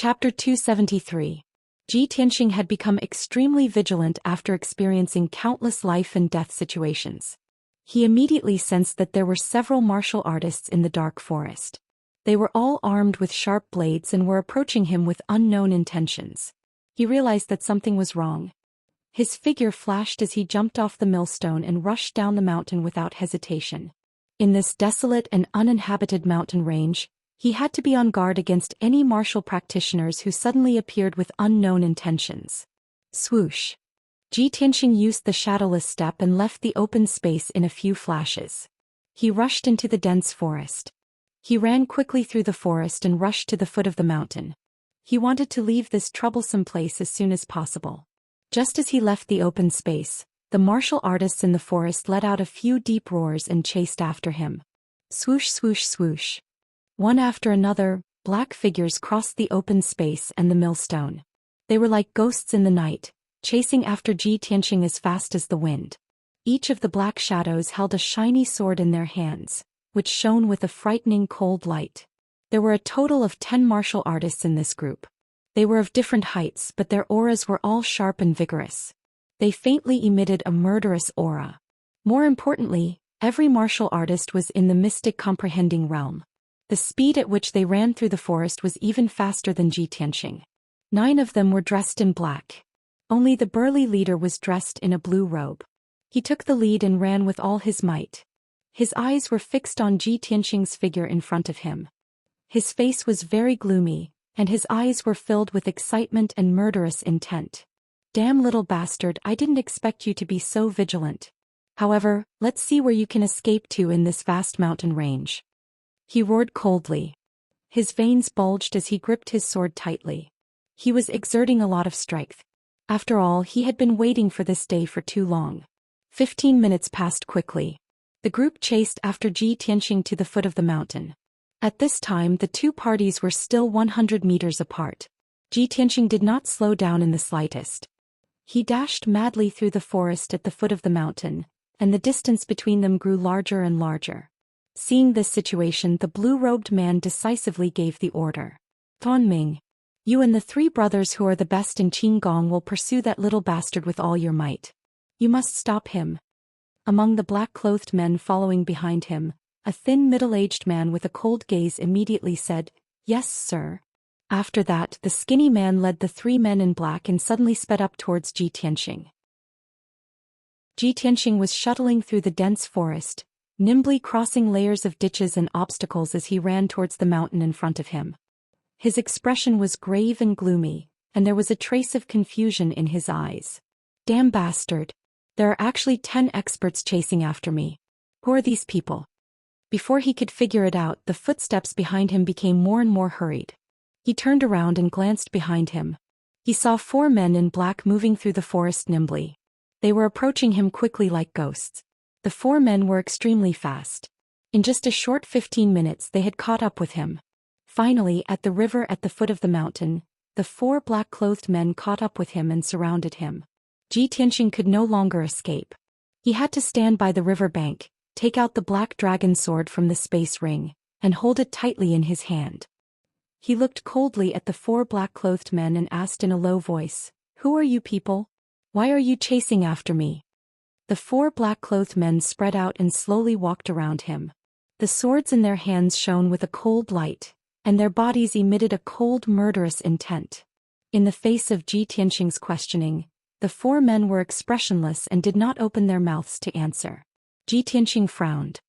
Chapter 273. Ji Tianxing had become extremely vigilant after experiencing countless life and death situations. He immediately sensed that there were several martial artists in the dark forest. They were all armed with sharp blades and were approaching him with unknown intentions. He realized that something was wrong. His figure flashed as he jumped off the millstone and rushed down the mountain without hesitation. In this desolate and uninhabited mountain range, he had to be on guard against any martial practitioners who suddenly appeared with unknown intentions. Swoosh! Ji Tianxing used the shadowless step and left the open space in a few flashes. He rushed into the dense forest. He ran quickly through the forest and rushed to the foot of the mountain. He wanted to leave this troublesome place as soon as possible. Just as he left the open space, the martial artists in the forest let out a few deep roars and chased after him. Swoosh, swoosh, swoosh. One after another, black figures crossed the open space and the millstone. They were like ghosts in the night, chasing after Ji Tianxing as fast as the wind. Each of the black shadows held a shiny sword in their hands, which shone with a frightening cold light. There were a total of 10 martial artists in this group. They were of different heights, but their auras were all sharp and vigorous. They faintly emitted a murderous aura. More importantly, every martial artist was in the mystic comprehending realm. The speed at which they ran through the forest was even faster than Ji Tianxing. 9 of them were dressed in black. Only the burly leader was dressed in a blue robe. He took the lead and ran with all his might. His eyes were fixed on Ji Tianxing's figure in front of him. His face was very gloomy, and his eyes were filled with excitement and murderous intent. Damn little bastard, I didn't expect you to be so vigilant. However, let's see where you can escape to in this vast mountain range. He roared coldly. His veins bulged as he gripped his sword tightly. He was exerting a lot of strength. After all, he had been waiting for this day for too long. 15 minutes passed quickly. The group chased after Ji Tianxing to the foot of the mountain. At this time, the two parties were still 100 meters apart. Ji Tianxing did not slow down in the slightest. He dashed madly through the forest at the foot of the mountain, and the distance between them grew larger and larger. Seeing this situation, the blue-robed man decisively gave the order. Ming, you and the 3 brothers who are the best in Qinggong will pursue that little bastard with all your might. You must stop him. Among the black-clothed men following behind him, a thin middle-aged man with a cold gaze immediately said, "Yes, sir." After that, the skinny man led the 3 men in black and suddenly sped up towards Ji Tianxing. Ji Tianxing was shuttling through the dense forest, nimbly crossing layers of ditches and obstacles as he ran towards the mountain in front of him. His expression was grave and gloomy, and there was a trace of confusion in his eyes. Damn bastard. There are actually 10 experts chasing after me. Who are these people? Before he could figure it out, the footsteps behind him became more and more hurried. He turned around and glanced behind him. He saw 4 men in black moving through the forest nimbly. They were approaching him quickly like ghosts. The 4 men were extremely fast. In just a short 15 minutes they had caught up with him. Finally, at the river at the foot of the mountain, the 4 black-clothed men caught up with him and surrounded him. Ji Tianxing could no longer escape. He had to stand by the river bank, take out the black dragon sword from the space ring, and hold it tightly in his hand. He looked coldly at the 4 black-clothed men and asked in a low voice, "Who are you people? Why are you chasing after me?" The 4 black-clothed men spread out and slowly walked around him. The swords in their hands shone with a cold light, and their bodies emitted a cold, murderous intent. In the face of Ji Tianxing's questioning, the 4 men were expressionless and did not open their mouths to answer. Ji Tianxing frowned.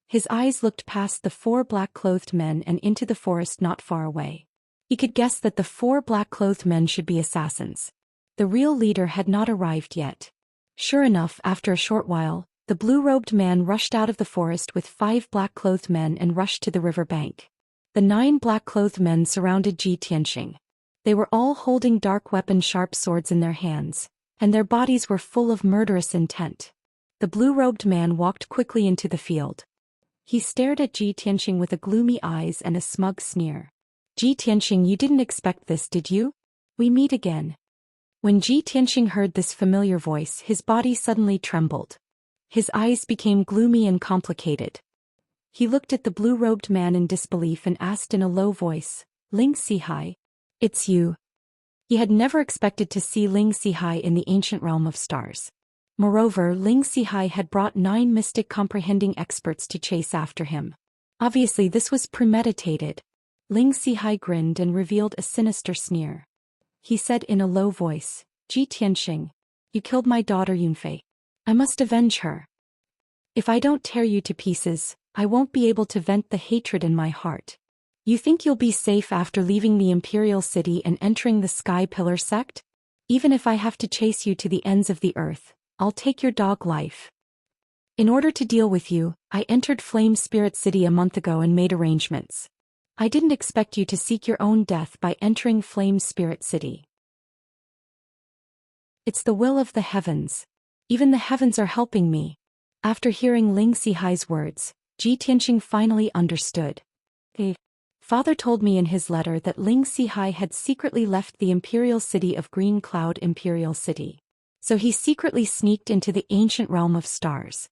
His eyes looked past the 4 black-clothed men and into the forest not far away. He could guess that the 4 black-clothed men should be assassins. The real leader had not arrived yet. Sure enough, after a short while, the blue-robed man rushed out of the forest with 5 black-clothed men and rushed to the river bank. The 9 black-clothed men surrounded Ji Tianxing. They were all holding dark weapon sharp swords in their hands, and their bodies were full of murderous intent. The blue-robed man walked quickly into the field. He stared at Ji Tianxing with a gloomy eyes and a smug sneer. "Ji Tianxing, you didn't expect this, did you? We meet again." When Ji Tianxing heard this familiar voice, his body suddenly trembled. His eyes became gloomy and complicated. He looked at the blue-robed man in disbelief and asked in a low voice, "Ling Sihai? It's you. He had never expected to see Ling Sihai in the ancient realm of stars. Moreover, Ling Sihai had brought 9 mystic comprehending experts to chase after him. Obviously this was premeditated. Ling Sihai grinned and revealed a sinister sneer. He said in a low voice, "Ji Tianxing, you killed my daughter Yunfei. I must avenge her. If I don't tear you to pieces, I won't be able to vent the hatred in my heart. You think you'll be safe after leaving the Imperial City and entering the Sky Pillar sect? Even if I have to chase you to the ends of the earth, I'll take your dog life. In order to deal with you, I entered Flame Spirit City a month ago and made arrangements. I didn't expect you to seek your own death by entering Flame Spirit City. It's the will of the heavens. Even the heavens are helping me." After hearing Ling Sihai's words, Ji Tianxing finally understood. Father told me in his letter that Ling Sihai had secretly left the Imperial City of Green Cloud Imperial City. So he secretly sneaked into the ancient realm of stars.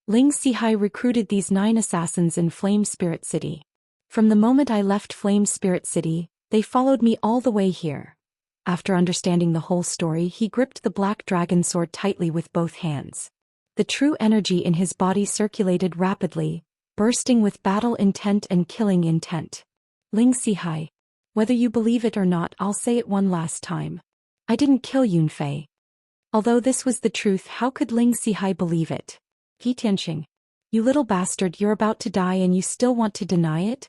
Ling Sihai recruited these 9 assassins in Flame Spirit City. From the moment I left Flame Spirit City, they followed me all the way here. After understanding the whole story, he gripped the black dragon sword tightly with both hands. The true energy in his body circulated rapidly, bursting with battle intent and killing intent. Ling Sihai. Whether you believe it or not, I'll say it one last time. I didn't kill Yunfei. Although this was the truth, how could Ling Sihai believe it? Ji Tianxing. You little bastard, you're about to die and you still want to deny it?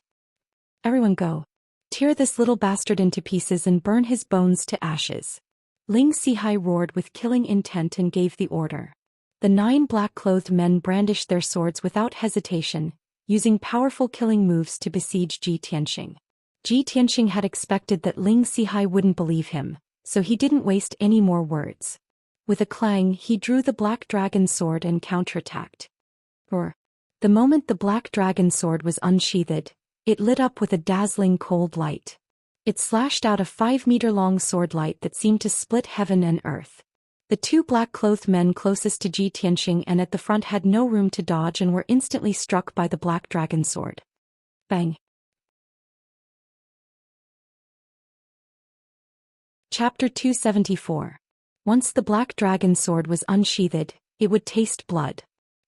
Everyone go. Tear this little bastard into pieces and burn his bones to ashes. Ling Sihai roared with killing intent and gave the order. The 9 black-clothed men brandished their swords without hesitation, using powerful killing moves to besiege Ji Tianxing. Ji Tianxing had expected that Ling Sihai wouldn't believe him, so he didn't waste any more words. With a clang, he drew the black dragon sword and counterattacked. The moment the black dragon sword was unsheathed, it lit up with a dazzling cold light. It slashed out a 5-meter-long sword light that seemed to split heaven and earth. The 2 black-clothed men closest to Ji Tianxing and at the front had no room to dodge and were instantly struck by the black dragon sword. Bang! Chapter 274. Once the black dragon sword was unsheathed, it would taste blood.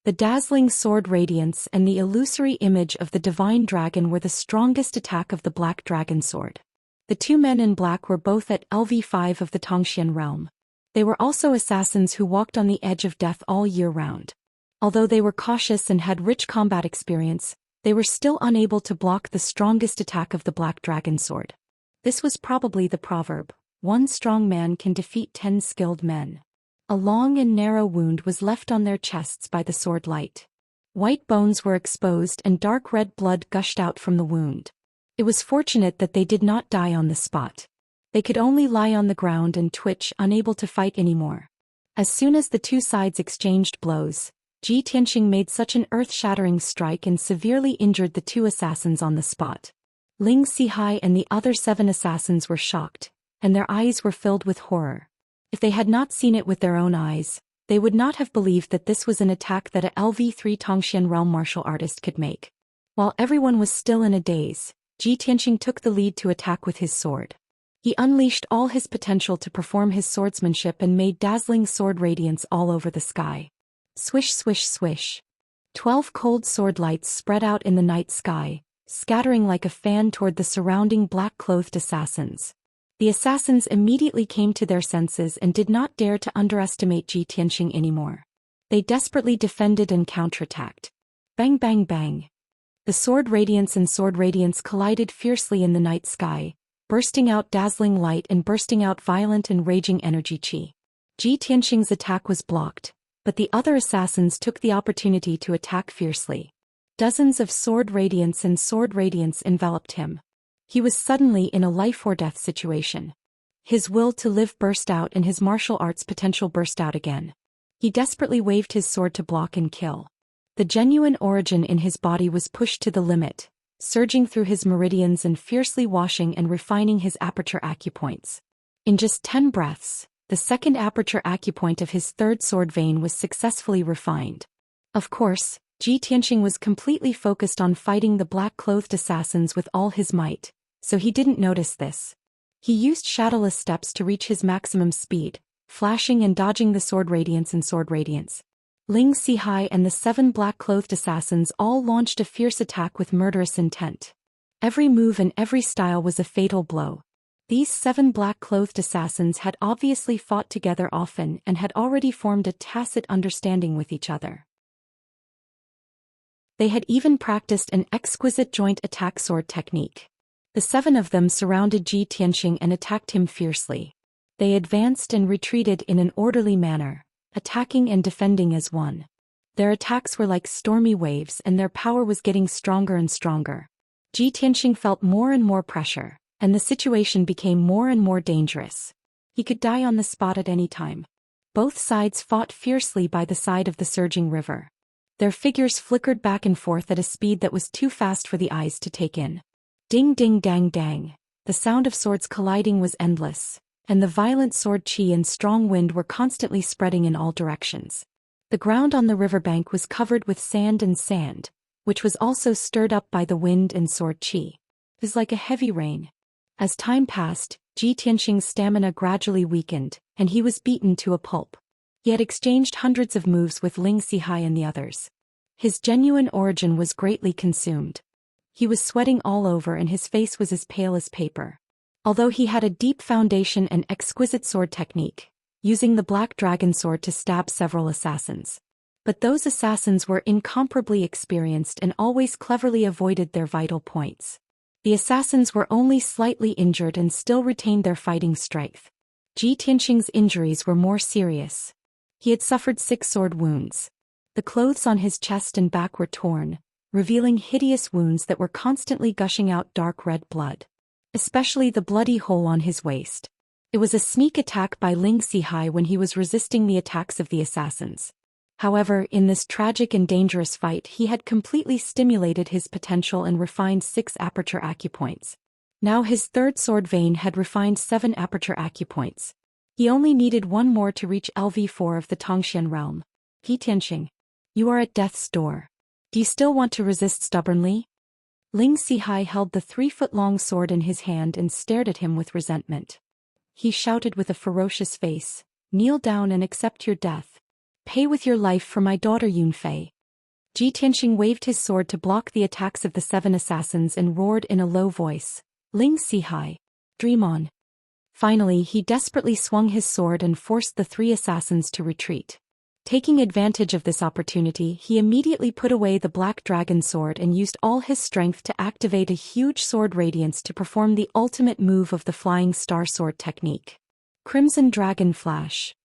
The dazzling sword radiance and the illusory image of the divine dragon were the strongest attack of the black dragon sword. The 2 men in black were both at LV5 of the Tongxian realm. They were also assassins who walked on the edge of death all year round. Although they were cautious and had rich combat experience, they were still unable to block the strongest attack of the black dragon sword. This was probably the proverb, "One strong man can defeat 10 skilled men." A long and narrow wound was left on their chests by the sword light. White bones were exposed and dark red blood gushed out from the wound. It was fortunate that they did not die on the spot. They could only lie on the ground and twitch, unable to fight anymore. As soon as the 2 sides exchanged blows, Ji Tianxing made such an earth-shattering strike and severely injured the 2 assassins on the spot. Ling Sihai and the other 7 assassins were shocked, and their eyes were filled with horror. If they had not seen it with their own eyes, they would not have believed that this was an attack that a LV3 Tongxian realm martial artist could make. While everyone was still in a daze, Ji Tianxing took the lead to attack with his sword. He unleashed all his potential to perform his swordsmanship and made dazzling sword radiance all over the sky. Swish swish swish. 12 cold sword lights spread out in the night sky, scattering like a fan toward the surrounding black-clothed assassins. The assassins immediately came to their senses and did not dare to underestimate Ji Tianxing anymore. They desperately defended and counterattacked. Bang bang bang. The sword radiance and sword radiance collided fiercely in the night sky, bursting out dazzling light and bursting out violent and raging energy chi. Ji Tianxing's attack was blocked, but the other assassins took the opportunity to attack fiercely. Dozens of sword radiance and sword radiance enveloped him. He was suddenly in a life-or-death situation. His will to live burst out and his martial arts potential burst out again. He desperately waved his sword to block and kill. The genuine origin in his body was pushed to the limit, surging through his meridians and fiercely washing and refining his aperture acupoints. In just 10 breaths, the second aperture acupoint of his 3rd sword vein was successfully refined. Of course, Ji Tianxing was completely focused on fighting the black-clothed assassins with all his might, so he didn't notice this. He used shadowless steps to reach his maximum speed, flashing and dodging the sword radiance and sword radiance. Ling Sihai and the 7 black-clothed assassins all launched a fierce attack with murderous intent. Every move and every style was a fatal blow. These 7 black-clothed assassins had obviously fought together often and had already formed a tacit understanding with each other. They had even practiced an exquisite joint attack sword technique. The 7 of them surrounded Ji Tianxing and attacked him fiercely. They advanced and retreated in an orderly manner, attacking and defending as one. Their attacks were like stormy waves and their power was getting stronger and stronger. Ji Tianxing felt more and more pressure, and the situation became more and more dangerous. He could die on the spot at any time. Both sides fought fiercely by the side of the surging river. Their figures flickered back and forth at a speed that was too fast for the eyes to take in. Ding ding dang dang. The sound of swords colliding was endless, and the violent sword qi and strong wind were constantly spreading in all directions. The ground on the riverbank was covered with sand, which was also stirred up by the wind and sword qi. It was like a heavy rain. As time passed, Ji Tianxing's stamina gradually weakened, and he was beaten to a pulp. He had exchanged hundreds of moves with Ling Sihai and the others. His genuine origin was greatly consumed. He was sweating all over and his face was as pale as paper. Although he had a deep foundation and exquisite sword technique, using the black dragon sword to stab several assassins. But those assassins were incomparably experienced and always cleverly avoided their vital points. The assassins were only slightly injured and still retained their fighting strength. Ji Tianxing's injuries were more serious. He had suffered 6 sword wounds. The clothes on his chest and back were torn, revealing hideous wounds that were constantly gushing out dark red blood. Especially the bloody hole on his waist. It was a sneak attack by Ling Sihai when he was resisting the attacks of the assassins. However, in this tragic and dangerous fight he had completely stimulated his potential and refined 6 aperture acupoints. Now his 3rd sword vein had refined 7 aperture acupoints. He only needed 1 more to reach LV4 of the Tongxian realm. Ji Tianxing, you are at death's door. Do you still want to resist stubbornly? Ling Sihai held the 3-foot-long sword in his hand and stared at him with resentment. He shouted with a ferocious face, "Kneel down and accept your death. Pay with your life for my daughter Yunfei." Ji Tianxing waved his sword to block the attacks of the 7 assassins and roared in a low voice, "Ling Sihai, dream on." Finally he desperately swung his sword and forced the 3 assassins to retreat. Taking advantage of this opportunity, he immediately put away the black dragon sword and used all his strength to activate a huge sword radiance to perform the ultimate move of the flying star sword technique. Crimson Dragon Flash.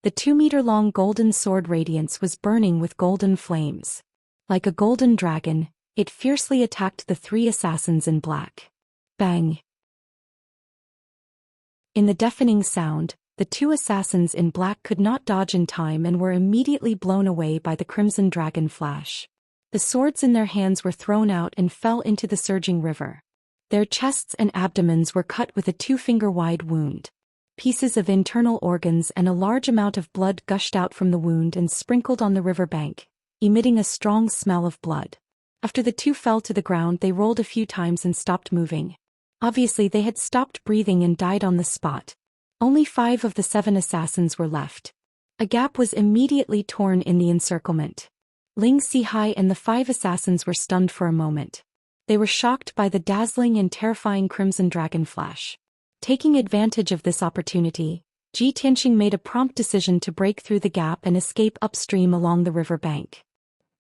The 2-meter-long golden sword radiance was burning with golden flames. Like a golden dragon, it fiercely attacked the 3 assassins in black. Bang! In the deafening sound, the 2 assassins in black could not dodge in time and were immediately blown away by the crimson dragon flash. The swords in their hands were thrown out and fell into the surging river. Their chests and abdomens were cut with a 2-finger-wide wound. Pieces of internal organs and a large amount of blood gushed out from the wound and sprinkled on the river bank, emitting a strong smell of blood. After the 2 fell to the ground, they rolled a few times and stopped moving. Obviously they had stopped breathing and died on the spot. Only 5 of the 7 assassins were left. A gap was immediately torn in the encirclement. Ling Sihai and the 5 assassins were stunned for a moment. They were shocked by the dazzling and terrifying crimson dragon flash. Taking advantage of this opportunity, Ji Tianxing made a prompt decision to break through the gap and escape upstream along the river bank.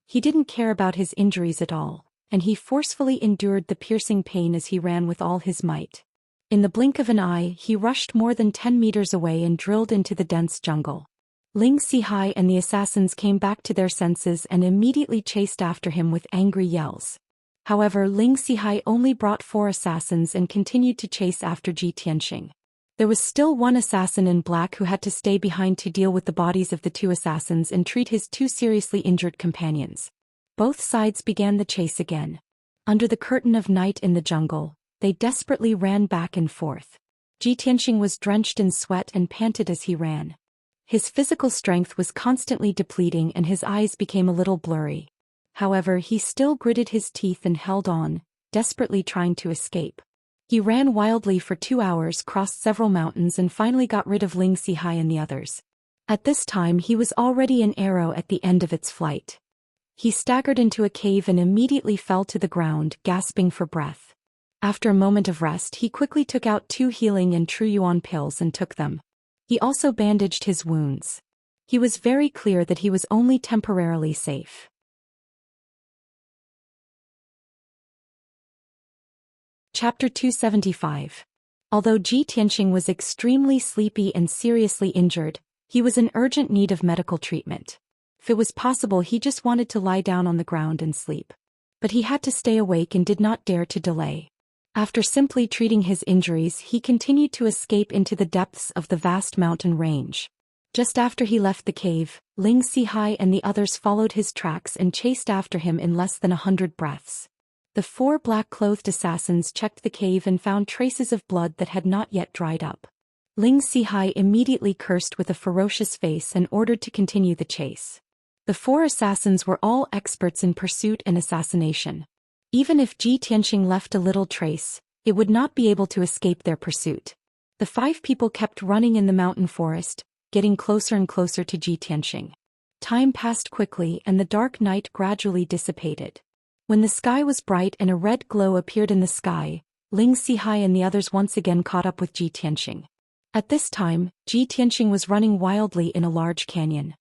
He didn't care about his injuries at all, and he forcefully endured the piercing pain as he ran with all his might. In the blink of an eye, he rushed more than 10 meters away and drilled into the dense jungle. Ling Sihai and the assassins came back to their senses and immediately chased after him with angry yells. However, Ling Sihai only brought 4 assassins and continued to chase after Ji Tianxing. There was still 1 assassin in black who had to stay behind to deal with the bodies of the 2 assassins and treat his 2 seriously injured companions. Both sides began the chase again. Under the curtain of night in the jungle, they desperately ran back and forth. Ji Tianxing was drenched in sweat and panted as he ran. His physical strength was constantly depleting and his eyes became a little blurry. However, he still gritted his teeth and held on, desperately trying to escape. He ran wildly for 2 hours, crossed several mountains and finally got rid of Ling Xihai and the others. At this time he was already an arrow at the end of its flight. He staggered into a cave and immediately fell to the ground, gasping for breath. After a moment of rest he quickly took out 2 healing and true yuan pills and took them. He also bandaged his wounds. He was very clear that he was only temporarily safe. Chapter 275. Although Ji Tianxing was extremely sleepy and seriously injured, he was in urgent need of medical treatment. If it was possible, he just wanted to lie down on the ground and sleep. But he had to stay awake and did not dare to delay. After simply treating his injuries, he continued to escape into the depths of the vast mountain range. Just after he left the cave, Ling Xihai and the others followed his tracks and chased after him in less than 100 breaths. The 4 black-clothed assassins checked the cave and found traces of blood that had not yet dried up. Ling Xihai immediately cursed with a ferocious face and ordered to continue the chase. The 4 assassins were all experts in pursuit and assassination. Even if Ji Tianxing left a little trace, it would not be able to escape their pursuit. The 5 people kept running in the mountain forest, getting closer and closer to Ji Tianxing. Time passed quickly and the dark night gradually dissipated. When the sky was bright and a red glow appeared in the sky, Ling Xihai and the others once again caught up with Ji Tianxing. At this time, Ji Tianxing was running wildly in a large canyon.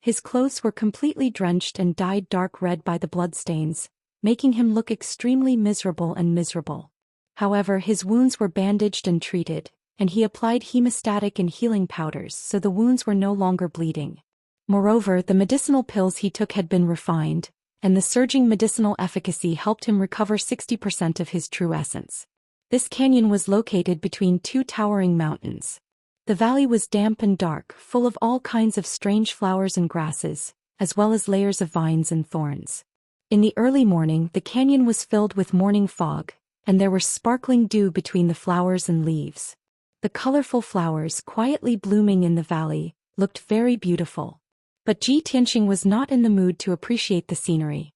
His clothes were completely drenched and dyed dark red by the bloodstains, making him look extremely miserable. However, his wounds were bandaged and treated, and he applied hemostatic and healing powders so the wounds were no longer bleeding. Moreover, the medicinal pills he took had been refined, and the surging medicinal efficacy helped him recover 60% of his true essence. This canyon was located between 2 towering mountains. The valley was damp and dark, full of all kinds of strange flowers and grasses, as well as layers of vines and thorns. In the early morning, the canyon was filled with morning fog, and there were sparkling dew between the flowers and leaves. The colorful flowers quietly blooming in the valley looked very beautiful. But Ji Tianxing was not in the mood to appreciate the scenery.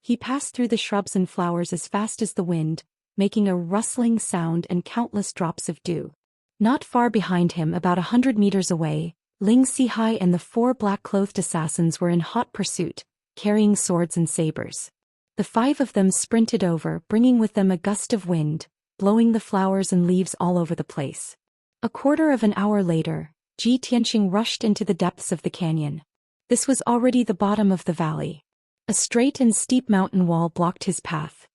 He passed through the shrubs and flowers as fast as the wind, making a rustling sound and countless drops of dew. Not far behind him, about 100 meters away, Ling Xihai and the 4 black-clothed assassins were in hot pursuit, carrying swords and sabers. The 5 of them sprinted over, bringing with them a gust of wind, blowing the flowers and leaves all over the place. A quarter of an hour later, Ji Tianxing rushed into the depths of the canyon. This was already the bottom of the valley. A straight and steep mountain wall blocked his path.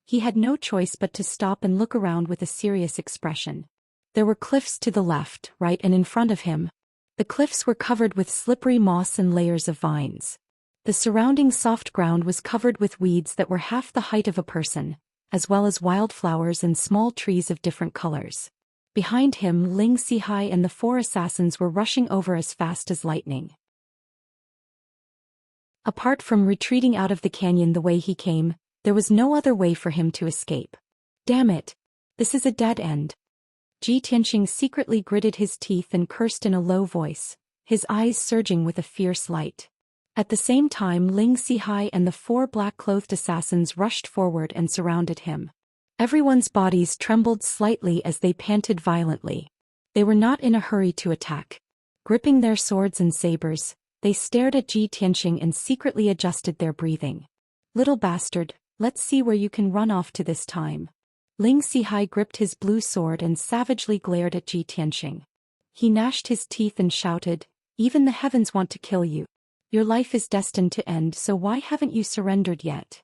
He had no choice but to stop and look around with a serious expression. There were cliffs to the left, right and in front of him. The cliffs were covered with slippery moss and layers of vines. The surrounding soft ground was covered with weeds that were half the height of a person, as well as wildflowers and small trees of different colors. Behind him, Ling Xihai and the 4 assassins were rushing over as fast as lightning. Apart from retreating out of the canyon the way he came, there was no other way for him to escape. Damn it! This is a dead end. Ji Tianxing secretly gritted his teeth and cursed in a low voice, his eyes surging with a fierce light. At the same time, Ling Xihai and the 4 black-clothed assassins rushed forward and surrounded him. Everyone's bodies trembled slightly as they panted violently. They were not in a hurry to attack. Gripping their swords and sabers, they stared at Ji Tianxing and secretly adjusted their breathing. "Little bastard, let's see where you can run off to this time." Ling Xihai gripped his blue sword and savagely glared at Ji Tianxing. He gnashed his teeth and shouted, "Even the heavens want to kill you. Your life is destined to end, so why haven't you surrendered yet?"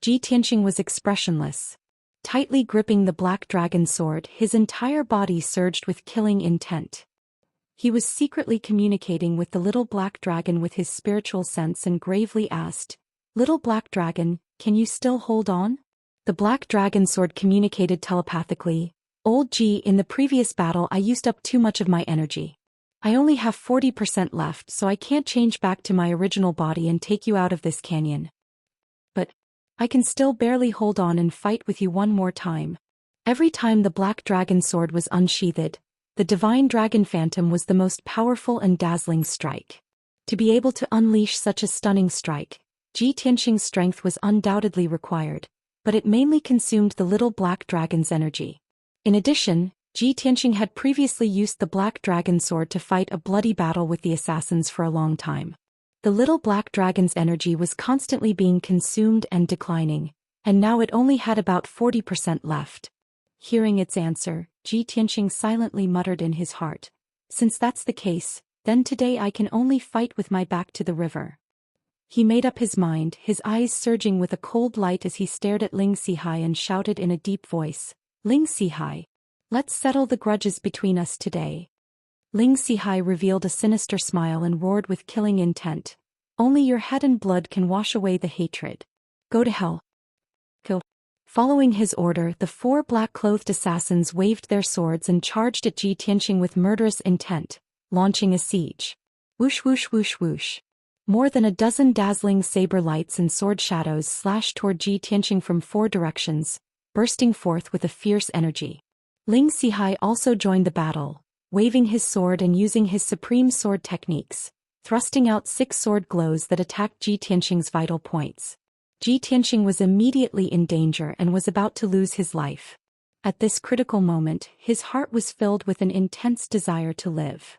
Ji Tianxing was expressionless. Tightly gripping the black dragon sword, his entire body surged with killing intent. He was secretly communicating with the little black dragon with his spiritual sense and gravely asked, "Little black dragon, can you still hold on?" The black dragon sword communicated telepathically, "Old Ji, in the previous battle I used up too much of my energy. I only have 40% left, so I can't change back to my original body and take you out of this canyon. But I can still barely hold on and fight with you one more time." Every time the black dragon sword was unsheathed, the divine dragon phantom was the most powerful and dazzling strike. To be able to unleash such a stunning strike, Ji Tianxing's strength was undoubtedly required, but it mainly consumed the little black dragon's energy. In addition, Ji Tianqing had previously used the black dragon sword to fight a bloody battle with the assassins for a long time. The little black dragon's energy was constantly being consumed and declining, and now it only had about 40% left. Hearing its answer, Ji Tianqing silently muttered in his heart, "Since that's the case, then today I can only fight with my back to the river." He made up his mind, his eyes surging with a cold light as he stared at Ling Sihai and shouted in a deep voice, "Ling Sihai, let's settle the grudges between us today." Ling Sihai revealed a sinister smile and roared with killing intent, "Only your head and blood can wash away the hatred. Go to hell." Kill. Following his order, the 4 black-clothed assassins waved their swords and charged at Ji Tianqing with murderous intent, launching a siege. Whoosh whoosh whoosh whoosh. More than a dozen dazzling saber lights and sword shadows slashed toward Ji Tianqing from 4 directions, bursting forth with a fierce energy. Ling Sihai also joined the battle, waving his sword and using his supreme sword techniques, thrusting out 6 sword glows that attacked Ji Tianqing's vital points. Ji Tianqing was immediately in danger and was about to lose his life. At this critical moment, his heart was filled with an intense desire to live.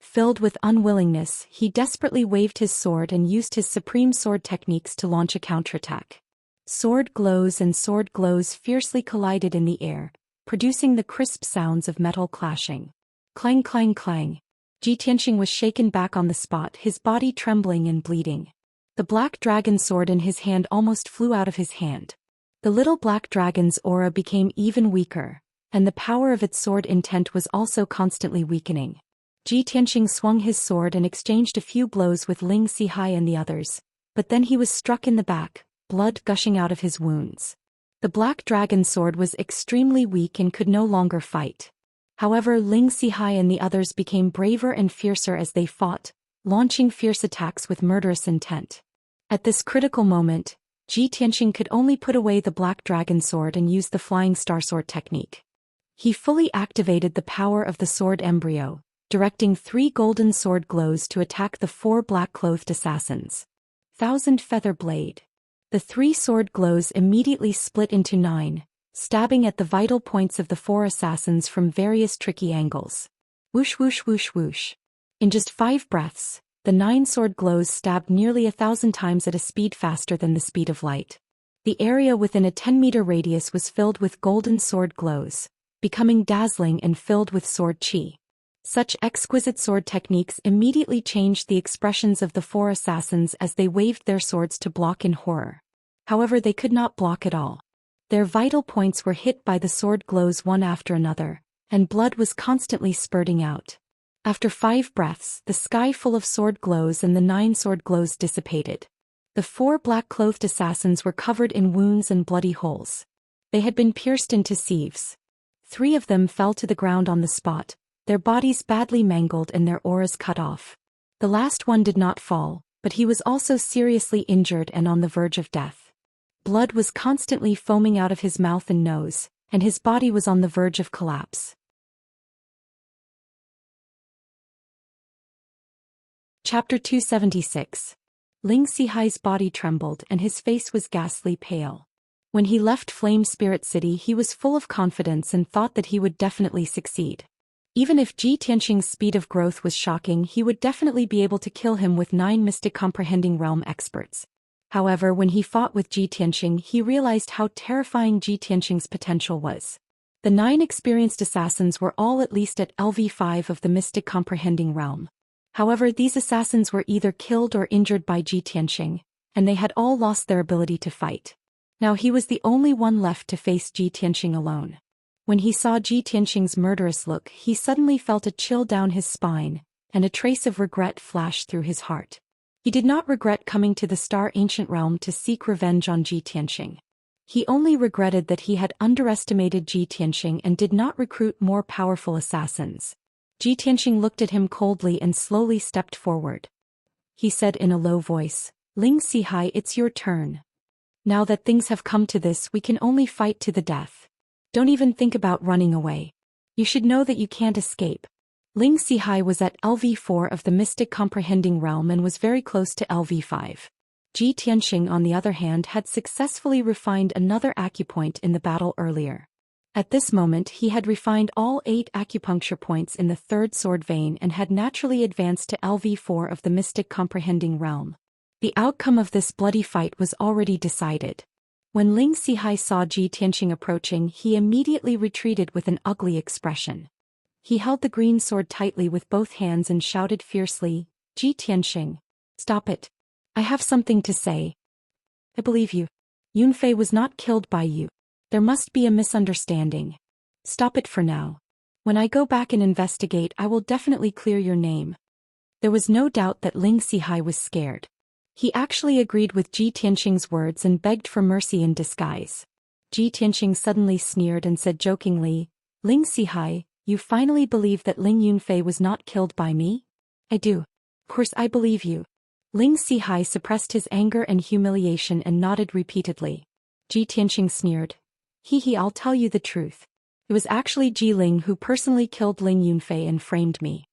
Filled with unwillingness, he desperately waved his sword and used his supreme sword techniques to launch a counterattack. Sword glows and sword glows fiercely collided in the air, producing the crisp sounds of metal clashing. Clang clang clang. Ji Tianqing was shaken back on the spot, his body trembling and bleeding. The black dragon sword in his hand almost flew out of his hand. The little black dragon's aura became even weaker, and the power of its sword intent was also constantly weakening. Ji Tianqing swung his sword and exchanged a few blows with Ling Sihai and the others, but then he was struck in the back, blood gushing out of his wounds. The black dragon sword was extremely weak and could no longer fight. However, Ling Sihai and the others became braver and fiercer as they fought, launching fierce attacks with murderous intent. At this critical moment, Ji Tianqing could only put away the black dragon sword and use the flying star sword technique. He fully activated the power of the sword embryo, directing 3 golden sword glows to attack the 4 black-clothed assassins. Thousand Feather Blade. The 3 sword glows immediately split into 9, stabbing at the vital points of the 4 assassins from various tricky angles. Whoosh whoosh whoosh whoosh. In just 5 breaths, the 9 sword glows stabbed nearly 1,000 times at a speed faster than the speed of light. The area within a 10-meter radius was filled with golden sword glows, becoming dazzling and filled with sword chi. Such exquisite sword techniques immediately changed the expressions of the 4 assassins as they waved their swords to block in horror. However, they could not block at all. Their vital points were hit by the sword glows one after another, and blood was constantly spurting out. After 5 breaths, the sky full of sword glows and the 9 sword glows dissipated. The 4 black-clothed assassins were covered in wounds and bloody holes. They had been pierced into sieves. 3 of them fell to the ground on the spot, their bodies badly mangled and their auras cut off. The last one did not fall, but he was also seriously injured and on the verge of death. Blood was constantly foaming out of his mouth and nose, and his body was on the verge of collapse. Chapter 276. Ling Sihai's body trembled and his face was ghastly pale. When he left Flame Spirit City, he was full of confidence and thought that he would definitely succeed. Even if Ji Tianqing's speed of growth was shocking, he would definitely be able to kill him with 9 Mystic Comprehending Realm experts. However, when he fought with Ji Tianqing, he realized how terrifying Ji Tianqing's potential was. The 9 experienced assassins were all at least at LV5 of the Mystic Comprehending Realm. However, these assassins were either killed or injured by Ji Tianqing, and they had all lost their ability to fight. Now he was the only one left to face Ji Tianqing alone. When he saw Ji Tianqing's murderous look, he suddenly felt a chill down his spine, and a trace of regret flashed through his heart. He did not regret coming to the Star Ancient Realm to seek revenge on Ji Tianqing. He only regretted that he had underestimated Ji Tianqing and did not recruit more powerful assassins. Ji Tianqing looked at him coldly and slowly stepped forward. He said in a low voice, "Ling Sihai, it's your turn. Now that things have come to this, we can only fight to the death. Don't even think about running away. You should know that you can't escape." Ling Sihai was at LV4 of the Mystic Comprehending Realm and was very close to LV5. Ji Tianxing, on the other hand, had successfully refined another acupoint in the battle earlier. At this moment he had refined all 8 acupuncture points in the third sword vein and had naturally advanced to LV4 of the mystic comprehending realm. The outcome of this bloody fight was already decided. When Ling Sihai saw Ji Tianxing approaching, he immediately retreated with an ugly expression. He held the green sword tightly with both hands and shouted fiercely, "Ji Tianxing, stop it. I have something to say. I believe you. Yunfei was not killed by you. There must be a misunderstanding. Stop it for now. When I go back and investigate, I will definitely clear your name." There was no doubt that Ling Sihai was scared. He actually agreed with Ji Tianxing's words and begged for mercy in disguise. Ji Tianxing suddenly sneered and said jokingly, "Ling Sihai, you finally believe that Ling Yunfei was not killed by me?" "I do. Of course I believe you." Ling Sihai suppressed his anger and humiliation and nodded repeatedly. Ji Tianxing sneered, "He, I'll tell you the truth. It was actually Ji Ling who personally killed Ling Yunfei and framed me."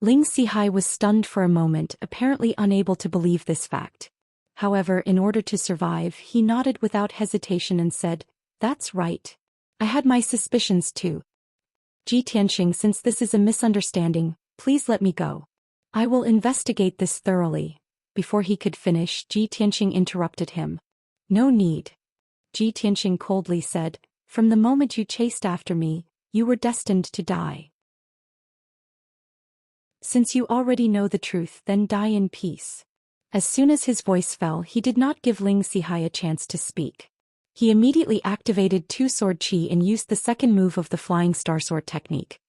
Ling Sihai was stunned for a moment, apparently unable to believe this fact. However, in order to survive, he nodded without hesitation and said, "That's right. I had my suspicions too. Ji Tianxing, since this is a misunderstanding, please let me go. I will investigate this thoroughly." Before he could finish, Ji Tianxing interrupted him. "No need." Ji Tianxing coldly said, "From the moment you chased after me, you were destined to die. Since you already know the truth, then die in peace." As soon as his voice fell, he did not give Ling Sihai a chance to speak. He immediately activated 2 sword chi and used the second move of the Flying Star Sword technique.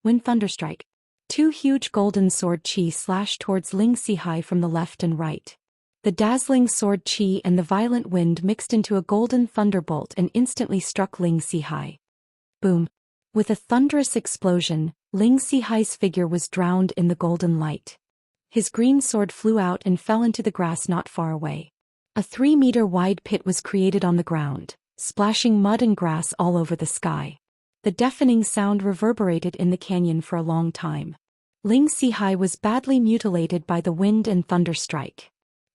Wind Thunderstrike. 2 huge golden sword chi slashed towards Ling Sihai from the left and right. The dazzling sword chi and the violent wind mixed into a golden thunderbolt and instantly struck Ling Sihai. Boom! With a thunderous explosion, Ling Sihai's figure was drowned in the golden light. His green sword flew out and fell into the grass not far away. A 3-meter-wide pit was created on the ground, splashing mud and grass all over the sky. The deafening sound reverberated in the canyon for a long time. Ling Sihai was badly mutilated by the wind and thunder strike.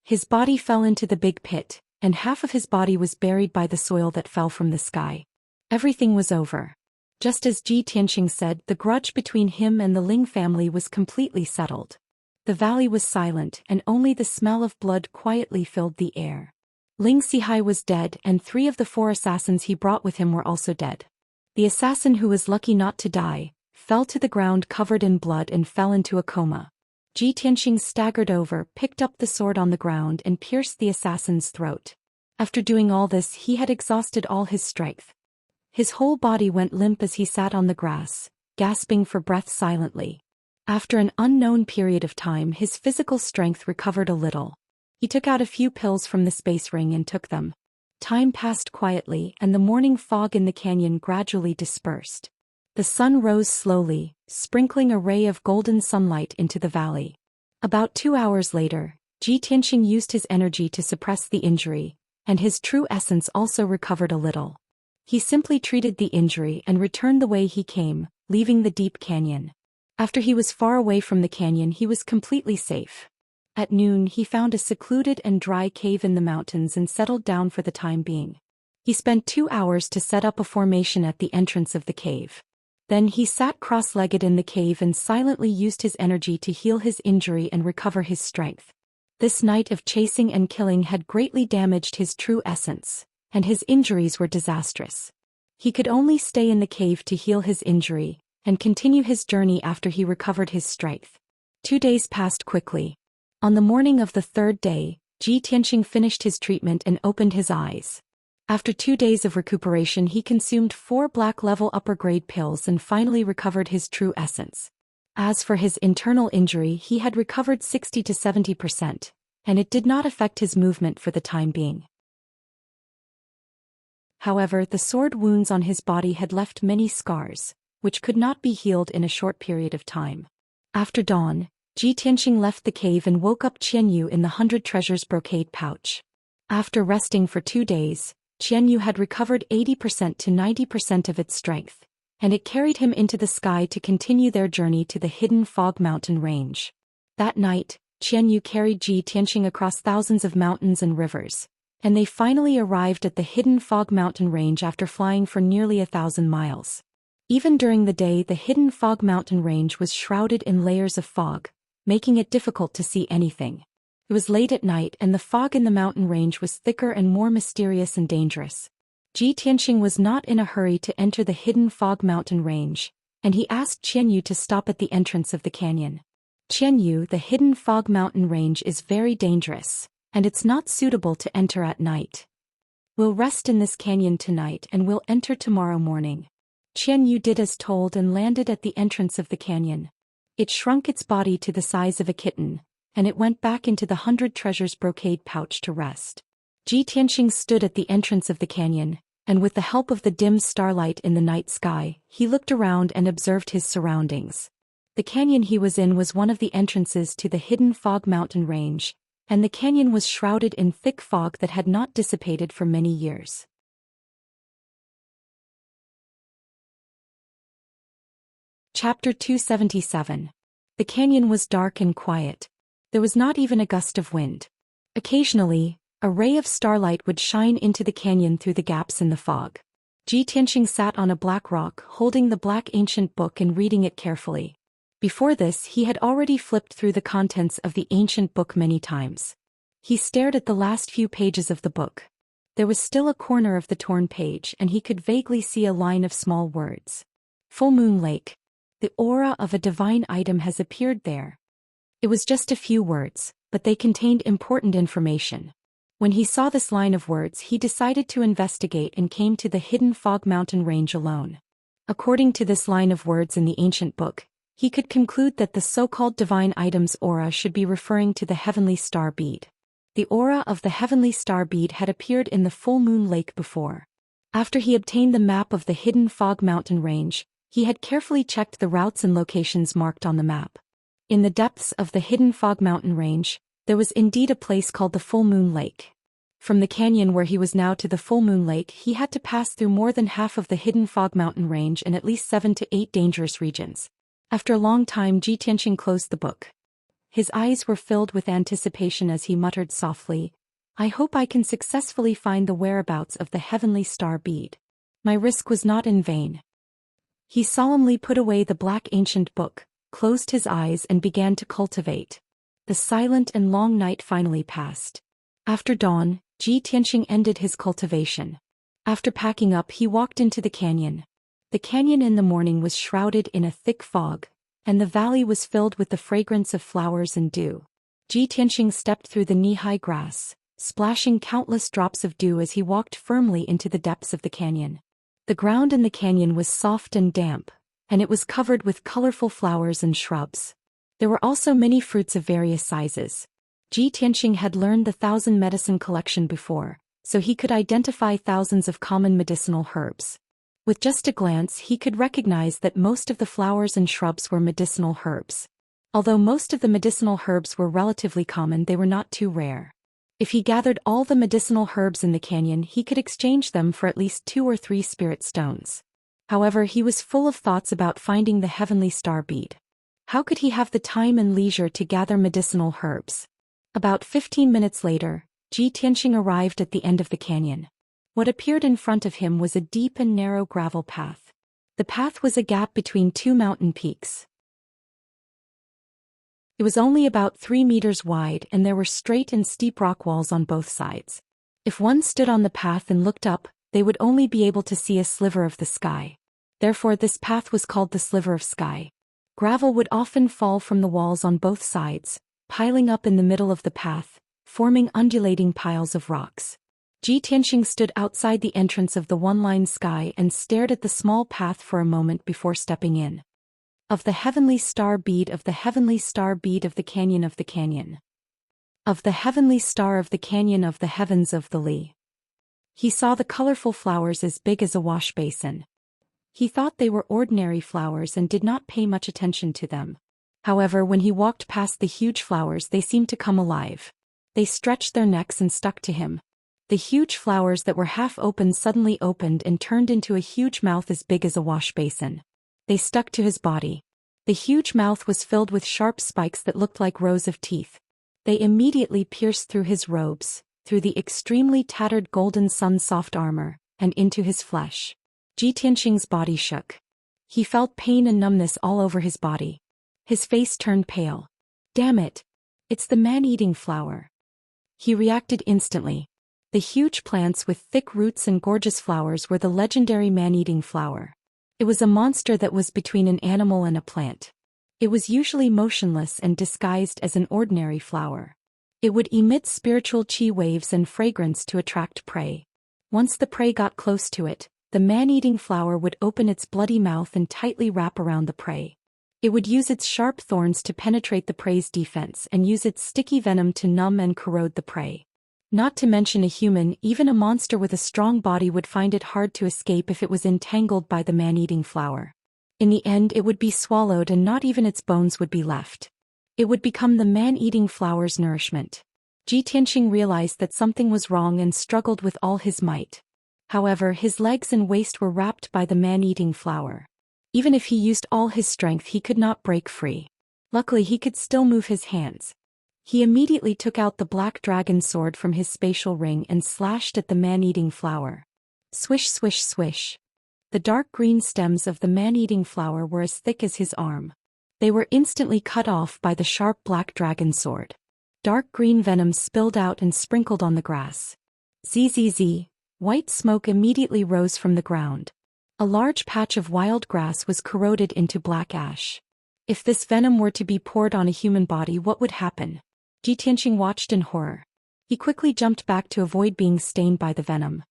His body fell into the big pit, and half of his body was buried by the soil that fell from the sky. Everything was over. Just as Ji Tianxing said, the grudge between him and the Ling family was completely settled. The valley was silent, and only the smell of blood quietly filled the air. Ling Sihai was dead, and 3 of the 4 assassins he brought with him were also dead. The assassin who was lucky not to die fell to the ground covered in blood and fell into a coma. Ji Tianxing staggered over, picked up the sword on the ground and pierced the assassin's throat. After doing all this, he had exhausted all his strength. His whole body went limp as he sat on the grass, gasping for breath silently. After an unknown period of time, his physical strength recovered a little. He took out a few pills from the space ring and took them. Time passed quietly, and the morning fog in the canyon gradually dispersed. The sun rose slowly, sprinkling a ray of golden sunlight into the valley. About 2 hours later, Ji Tianxing used his energy to suppress the injury, and his true essence also recovered a little. He simply treated the injury and returned the way he came, leaving the deep canyon. After he was far away from the canyon, he was completely safe. At noon, he found a secluded and dry cave in the mountains and settled down for the time being. He spent 2 hours to set up a formation at the entrance of the cave. Then he sat cross-legged in the cave and silently used his energy to heal his injury and recover his strength. This night of chasing and killing had greatly damaged his true essence, and his injuries were disastrous. He could only stay in the cave to heal his injury and continue his journey after he recovered his strength. 2 days passed quickly. On the morning of the 3rd day, Ji Tianxing finished his treatment and opened his eyes. After 2 days of recuperation, he consumed 4 black-level upper-grade pills and finally recovered his true essence. As for his internal injury, he had recovered 60 to 70%, and it did not affect his movement for the time being. However, the sword wounds on his body had left many scars, which could not be healed in a short period of time. After dawn, Ji Tianxing left the cave and woke up Qianyu in the 100 treasures brocade pouch. After resting for 2 days, Qianyu had recovered 80% to 90% of its strength, and it carried him into the sky to continue their journey to the hidden Fog Mountain range. That night, Qianyu carried Ji Tianxing across thousands of mountains and rivers, and they finally arrived at the hidden fog mountain range after flying for nearly 1,000 miles. Even during the day, the hidden fog mountain range was shrouded in layers of fog, making it difficult to see anything. It was late at night and the fog in the mountain range was thicker and more mysterious and dangerous. Ji Tianxing was not in a hurry to enter the hidden fog mountain range, and he asked Qianyu to stop at the entrance of the canyon. Qianyu, the hidden fog mountain range is very dangerous, and it's not suitable to enter at night. We'll rest in this canyon tonight and we'll enter tomorrow morning. Qianyu did as told and landed at the entrance of the canyon. It shrunk its body to the size of a kitten, and it went back into the 100 treasures brocade pouch to rest. Ji Tianxing stood at the entrance of the canyon, and with the help of the dim starlight in the night sky, he looked around and observed his surroundings. The canyon he was in was one of the entrances to the hidden fog mountain range, and the canyon was shrouded in thick fog that had not dissipated for many years. Chapter 277. The canyon was dark and quiet. There was not even a gust of wind. Occasionally, a ray of starlight would shine into the canyon through the gaps in the fog. Ji Tianxing sat on a black rock holding the black ancient book and reading it carefully. Before this, he had already flipped through the contents of the ancient book many times. He stared at the last few pages of the book. There was still a corner of the torn page and he could vaguely see a line of small words. Full Moon Lake. The aura of a divine item has appeared there. It was just a few words, but they contained important information. When he saw this line of words, he decided to investigate and came to the hidden fog mountain range alone. According to this line of words in the ancient book, he could conclude that the so-called divine item's aura should be referring to the heavenly star bead. The aura of the heavenly star bead had appeared in the full moon lake before. After he obtained the map of the hidden fog mountain range, he had carefully checked the routes and locations marked on the map. In the depths of the hidden fog mountain range, there was indeed a place called the Full Moon Lake. From the canyon where he was now to the Full Moon Lake, he had to pass through more than half of the hidden fog mountain range and at least 7 to 8 dangerous regions. After a long time, Ji Tianxing closed the book. His eyes were filled with anticipation as he muttered softly, "I hope I can successfully find the whereabouts of the heavenly star bead. My risk was not in vain." He solemnly put away the black ancient book, closed his eyes and began to cultivate. The silent and long night finally passed. After dawn, Ji Tianxing ended his cultivation. After packing up, he walked into the canyon. The canyon in the morning was shrouded in a thick fog, and the valley was filled with the fragrance of flowers and dew. Ji Tianxing stepped through the knee-high grass, splashing countless drops of dew as he walked firmly into the depths of the canyon. The ground in the canyon was soft and damp, and it was covered with colorful flowers and shrubs. There were also many fruits of various sizes. Ji Tianxing had learned the 1,000 medicine collection before, so he could identify thousands of common medicinal herbs. With just a glance, he could recognize that most of the flowers and shrubs were medicinal herbs. Although most of the medicinal herbs were relatively common, they were not too rare. If he gathered all the medicinal herbs in the canyon, he could exchange them for at least 2 or 3 spirit stones. However, he was full of thoughts about finding the heavenly star bead. How could he have the time and leisure to gather medicinal herbs? About 15 minutes later, Ji Tianxing arrived at the end of the canyon. What appeared in front of him was a deep and narrow gravel path. The path was a gap between 2 mountain peaks. It was only about 3 meters wide and there were straight and steep rock walls on both sides. If one stood on the path and looked up, they would only be able to see a sliver of the sky. Therefore, this path was called the sliver of sky. Gravel would often fall from the walls on both sides, piling up in the middle of the path, forming undulating piles of rocks. Ji Tianxing stood outside the entrance of the one-line sky and stared at the small path for a moment before stepping in. Of the heavenly star bead, of the heavenly star bead, of the canyon, of the canyon. Of the heavenly star, of the canyon, of the heavens, of the Li. He saw the colorful flowers as big as a wash basin. He thought they were ordinary flowers and did not pay much attention to them. However, when he walked past the huge flowers, they seemed to come alive. They stretched their necks and stuck to him. The huge flowers that were half open suddenly opened and turned into a huge mouth as big as a wash basin. They stuck to his body. The huge mouth was filled with sharp spikes that looked like rows of teeth. They immediately pierced through his robes, through the extremely tattered golden sun-soft armor, and into his flesh. Ji Tianqing's body shook. He felt pain and numbness all over his body. His face turned pale. Damn it! It's the man-eating flower. He reacted instantly. The huge plants with thick roots and gorgeous flowers were the legendary man-eating flower. It was a monster that was between an animal and a plant. It was usually motionless and disguised as an ordinary flower. It would emit spiritual chi waves and fragrance to attract prey. Once the prey got close to it, the man-eating flower would open its bloody mouth and tightly wrap around the prey. It would use its sharp thorns to penetrate the prey's defense and use its sticky venom to numb and corrode the prey. Not to mention a human, even a monster with a strong body would find it hard to escape if it was entangled by the man-eating flower. In the end, it would be swallowed and not even its bones would be left. It would become the man-eating flower's nourishment. Ji Tianqing realized that something was wrong and struggled with all his might. However, his legs and waist were wrapped by the man-eating flower. Even if he used all his strength, he could not break free. Luckily, he could still move his hands. He immediately took out the black dragon sword from his spatial ring and slashed at the man-eating flower. Swish, swish, swish. The dark green stems of the man-eating flower were as thick as his arm. They were instantly cut off by the sharp black dragon sword. Dark green venom spilled out and sprinkled on the grass. Zzz. White smoke immediately rose from the ground. A large patch of wild grass was corroded into black ash. If this venom were to be poured on a human body, what would happen? Ji Tianqing watched in horror. He quickly jumped back to avoid being stained by the venom.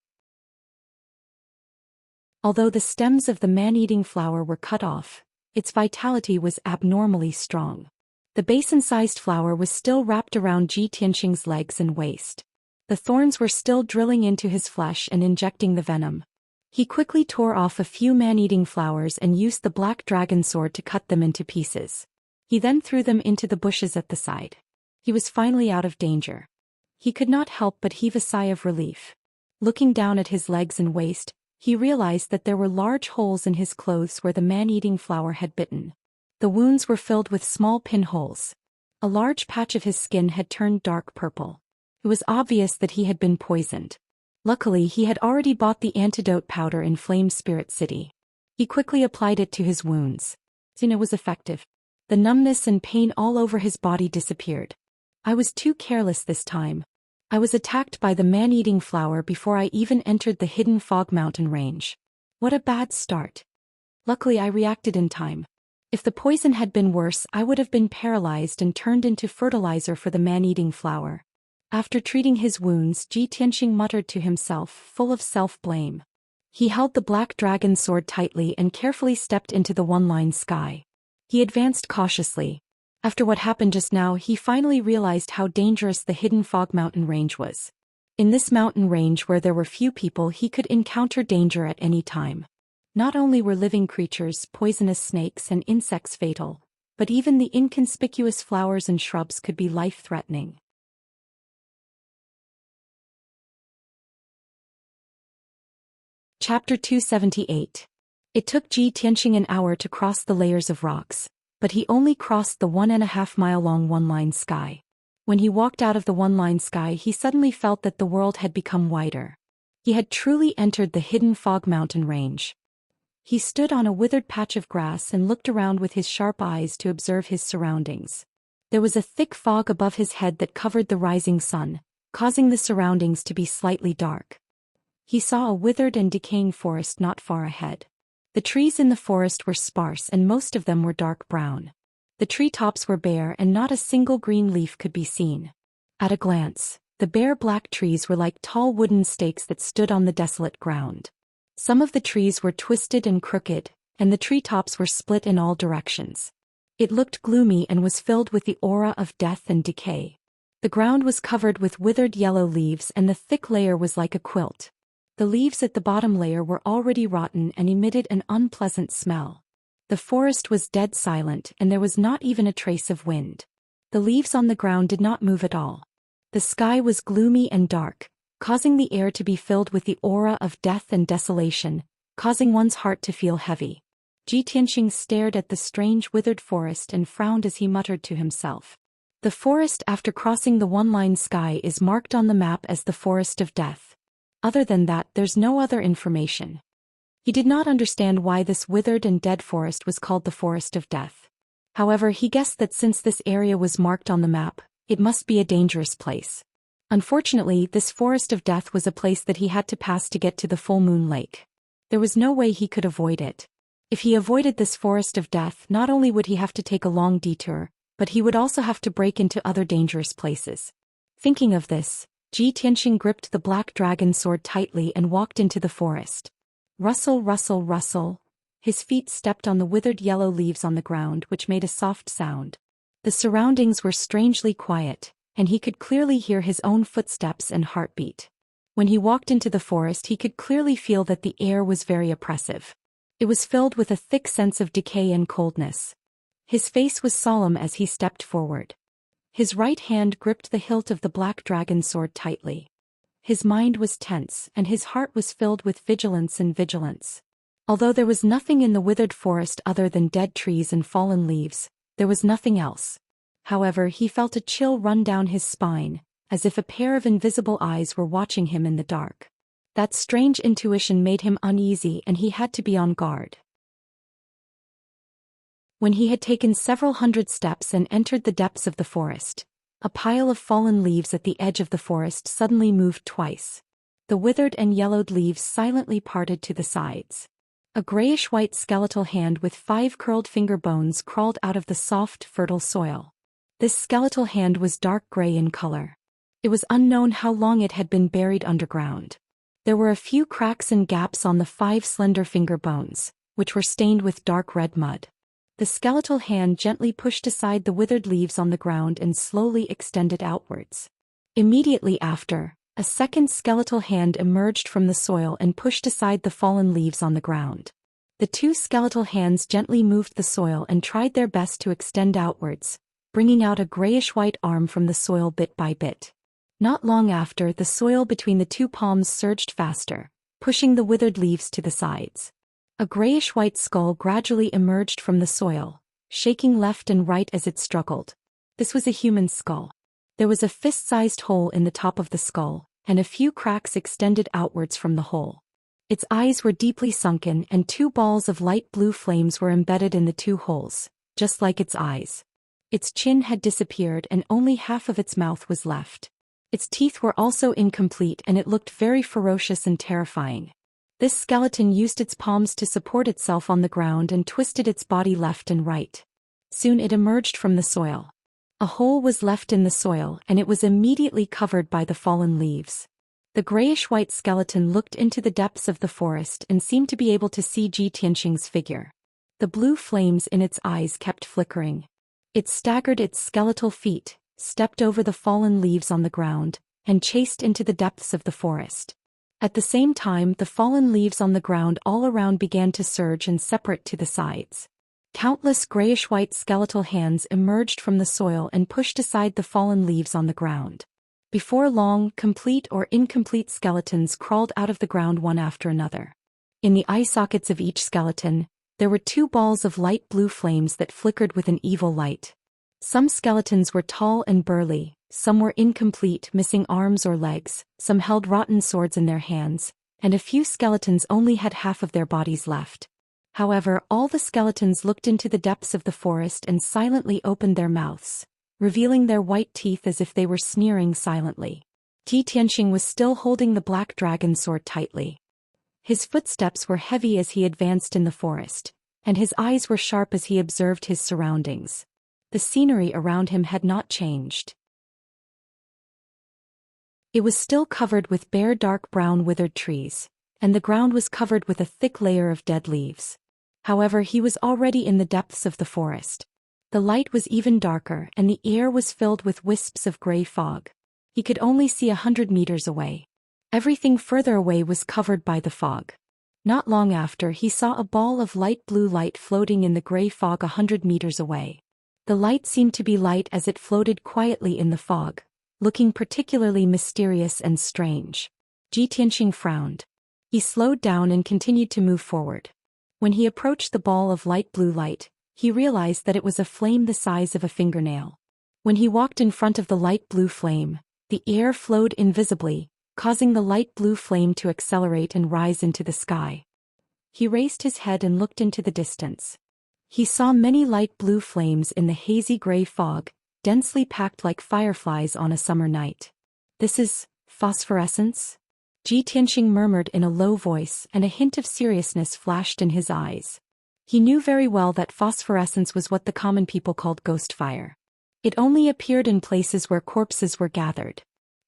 Although the stems of the man-eating flower were cut off, its vitality was abnormally strong. The basin-sized flower was still wrapped around Ji Tianqing's legs and waist. The thorns were still drilling into his flesh and injecting the venom. He quickly tore off a few man-eating flowers and used the black dragon sword to cut them into pieces. He then threw them into the bushes at the side. He was finally out of danger. He could not help but heave a sigh of relief. Looking down at his legs and waist, he realized that there were large holes in his clothes where the man-eating flower had bitten. The wounds were filled with small pinholes. A large patch of his skin had turned dark purple. It was obvious that he had been poisoned. Luckily, he had already bought the antidote powder in Flame Spirit City. He quickly applied it to his wounds. It was effective. The numbness and pain all over his body disappeared. I was too careless this time. I was attacked by the man-eating flower before I even entered the hidden fog mountain range. What a bad start. Luckily, I reacted in time. If the poison had been worse, I would have been paralyzed and turned into fertilizer for the man-eating flower. After treating his wounds, Ji Tianqing muttered to himself, full of self-blame. He held the black dragon sword tightly and carefully stepped into the one-line sky. He advanced cautiously. After what happened just now, he finally realized how dangerous the hidden fog mountain range was. In this mountain range where there were few people, he could encounter danger at any time. Not only were living creatures, poisonous snakes and insects fatal, but even the inconspicuous flowers and shrubs could be life-threatening. Chapter 278. It took Ji Tianqing an hour to cross the layers of rocks, but he only crossed the 1.5-mile-long one-line sky. When he walked out of the one-line sky, he suddenly felt that the world had become wider. He had truly entered the hidden fog mountain range. He stood on a withered patch of grass and looked around with his sharp eyes to observe his surroundings. There was a thick fog above his head that covered the rising sun, causing the surroundings to be slightly dark. He saw a withered and decaying forest not far ahead. The trees in the forest were sparse and most of them were dark brown. The treetops were bare and not a single green leaf could be seen. At a glance, the bare black trees were like tall wooden stakes that stood on the desolate ground. Some of the trees were twisted and crooked, and the treetops were split in all directions. It looked gloomy and was filled with the aura of death and decay. The ground was covered with withered yellow leaves and the thick layer was like a quilt. The leaves at the bottom layer were already rotten and emitted an unpleasant smell. The forest was dead silent and there was not even a trace of wind. The leaves on the ground did not move at all. The sky was gloomy and dark, causing the air to be filled with the aura of death and desolation, causing one's heart to feel heavy. Ji Tianqing stared at the strange withered forest and frowned as he muttered to himself. The forest after crossing the one-line sky is marked on the map as the Forest of Death. Other than that, there's no other information. He did not understand why this withered and dead forest was called the Forest of Death. However, he guessed that since this area was marked on the map, it must be a dangerous place. Unfortunately, this Forest of Death was a place that he had to pass to get to the Full Moon Lake. There was no way he could avoid it. If he avoided this Forest of Death, not only would he have to take a long detour, but he would also have to break into other dangerous places. Thinking of this, Ji Tianxing gripped the black dragon sword tightly and walked into the forest. Rustle, rustle, rustle. His feet stepped on the withered yellow leaves on the ground, which made a soft sound. The surroundings were strangely quiet, and he could clearly hear his own footsteps and heartbeat. When he walked into the forest, he could clearly feel that the air was very oppressive. It was filled with a thick sense of decay and coldness. His face was solemn as he stepped forward. His right hand gripped the hilt of the black dragon sword tightly. His mind was tense, and his heart was filled with vigilance. Although there was nothing in the withered forest other than dead trees and fallen leaves, there was nothing else. However, he felt a chill run down his spine, as if a pair of invisible eyes were watching him in the dark. That strange intuition made him uneasy, and he had to be on guard. When he had taken several hundred steps and entered the depths of the forest, a pile of fallen leaves at the edge of the forest suddenly moved twice. The withered and yellowed leaves silently parted to the sides. A grayish-white skeletal hand with 5 curled finger bones crawled out of the soft, fertile soil. This skeletal hand was dark gray in color. It was unknown how long it had been buried underground. There were a few cracks and gaps on the 5 slender finger bones, which were stained with dark red mud. The skeletal hand gently pushed aside the withered leaves on the ground and slowly extended outwards. Immediately after, a second skeletal hand emerged from the soil and pushed aside the fallen leaves on the ground. The 2 skeletal hands gently moved the soil and tried their best to extend outwards, bringing out a grayish-white arm from the soil bit by bit. Not long after, the soil between the 2 palms surged faster, pushing the withered leaves to the sides. A grayish-white skull gradually emerged from the soil, shaking left and right as it struggled. This was a human skull. There was a fist-sized hole in the top of the skull, and a few cracks extended outwards from the hole. Its eyes were deeply sunken, and 2 balls of light blue flames were embedded in the 2 holes, just like its eyes. Its chin had disappeared and only half of its mouth was left. Its teeth were also incomplete, and it looked very ferocious and terrifying. This skeleton used its palms to support itself on the ground and twisted its body left and right. Soon it emerged from the soil. A hole was left in the soil, and it was immediately covered by the fallen leaves. The grayish-white skeleton looked into the depths of the forest and seemed to be able to see Ji Tianxing's figure. The blue flames in its eyes kept flickering. It staggered its skeletal feet, stepped over the fallen leaves on the ground, and chased into the depths of the forest. At the same time, the fallen leaves on the ground all around began to surge and separate to the sides. Countless grayish-white skeletal hands emerged from the soil and pushed aside the fallen leaves on the ground. Before long, complete or incomplete skeletons crawled out of the ground one after another. In the eye sockets of each skeleton, there were 2 balls of light blue flames that flickered with an evil light. Some skeletons were tall and burly, some were incomplete, missing arms or legs, some held rotten swords in their hands, and a few skeletons only had half of their bodies left. However, all the skeletons looked into the depths of the forest and silently opened their mouths, revealing their white teeth as if they were sneering silently. Ji Tianxing was still holding the black dragon sword tightly. His footsteps were heavy as he advanced in the forest, and his eyes were sharp as he observed his surroundings. The scenery around him had not changed. It was still covered with bare dark brown withered trees, and the ground was covered with a thick layer of dead leaves. However, he was already in the depths of the forest. The light was even darker, and the air was filled with wisps of gray fog. He could only see 100 meters away. Everything further away was covered by the fog. Not long after, he saw a ball of light blue light floating in the gray fog 100 meters away. The light seemed to be light as it floated quietly in the fog, looking particularly mysterious and strange. Ji Tianxing frowned. He slowed down and continued to move forward. When he approached the ball of light blue light, he realized that it was a flame the size of a fingernail. When he walked in front of the light blue flame, the air flowed invisibly, causing the light blue flame to accelerate and rise into the sky. He raised his head and looked into the distance. He saw many light blue flames in the hazy gray fog, densely packed like fireflies on a summer night. "This is phosphorescence?" Ji Tianxing murmured in a low voice, and a hint of seriousness flashed in his eyes. He knew very well that phosphorescence was what the common people called ghost fire. It only appeared in places where corpses were gathered.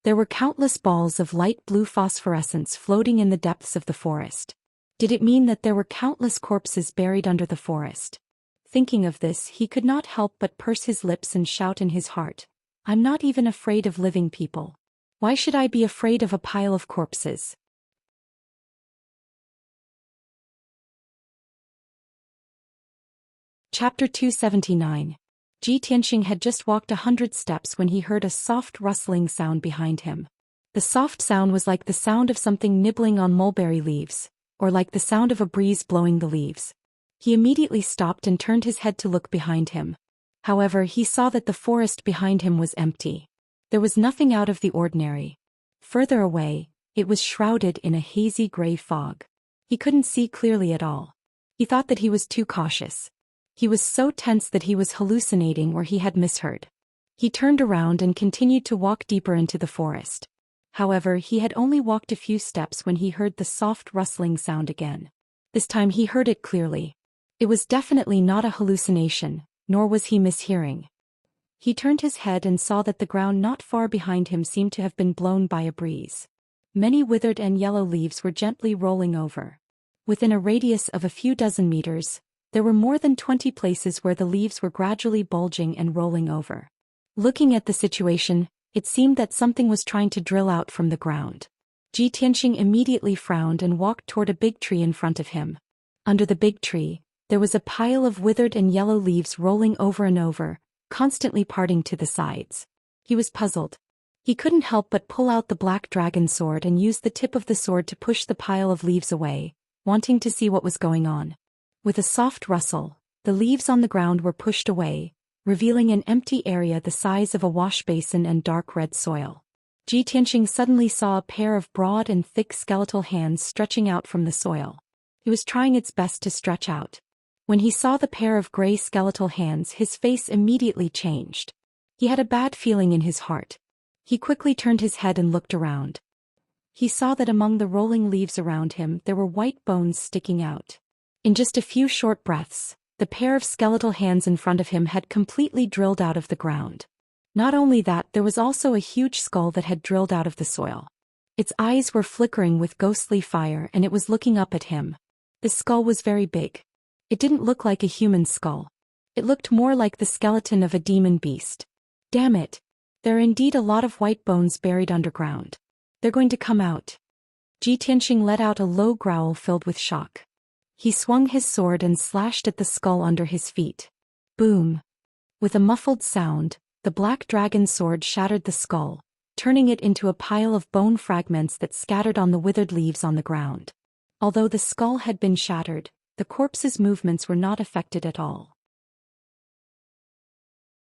There were countless balls of light blue phosphorescence floating in the depths of the forest. Did it mean that there were countless corpses buried under the forest? Thinking of this, he could not help but purse his lips and shout in his heart, "I'm not even afraid of living people. Why should I be afraid of a pile of corpses?" Chapter 279. Ji Tianxing had just walked 100 steps when he heard a soft rustling sound behind him. The soft sound was like the sound of something nibbling on mulberry leaves, or like the sound of a breeze blowing the leaves. He immediately stopped and turned his head to look behind him. However, he saw that the forest behind him was empty. There was nothing out of the ordinary. Further away, it was shrouded in a hazy gray fog. He couldn't see clearly at all. He thought that he was too cautious. He was so tense that he was hallucinating or he had misheard. He turned around and continued to walk deeper into the forest. However, he had only walked a few steps when he heard the soft rustling sound again. This time he heard it clearly. It was definitely not a hallucination, nor was he mishearing. He turned his head and saw that the ground not far behind him seemed to have been blown by a breeze. Many withered and yellow leaves were gently rolling over. Within a radius of a few dozen meters, there were more than 20 places where the leaves were gradually bulging and rolling over. Looking at the situation, it seemed that something was trying to drill out from the ground. Ji Tianxing immediately frowned and walked toward a big tree in front of him. Under the big tree, there was a pile of withered and yellow leaves rolling over and over, constantly parting to the sides. He was puzzled. He couldn't help but pull out the black dragon sword and use the tip of the sword to push the pile of leaves away, wanting to see what was going on. With a soft rustle, the leaves on the ground were pushed away, revealing an empty area the size of a wash basin and dark red soil. Ji Tianxing suddenly saw a pair of broad and thick skeletal hands stretching out from the soil. He was trying its best to stretch out. When he saw the pair of gray skeletal hands, his face immediately changed. He had a bad feeling in his heart. He quickly turned his head and looked around. He saw that among the rolling leaves around him there were white bones sticking out. In just a few short breaths, the pair of skeletal hands in front of him had completely drilled out of the ground. Not only that, there was also a huge skull that had drilled out of the soil. Its eyes were flickering with ghostly fire and it was looking up at him. The skull was very big. It didn't look like a human skull. It looked more like the skeleton of a demon beast. Damn it! There are indeed a lot of white bones buried underground. They're going to come out. Ji Tianxing let out a low growl filled with shock. He swung his sword and slashed at the skull under his feet. Boom! With a muffled sound, the black dragon sword shattered the skull, turning it into a pile of bone fragments that scattered on the withered leaves on the ground. Although the skull had been shattered, the corpse's movements were not affected at all.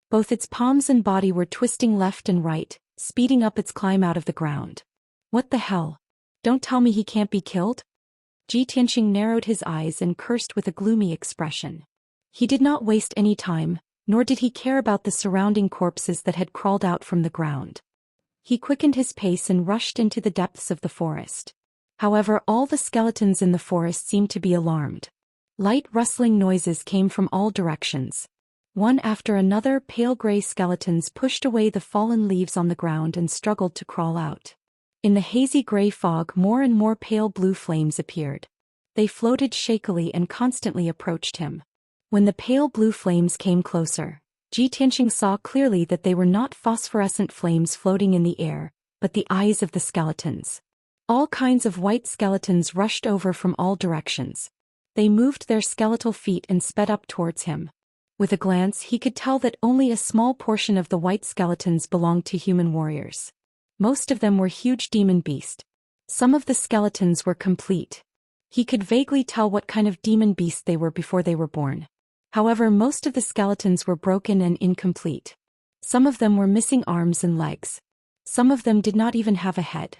Both its palms and body were twisting left and right, speeding up its climb out of the ground. What the hell? Don't tell me he can't be killed? Ji Tianxing narrowed his eyes and cursed with a gloomy expression. He did not waste any time, nor did he care about the surrounding corpses that had crawled out from the ground. He quickened his pace and rushed into the depths of the forest. However, all the skeletons in the forest seemed to be alarmed. Light rustling noises came from all directions. One after another, pale gray skeletons pushed away the fallen leaves on the ground and struggled to crawl out. In the hazy gray fog, more and more pale blue flames appeared. They floated shakily and constantly approached him. When the pale blue flames came closer, Ji Tianxing saw clearly that they were not phosphorescent flames floating in the air, but the eyes of the skeletons. All kinds of white skeletons rushed over from all directions. They moved their skeletal feet and sped up towards him. With a glance, he could tell that only a small portion of the white skeletons belonged to human warriors. Most of them were huge demon beasts. Some of the skeletons were complete. He could vaguely tell what kind of demon beast they were before they were born. However, most of the skeletons were broken and incomplete. Some of them were missing arms and legs. Some of them did not even have a head.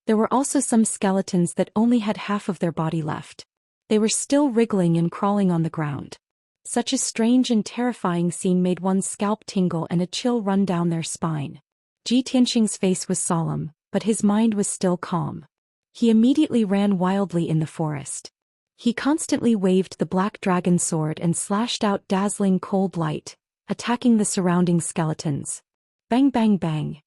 There were also some skeletons that only had half of their body left. They were still wriggling and crawling on the ground. Such a strange and terrifying scene made one's scalp tingle and a chill run down their spine. Ji Tianxing's face was solemn, but his mind was still calm. He immediately ran wildly in the forest. He constantly waved the black dragon sword and slashed out dazzling cold light, attacking the surrounding skeletons. Bang bang bang.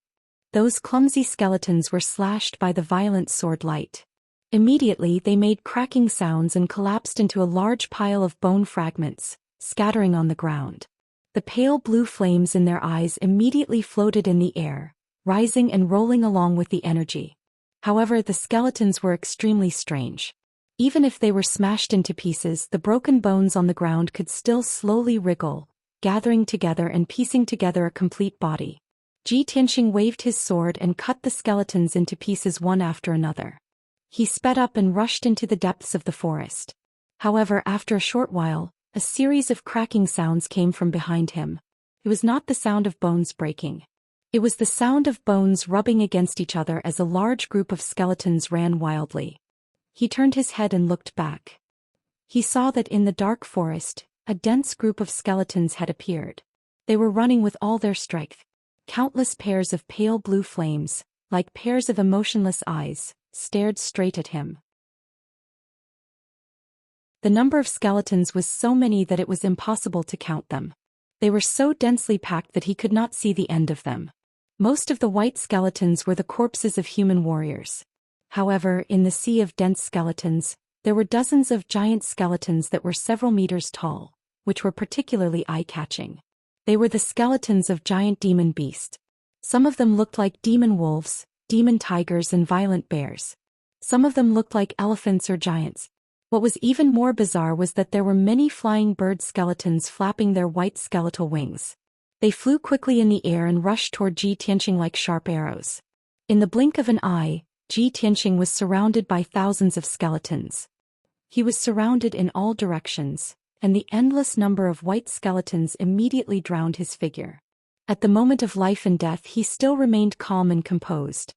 Those clumsy skeletons were slashed by the violent sword light. Immediately they made cracking sounds and collapsed into a large pile of bone fragments, scattering on the ground. The pale blue flames in their eyes immediately floated in the air, rising and rolling along with the energy. However, the skeletons were extremely strange. Even if they were smashed into pieces, the broken bones on the ground could still slowly wriggle, gathering together and piecing together a complete body. Ji Tianxing waved his sword and cut the skeletons into pieces one after another. He sped up and rushed into the depths of the forest. However, after a short while, a series of cracking sounds came from behind him. It was not the sound of bones breaking. It was the sound of bones rubbing against each other as a large group of skeletons ran wildly. He turned his head and looked back. He saw that in the dark forest, a dense group of skeletons had appeared. They were running with all their strength. Countless pairs of pale blue flames, like pairs of emotionless eyes, stared straight at him. The number of skeletons was so many that it was impossible to count them. They were so densely packed that he could not see the end of them. Most of the white skeletons were the corpses of human warriors. However, in the sea of dense skeletons, there were dozens of giant skeletons that were several meters tall, which were particularly eye-catching. They were the skeletons of giant demon beasts. Some of them looked like demon wolves, demon tigers and violent bears. Some of them looked like elephants or giants. What was even more bizarre was that there were many flying bird skeletons flapping their white skeletal wings. They flew quickly in the air and rushed toward Ji Tianxing like sharp arrows. In the blink of an eye, Ji Tianxing was surrounded by thousands of skeletons. He was surrounded in all directions, and the endless number of white skeletons immediately drowned his figure. At the moment of life and death he still remained calm and composed.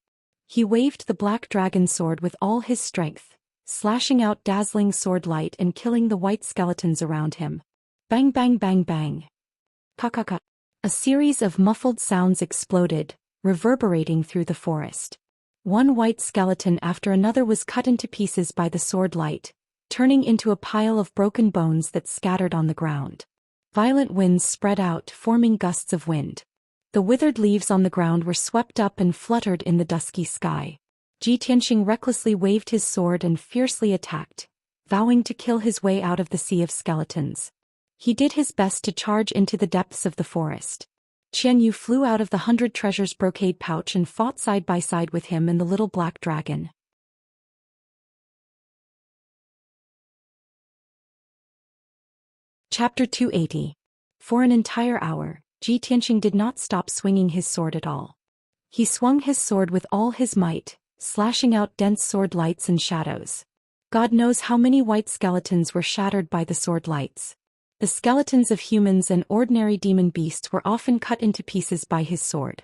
He waved the black dragon sword with all his strength, slashing out dazzling sword light and killing the white skeletons around him. Bang bang bang bang. Ka-ka-ka. A series of muffled sounds exploded, reverberating through the forest. One white skeleton after another was cut into pieces by the sword light, turning into a pile of broken bones that scattered on the ground. Violent winds spread out, forming gusts of wind. The withered leaves on the ground were swept up and fluttered in the dusky sky. Ji Tianxing recklessly waved his sword and fiercely attacked, vowing to kill his way out of the sea of skeletons. He did his best to charge into the depths of the forest. Qianyu flew out of the 100 treasures brocade pouch and fought side by side with him and the little black dragon. Chapter 280. For an entire hour, Ji Tianxing did not stop swinging his sword at all. He swung his sword with all his might, slashing out dense sword lights and shadows. God knows how many white skeletons were shattered by the sword lights. The skeletons of humans and ordinary demon beasts were often cut into pieces by his sword.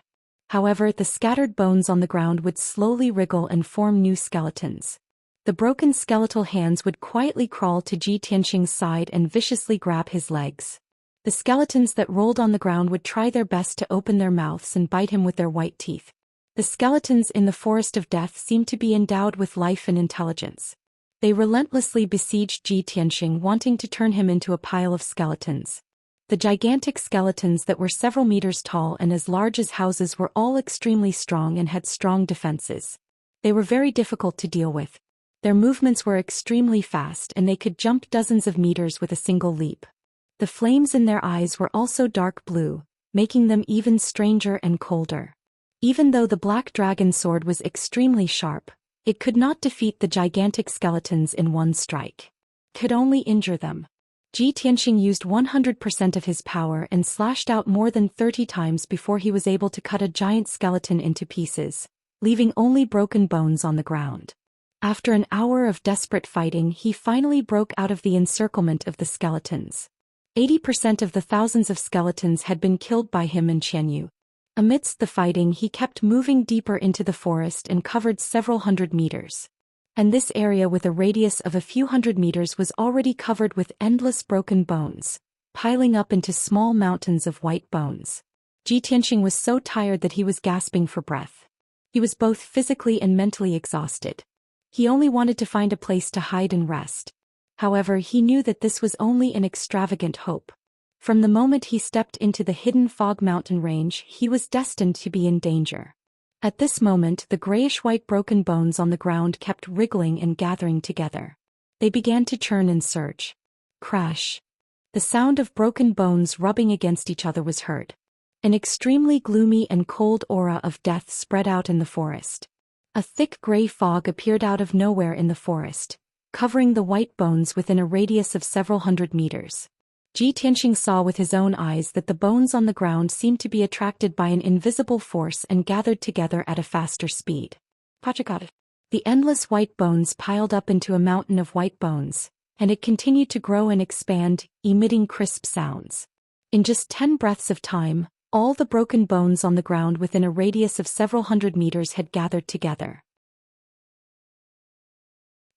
However, the scattered bones on the ground would slowly wriggle and form new skeletons. The broken skeletal hands would quietly crawl to Ji Tianxing's side and viciously grab his legs. The skeletons that rolled on the ground would try their best to open their mouths and bite him with their white teeth. The skeletons in the forest of death seemed to be endowed with life and intelligence. They relentlessly besieged Ji Tianxing, wanting to turn him into a pile of skeletons. The gigantic skeletons that were several meters tall and as large as houses were all extremely strong and had strong defenses. They were very difficult to deal with. Their movements were extremely fast and they could jump dozens of meters with a single leap. The flames in their eyes were also dark blue, making them even stranger and colder. Even though the black dragon sword was extremely sharp, it could not defeat the gigantic skeletons in one strike. Could only injure them. Ji Tianxing used 100% of his power and slashed out more than 30 times before he was able to cut a giant skeleton into pieces, leaving only broken bones on the ground. After an hour of desperate fighting, he finally broke out of the encirclement of the skeletons. 80% of the thousands of skeletons had been killed by him and Qianyu. Amidst the fighting, he kept moving deeper into the forest and covered several hundred meters. And this area with a radius of a few hundred meters was already covered with endless broken bones, piling up into small mountains of white bones. Tianxing was so tired that he was gasping for breath. He was both physically and mentally exhausted. He only wanted to find a place to hide and rest. However, he knew that this was only an extravagant hope. From the moment he stepped into the hidden fog mountain range, he was destined to be in danger. At this moment, the grayish-white broken bones on the ground kept wriggling and gathering together. They began to churn and surge. Crash. The sound of broken bones rubbing against each other was heard. An extremely gloomy and cold aura of death spread out in the forest. A thick gray fog appeared out of nowhere in the forest, covering the white bones within a radius of several hundred meters. Tianxing saw with his own eyes that the bones on the ground seemed to be attracted by an invisible force and gathered together at a faster speed. The endless white bones piled up into a mountain of white bones, and it continued to grow and expand, emitting crisp sounds. In just 10 breaths of time, all the broken bones on the ground within a radius of several hundred meters had gathered together.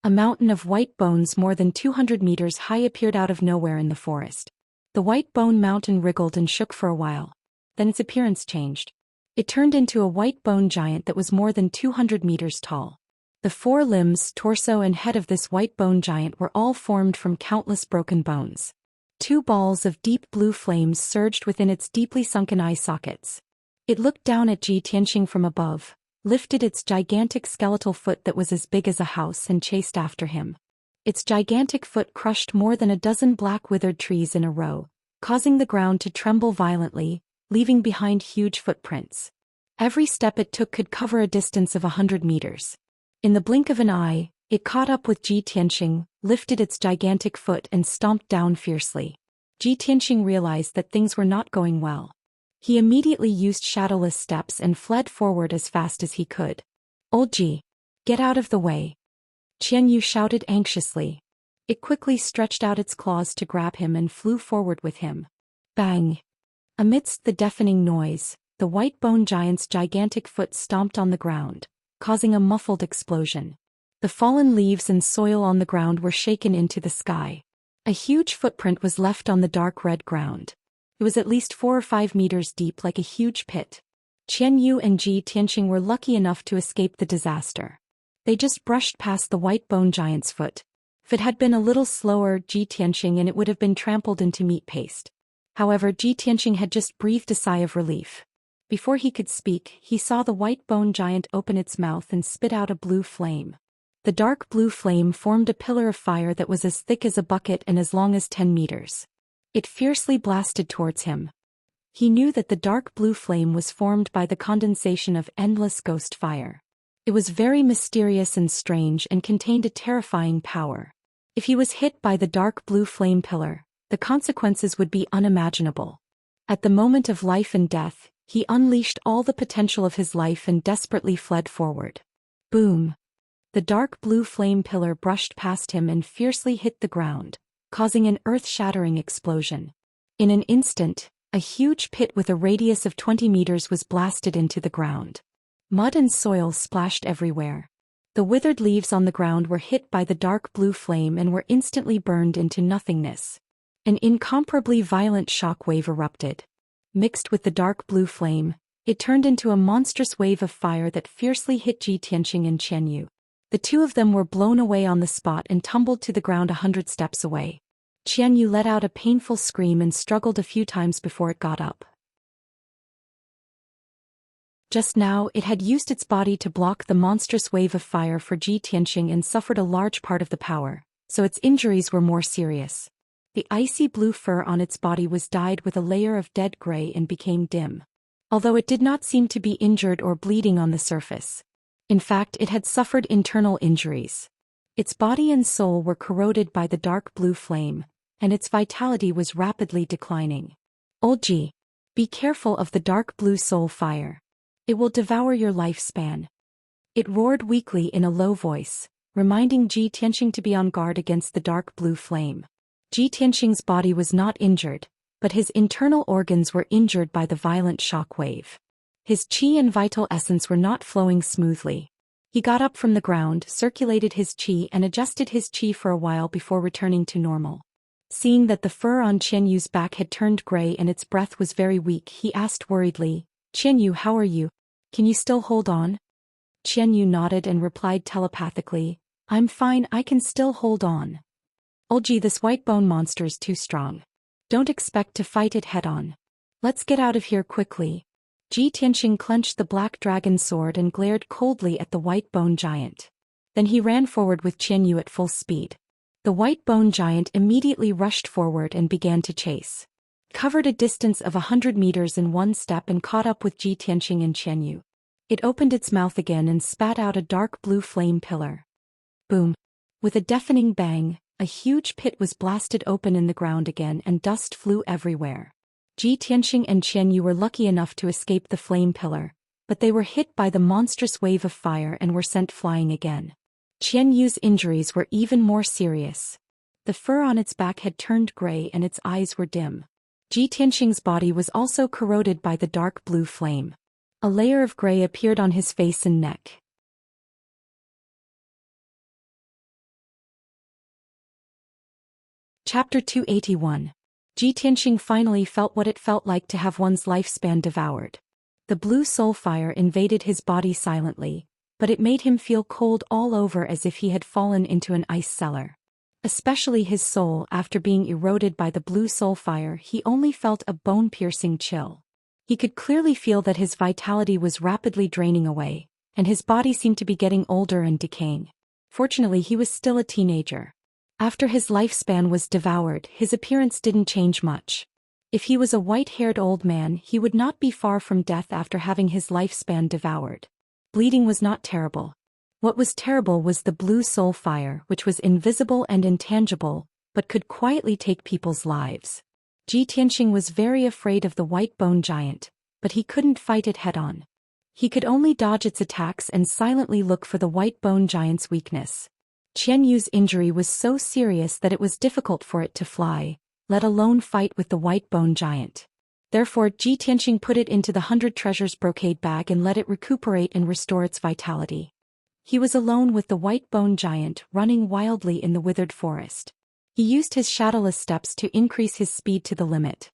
A mountain of white bones more than 200 meters high appeared out of nowhere in the forest. The white bone mountain wriggled and shook for a while. Then its appearance changed. It turned into a white bone giant that was more than 200 meters tall. The 4 limbs, torso and head of this white bone giant were all formed from countless broken bones. 2 balls of deep blue flames surged within its deeply sunken eye sockets. It looked down at Tianxing from above, lifted its gigantic skeletal foot that was as big as a house and chased after him. Its gigantic foot crushed more than a dozen black withered trees in a row, causing the ground to tremble violently, leaving behind huge footprints. Every step it took could cover a distance of 100 meters. In the blink of an eye, it caught up with Tianxing, lifted its gigantic foot and stomped down fiercely. Tianxing realized that things were not going well. He immediately used shadowless steps and fled forward as fast as he could. "Old Ji, get out of the way!" Qianyu shouted anxiously. It quickly stretched out its claws to grab him and flew forward with him. Bang! Amidst the deafening noise, the white bone giant's gigantic foot stomped on the ground, causing a muffled explosion. The fallen leaves and soil on the ground were shaken into the sky. A huge footprint was left on the dark red ground. It was at least 4 or 5 meters deep, like a huge pit. Qianyu and Tianxing were lucky enough to escape the disaster. They just brushed past the white bone giant's foot. If it had been a little slower, Tianxing and it would have been trampled into meat paste. However, Tianxing had just breathed a sigh of relief. Before he could speak, he saw the white bone giant open its mouth and spit out a blue flame. The dark blue flame formed a pillar of fire that was as thick as a bucket and as long as 10 meters. It fiercely blasted towards him. He knew that the dark blue flame was formed by the condensation of endless ghost fire. It was very mysterious and strange and contained a terrifying power. If he was hit by the dark blue flame pillar, the consequences would be unimaginable. At the moment of life and death, he unleashed all the potential of his life and desperately fled forward. Boom! The dark blue flame pillar brushed past him and fiercely hit the ground, causing an earth-shattering explosion. In an instant, a huge pit with a radius of 20 meters was blasted into the ground. Mud and soil splashed everywhere. The withered leaves on the ground were hit by the dark blue flame and were instantly burned into nothingness. An incomparably violent shock wave erupted. Mixed with the dark blue flame, it turned into a monstrous wave of fire that fiercely hit Tianxing and Qianyu. The 2 of them were blown away on the spot and tumbled to the ground 100 steps away. Qianyu let out a painful scream and struggled a few times before it got up. Just now, it had used its body to block the monstrous wave of fire for Tianxing and suffered a large part of the power, so its injuries were more serious. The icy blue fur on its body was dyed with a layer of dead gray and became dim. Although it did not seem to be injured or bleeding on the surface. In fact, it had suffered internal injuries. Its body and soul were corroded by the dark blue flame, and its vitality was rapidly declining. "Old Ji, be careful of the dark blue soul fire. It will devour your lifespan." It roared weakly in a low voice, reminding Tianxing to be on guard against the dark blue flame. Tianxing's body was not injured, but his internal organs were injured by the violent shock wave. His qi and vital essence were not flowing smoothly. He got up from the ground, circulated his qi and adjusted his qi for a while before returning to normal. Seeing that the fur on Qianyu's back had turned gray and its breath was very weak, he asked worriedly, "Qianyu, how are you? Can you still hold on?" Qianyu nodded and replied telepathically, "I'm fine, I can still hold on. Olji, this white bone monster is too strong. Don't expect to fight it head-on. Let's get out of here quickly." Ji Tianxing clenched the black dragon sword and glared coldly at the white bone giant. Then he ran forward with Qianyu at full speed. The white bone giant immediately rushed forward and began to chase. Covered a distance of 100 meters in one step and caught up with Ji Tianxing and Qianyu. It opened its mouth again and spat out a dark blue flame pillar. Boom! With a deafening bang, a huge pit was blasted open in the ground again and dust flew everywhere. Ji Tianxing and Qianyu were lucky enough to escape the flame pillar, but they were hit by the monstrous wave of fire and were sent flying again. Qianyu's injuries were even more serious. The fur on its back had turned gray and its eyes were dim. Ji Tianxing's body was also corroded by the dark blue flame. A layer of gray appeared on his face and neck. Chapter 281. Ji Tianxing finally felt what it felt like to have one's lifespan devoured. The blue soul fire invaded his body silently, but it made him feel cold all over as if he had fallen into an ice cellar. Especially his soul, after being eroded by the blue soul fire, he only felt a bone-piercing chill. He could clearly feel that his vitality was rapidly draining away, and his body seemed to be getting older and decaying. Fortunately, he was still a teenager. After his lifespan was devoured, his appearance didn't change much. If he was a white-haired old man, he would not be far from death after having his lifespan devoured. Bleeding was not terrible. What was terrible was the blue soul fire, which was invisible and intangible, but could quietly take people's lives. Ji Tianxing was very afraid of the white bone giant, but he couldn't fight it head-on. He could only dodge its attacks and silently look for the white bone giant's weakness. Qianyu's injury was so serious that it was difficult for it to fly, let alone fight with the white bone giant. Therefore, Ji Tianxing put it into the 100 treasures brocade bag and let it recuperate and restore its vitality. He was alone with the white bone giant, running wildly in the withered forest. He used his shadowless steps to increase his speed to the limit.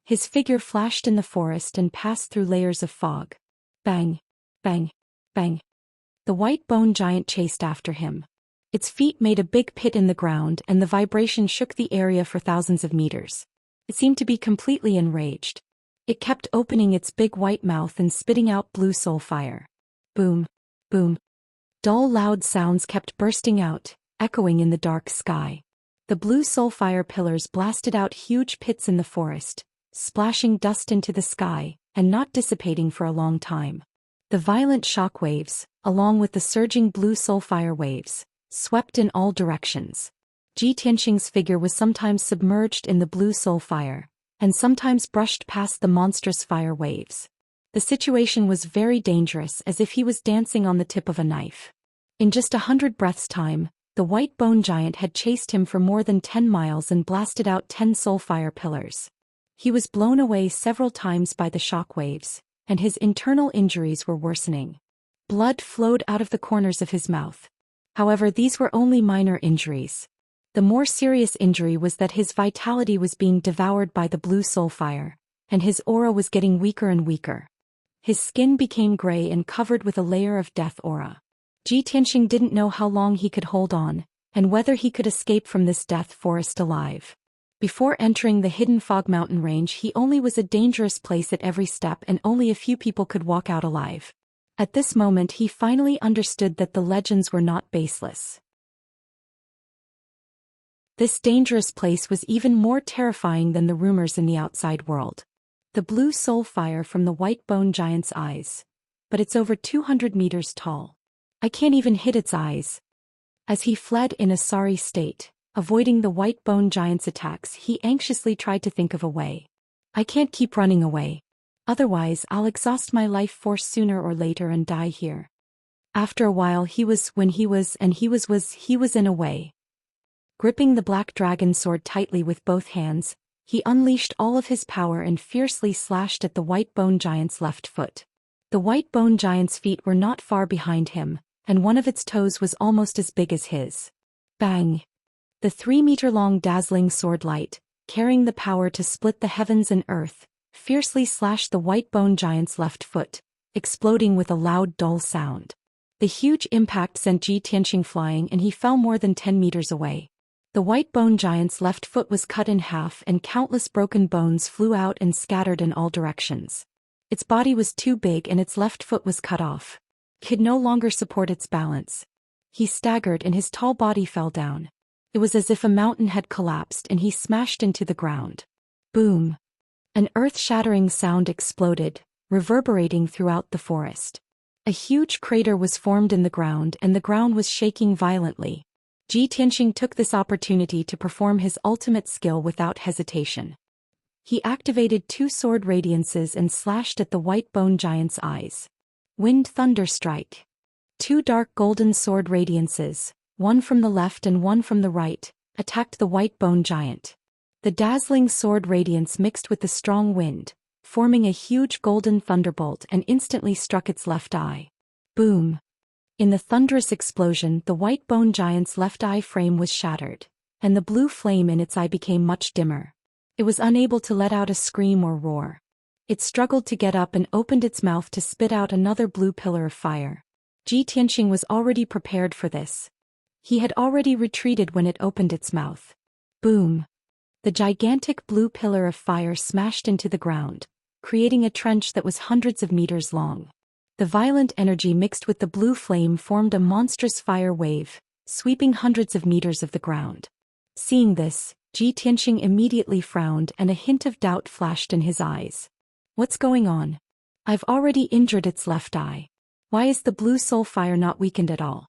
His figure flashed in the forest and passed through layers of fog. Bang! Bang! Bang! The white bone giant chased after him. Its feet made a big pit in the ground and the vibration shook the area for thousands of meters. It seemed to be completely enraged. It kept opening its big white mouth and spitting out blue soul fire. Boom! Boom! Dull loud sounds kept bursting out, echoing in the dark sky. The blue soul fire pillars blasted out huge pits in the forest, splashing dust into the sky, and not dissipating for a long time. The violent shock waves, along with the surging blue soul fire waves, swept in all directions. Ji Tianxing's figure was sometimes submerged in the blue soul fire, and sometimes brushed past the monstrous fire waves. The situation was very dangerous, as if he was dancing on the tip of a knife. In just 100 breaths' time, the white bone giant had chased him for more than 10 miles and blasted out 10 soul fire pillars. He was blown away several times by the shock waves, and his internal injuries were worsening. Blood flowed out of the corners of his mouth. However, these were only minor injuries. The more serious injury was that his vitality was being devoured by the blue soul fire, and his aura was getting weaker and weaker. His skin became gray and covered with a layer of death aura. Ji Tianxing didn't know how long he could hold on, and whether he could escape from this death forest alive. Before entering the hidden fog mountain range, he only was a dangerous place at every step and only a few people could walk out alive. At this moment he finally understood that the legends were not baseless. This dangerous place was even more terrifying than the rumors in the outside world. The blue soul fire from the white bone giant's eyes. But it's over 200 meters tall. I can't even hit its eyes. As he fled in a sorry state, avoiding the white bone giant's attacks, he anxiously tried to think of a way. I can't keep running away. Otherwise, I'll exhaust my life force sooner or later and die here. After a while he was in a way. Gripping the black dragon sword tightly with both hands, he unleashed all of his power and fiercely slashed at the white bone giant's left foot. The white bone giant's feet were not far behind him, and one of its toes was almost as big as his. Bang! The 3-meter-long dazzling sword light, carrying the power to split the heavens and earth, fiercely slashed the white bone giant's left foot, exploding with a loud dull sound. The huge impact sent Ji Tianqing flying and he fell more than 10 meters away. The white bone giant's left foot was cut in half and countless broken bones flew out and scattered in all directions. Its body was too big and its left foot was cut off. It could no longer support its balance. He staggered and his tall body fell down. It was as if a mountain had collapsed and he smashed into the ground. Boom! An earth-shattering sound exploded, reverberating throughout the forest. A huge crater was formed in the ground and the ground was shaking violently. Ji Tianqing took this opportunity to perform his ultimate skill without hesitation. He activated 2 sword radiances and slashed at the white bone giant's eyes. Wind Thunder Strike. 2 dark golden sword radiances, one from the left and one from the right, attacked the white bone giant. The dazzling sword radiance mixed with the strong wind, forming a huge golden thunderbolt and instantly struck its left eye. Boom! In the thunderous explosion, the white bone giant's left eye frame was shattered, and the blue flame in its eye became much dimmer. It was unable to let out a scream or roar. It struggled to get up and opened its mouth to spit out another blue pillar of fire. Ji Tianqing was already prepared for this. He had already retreated when it opened its mouth. Boom! The gigantic blue pillar of fire smashed into the ground, creating a trench that was hundreds of meters long. The violent energy mixed with the blue flame formed a monstrous fire wave, sweeping hundreds of meters of the ground. Seeing this, Ji Tianqing immediately frowned and a hint of doubt flashed in his eyes. What's going on? I've already injured its left eye. Why is the blue soul fire not weakened at all?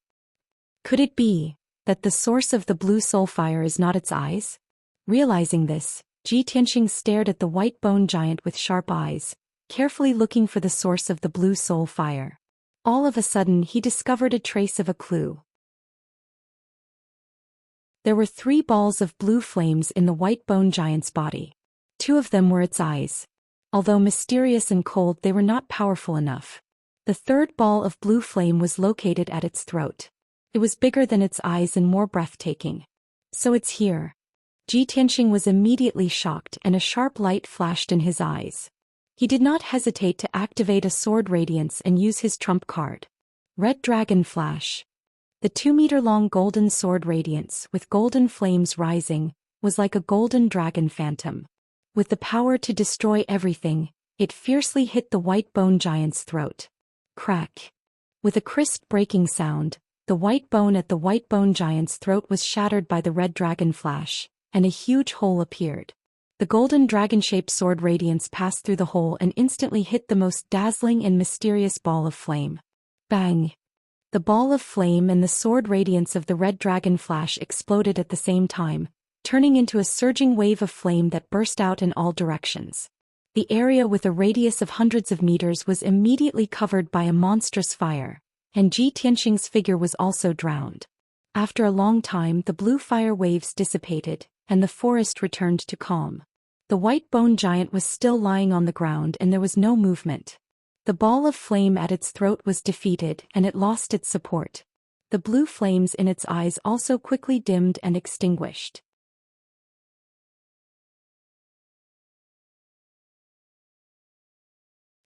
Could it be that the source of the blue soul fire is not its eyes? Realizing this, Ji Tianqing stared at the white bone giant with sharp eyes, carefully looking for the source of the blue soul fire. All of a sudden he discovered a trace of a clue. There were 3 balls of blue flames in the white bone giant's body. 2 of them were its eyes. Although mysterious and cold, they were not powerful enough. The 3rd ball of blue flame was located at its throat. It was bigger than its eyes and more breathtaking. So it's here. Ji Tianqing was immediately shocked and a sharp light flashed in his eyes. He did not hesitate to activate a sword radiance and use his trump card. Red Dragon Flash. The 2-meter-long golden sword radiance, with golden flames rising, was like a golden dragon phantom. With the power to destroy everything, it fiercely hit the white bone giant's throat. Crack! With a crisp breaking sound, the white bone at the white bone giant's throat was shattered by the red dragon flash, and a huge hole appeared. The golden dragon-shaped sword radiance passed through the hole and instantly hit the most dazzling and mysterious ball of flame. Bang! The ball of flame and the sword radiance of the red dragon flash exploded at the same time, turning into a surging wave of flame that burst out in all directions. The area with a radius of hundreds of meters was immediately covered by a monstrous fire, and Ji Tianqing's figure was also drowned. After a long time, the blue fire waves dissipated, and the forest returned to calm. The white bone giant was still lying on the ground and there was no movement. The ball of flame at its throat was defeated and it lost its support. The blue flames in its eyes also quickly dimmed and extinguished.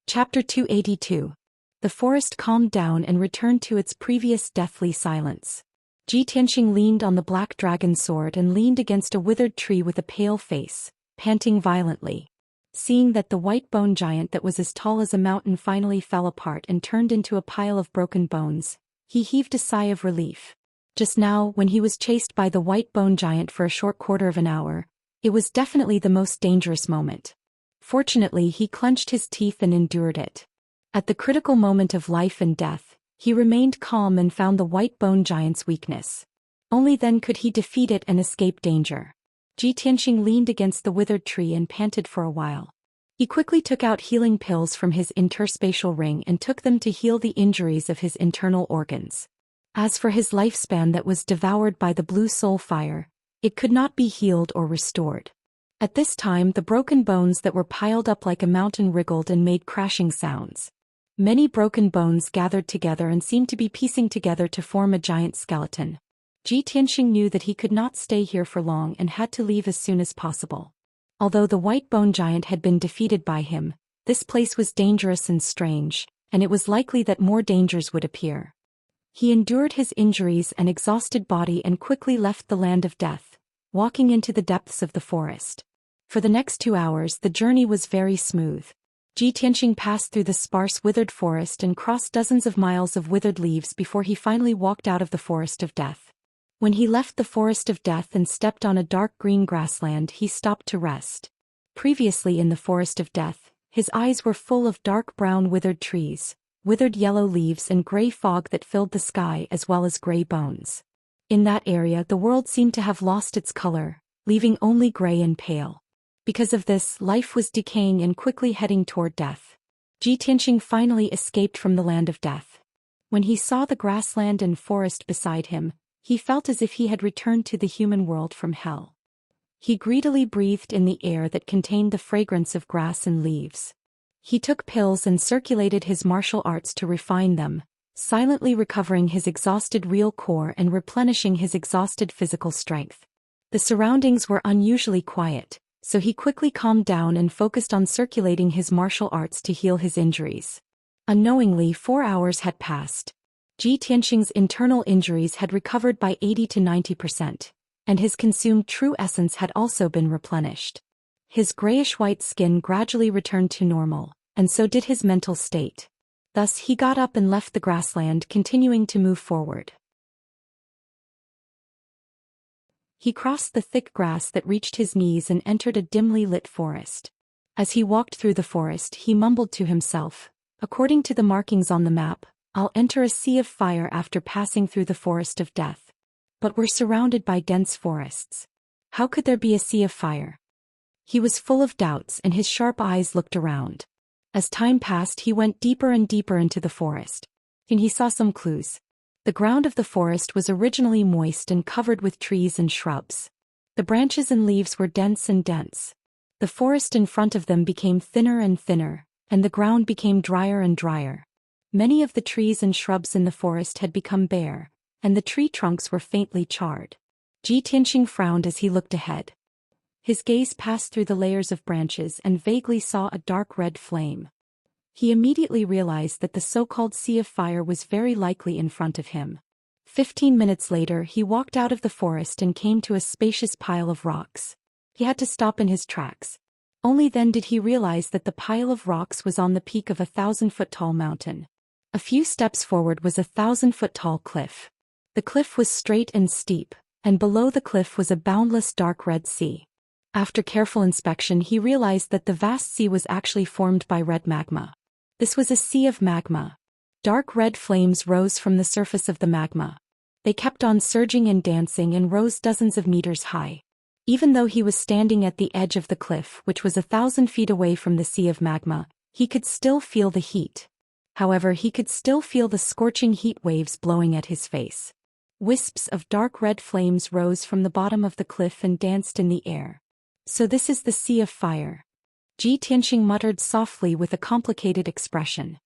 Chapter 282. The forest calmed down and returned to its previous deathly silence. Ji Tianqing leaned on the black dragon sword and leaned against a withered tree with a pale face, panting violently. Seeing that the white bone giant that was as tall as a mountain finally fell apart and turned into a pile of broken bones, he heaved a sigh of relief. Just now, when he was chased by the white bone giant for a short quarter of an hour, it was definitely the most dangerous moment. Fortunately, he clenched his teeth and endured it. At the critical moment of life and death, he remained calm and found the white bone giant's weakness. Only then could he defeat it and escape danger. Ji Tianqing leaned against the withered tree and panted for a while. He quickly took out healing pills from his interspatial ring and took them to heal the injuries of his internal organs. As for his lifespan that was devoured by the blue soul fire, it could not be healed or restored. At this time, the broken bones that were piled up like a mountain wriggled and made crashing sounds. Many broken bones gathered together and seemed to be piecing together to form a giant skeleton. Tianxing knew that he could not stay here for long and had to leave as soon as possible. Although the white bone giant had been defeated by him, this place was dangerous and strange, and it was likely that more dangers would appear. He endured his injuries and exhausted body and quickly left the land of death, walking into the depths of the forest. For the next 2 hours the journey was very smooth. Tianxing passed through the sparse withered forest and crossed dozens of miles of withered leaves before he finally walked out of the forest of death. When he left the forest of death and stepped on a dark green grassland, he stopped to rest. Previously in the forest of death, his eyes were full of dark brown withered trees, withered yellow leaves and gray fog that filled the sky as well as gray bones. In that area the world seemed to have lost its color, leaving only gray and pale. Because of this, life was decaying and quickly heading toward death. Tianxing finally escaped from the land of death. When he saw the grassland and forest beside him, he felt as if he had returned to the human world from hell. He greedily breathed in the air that contained the fragrance of grass and leaves. He took pills and circulated his martial arts to refine them, silently recovering his exhausted real core and replenishing his exhausted physical strength. The surroundings were unusually quiet, so he quickly calmed down and focused on circulating his martial arts to heal his injuries. Unknowingly, 4 hours had passed. Tianxing's internal injuries had recovered by 80 to 90%, and his consumed true essence had also been replenished. His grayish-white skin gradually returned to normal, and so did his mental state. Thus he got up and left the grassland, continuing to move forward. He crossed the thick grass that reached his knees and entered a dimly lit forest. As he walked through the forest, he mumbled to himself, "According to the markings on the map, I'll enter a sea of fire after passing through the forest of death. But we're surrounded by dense forests. How could there be a sea of fire?" He was full of doubts and his sharp eyes looked around. As time passed, he went deeper and deeper into the forest. And he saw some clues. The ground of the forest was originally moist and covered with trees and shrubs. The branches and leaves were dense and dense. The forest in front of them became thinner and thinner, and the ground became drier and drier. Many of the trees and shrubs in the forest had become bare, and the tree trunks were faintly charred. Tianxing frowned as he looked ahead. His gaze passed through the layers of branches and vaguely saw a dark red flame. He immediately realized that the so-called sea of fire was very likely in front of him. 15 minutes later he walked out of the forest and came to a spacious pile of rocks. He had to stop in his tracks. Only then did he realize that the pile of rocks was on the peak of a 1,000-foot-tall mountain. A few steps forward was a 1,000-foot-tall cliff. The cliff was straight and steep, and below the cliff was a boundless dark red sea. After careful inspection he realized that the vast sea was actually formed by red magma. This was a sea of magma. Dark red flames rose from the surface of the magma. They kept on surging and dancing and rose dozens of meters high. Even though he was standing at the edge of the cliff, which was 1,000 feet away from the sea of magma, he could still feel the heat. However, he could still feel the scorching heat waves blowing at his face. Wisps of dark red flames rose from the bottom of the cliff and danced in the air. "So this is the sea of fire," Tianxing muttered softly with a complicated expression.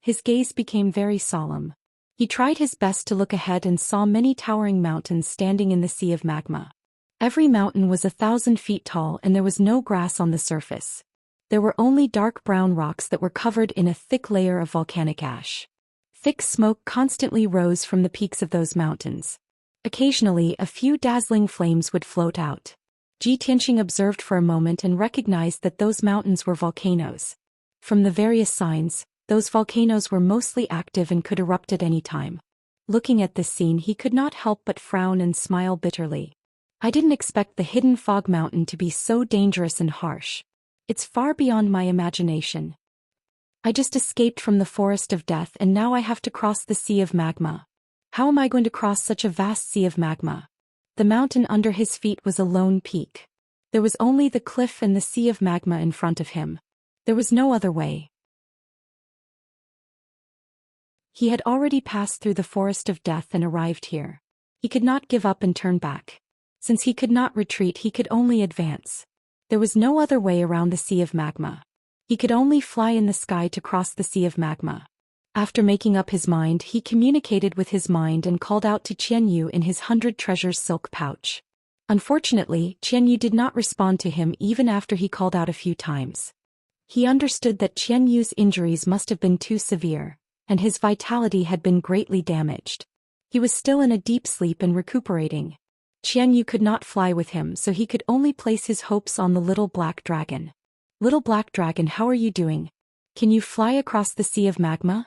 His gaze became very solemn. He tried his best to look ahead and saw many towering mountains standing in the sea of magma. Every mountain was 1,000 feet tall and there was no grass on the surface. There were only dark brown rocks that were covered in a thick layer of volcanic ash. Thick smoke constantly rose from the peaks of those mountains. Occasionally, a few dazzling flames would float out. Tianxing observed for a moment and recognized that those mountains were volcanoes. From the various signs, those volcanoes were mostly active and could erupt at any time. Looking at this scene, he could not help but frown and smile bitterly. "I didn't expect the hidden fog mountain to be so dangerous and harsh. It's far beyond my imagination. I just escaped from the forest of death and now I have to cross the sea of magma. How am I going to cross such a vast sea of magma?" The mountain under his feet was a lone peak. There was only the cliff and the sea of magma in front of him. There was no other way. He had already passed through the forest of death and arrived here. He could not give up and turn back. Since he could not retreat, he could only advance. There was no other way around the sea of magma. He could only fly in the sky to cross the sea of magma. After making up his mind, he communicated with his mind and called out to Qianyu in his 100 treasures silk pouch. Unfortunately, Qianyu did not respond to him even after he called out a few times. He understood that Qianyu's injuries must have been too severe, and his vitality had been greatly damaged. He was still in a deep sleep and recuperating. Qianyu could not fly with him, so he could only place his hopes on the little black dragon. "Little black dragon, how are you doing? Can you fly across the sea of magma?"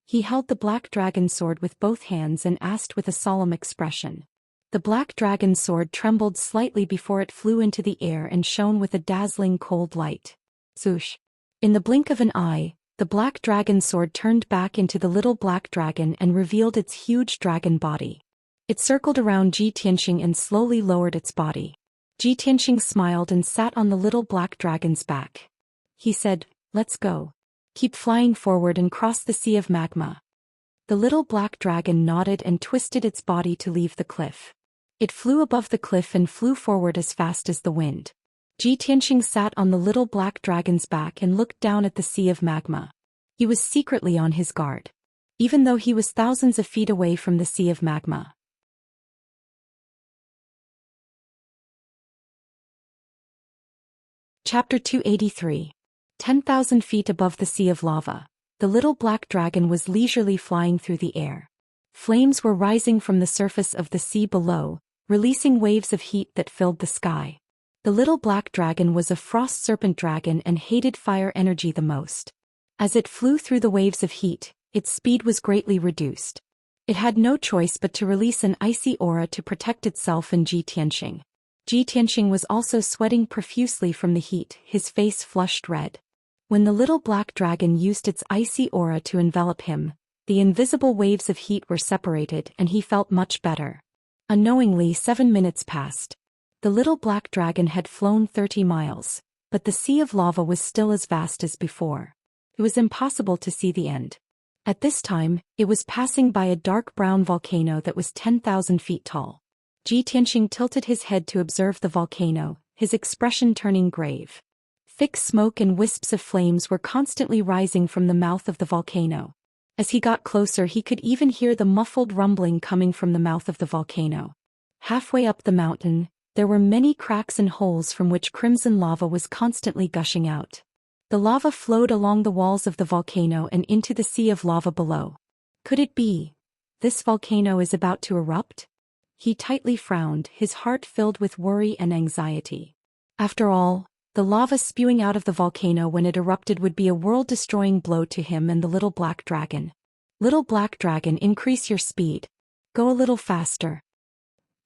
He held the black dragon sword with both hands and asked with a solemn expression. The black dragon sword trembled slightly before it flew into the air and shone with a dazzling cold light. Swoosh! In the blink of an eye, the black dragon sword turned back into the little black dragon and revealed its huge dragon body. It circled around Ji Tianxing and slowly lowered its body. Ji Tianxing smiled and sat on the little black dragon's back. He said, "Let's go. Keep flying forward and cross the sea of magma." The little black dragon nodded and twisted its body to leave the cliff. It flew above the cliff and flew forward as fast as the wind. Ji Tianxing sat on the little black dragon's back and looked down at the sea of magma. He was secretly on his guard, even though he was thousands of feet away from the sea of magma. Chapter 283. 10,000 feet above the sea of lava, the little black dragon was leisurely flying through the air. Flames were rising from the surface of the sea below, releasing waves of heat that filled the sky. The little black dragon was a frost serpent dragon and hated fire energy the most. As it flew through the waves of heat, its speed was greatly reduced. It had no choice but to release an icy aura to protect itself and Ji Tianxing. Ji Tianxing was also sweating profusely from the heat, his face flushed red. When the little black dragon used its icy aura to envelop him, the invisible waves of heat were separated and he felt much better. Unknowingly, 7 minutes passed. The little black dragon had flown 30 miles, but the sea of lava was still as vast as before. It was impossible to see the end. At this time, it was passing by a dark brown volcano that was 10,000 feet tall. Ji Tianxing tilted his head to observe the volcano, his expression turning grave. Thick smoke and wisps of flames were constantly rising from the mouth of the volcano. As he got closer, he could even hear the muffled rumbling coming from the mouth of the volcano. Halfway up the mountain, there were many cracks and holes from which crimson lava was constantly gushing out. The lava flowed along the walls of the volcano and into the sea of lava below. Could it be? This volcano is about to erupt? He tightly frowned, his heart filled with worry and anxiety. After all, the lava spewing out of the volcano when it erupted would be a world-destroying blow to him and the little black dragon. "Little black dragon, increase your speed. Go a little faster."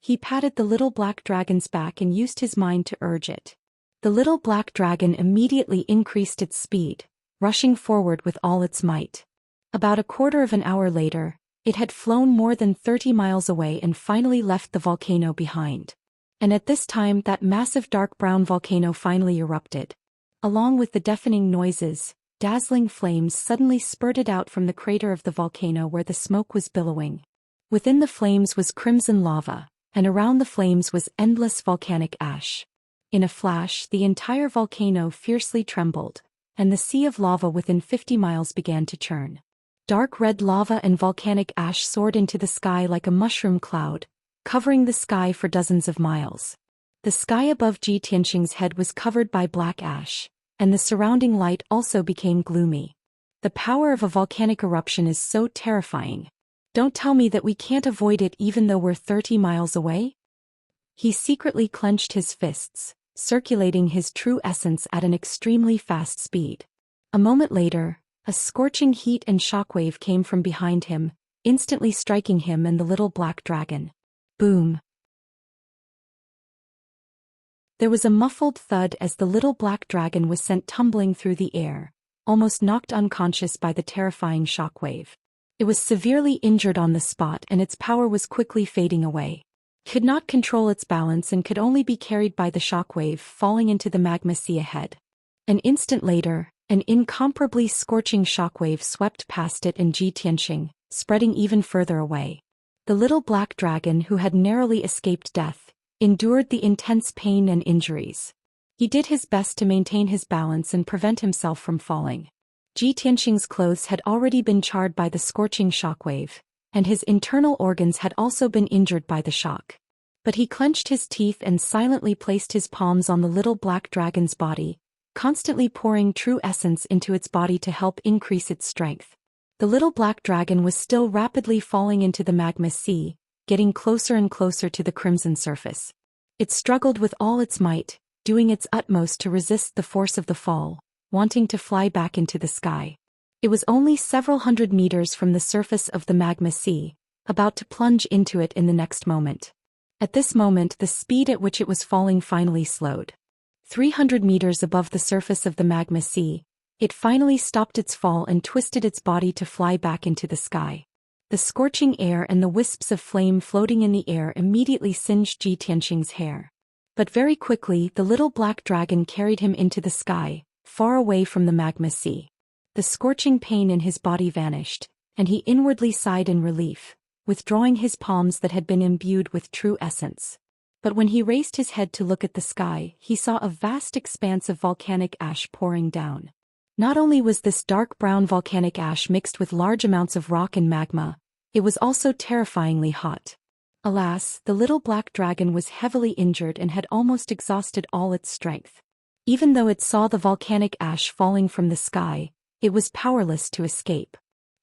He patted the little black dragon's back and used his mind to urge it. The little black dragon immediately increased its speed, rushing forward with all its might. About a quarter of an hour later, it had flown more than 30 miles away and finally left the volcano behind. And at this time, that massive dark brown volcano finally erupted. Along with the deafening noises, dazzling flames suddenly spurted out from the crater of the volcano where the smoke was billowing. Within the flames was crimson lava, and around the flames was endless volcanic ash. In a flash, the entire volcano fiercely trembled, and the sea of lava within 50 miles began to churn. Dark red lava and volcanic ash soared into the sky like a mushroom cloud, covering the sky for dozens of miles. The sky above Ji Tianxing's head was covered by black ash, and the surrounding light also became gloomy. The power of a volcanic eruption is so terrifying. Don't tell me that we can't avoid it even though we're 30 miles away? He secretly clenched his fists, circulating his true essence at an extremely fast speed. A moment later, a scorching heat and shockwave came from behind him, instantly striking him and the little black dragon. Boom! There was a muffled thud as the little black dragon was sent tumbling through the air, almost knocked unconscious by the terrifying shockwave. It was severely injured on the spot and its power was quickly fading away. It could not control its balance and could only be carried by the shockwave, falling into the magma sea ahead. An instant later, an incomparably scorching shockwave swept past it and Ji Tianxing, spreading even further away. The little black dragon, who had narrowly escaped death, endured the intense pain and injuries. He did his best to maintain his balance and prevent himself from falling. Ji Tianxing's clothes had already been charred by the scorching shockwave, and his internal organs had also been injured by the shock. But he clenched his teeth and silently placed his palms on the little black dragon's body, constantly pouring true essence into its body to help increase its strength. The little black dragon was still rapidly falling into the magma sea, getting closer and closer to the crimson surface. It struggled with all its might, doing its utmost to resist the force of the fall, wanting to fly back into the sky. It was only several hundred meters from the surface of the magma sea, about to plunge into it in the next moment. At this moment, the speed at which it was falling finally slowed. 300 meters above the surface of the magma sea, it finally stopped its fall and twisted its body to fly back into the sky. The scorching air and the wisps of flame floating in the air immediately singed Ji Tianxing's hair. But very quickly, the little black dragon carried him into the sky, far away from the magma sea. The scorching pain in his body vanished, and he inwardly sighed in relief, withdrawing his palms that had been imbued with true essence. But when he raised his head to look at the sky, he saw a vast expanse of volcanic ash pouring down. Not only was this dark brown volcanic ash mixed with large amounts of rock and magma, it was also terrifyingly hot. Alas, the little black dragon was heavily injured and had almost exhausted all its strength. Even though it saw the volcanic ash falling from the sky, it was powerless to escape.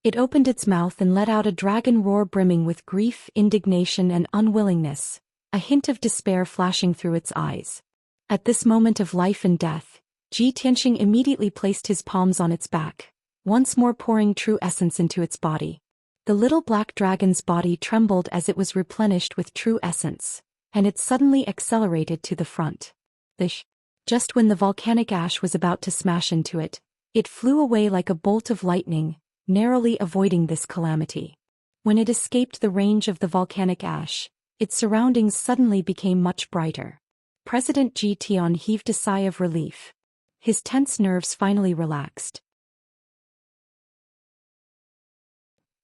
It opened its mouth and let out a dragon roar brimming with grief, indignation, and unwillingness, a hint of despair flashing through its eyes. At this moment of life and death, Ji Tianxing immediately placed his palms on its back, once more pouring true essence into its body. The little black dragon's body trembled as it was replenished with true essence, and it suddenly accelerated to the front. Just when the volcanic ash was about to smash into it, it flew away like a bolt of lightning, narrowly avoiding this calamity. When it escaped the range of the volcanic ash, its surroundings suddenly became much brighter. President Ji Tian heaved a sigh of relief. His tense nerves finally relaxed.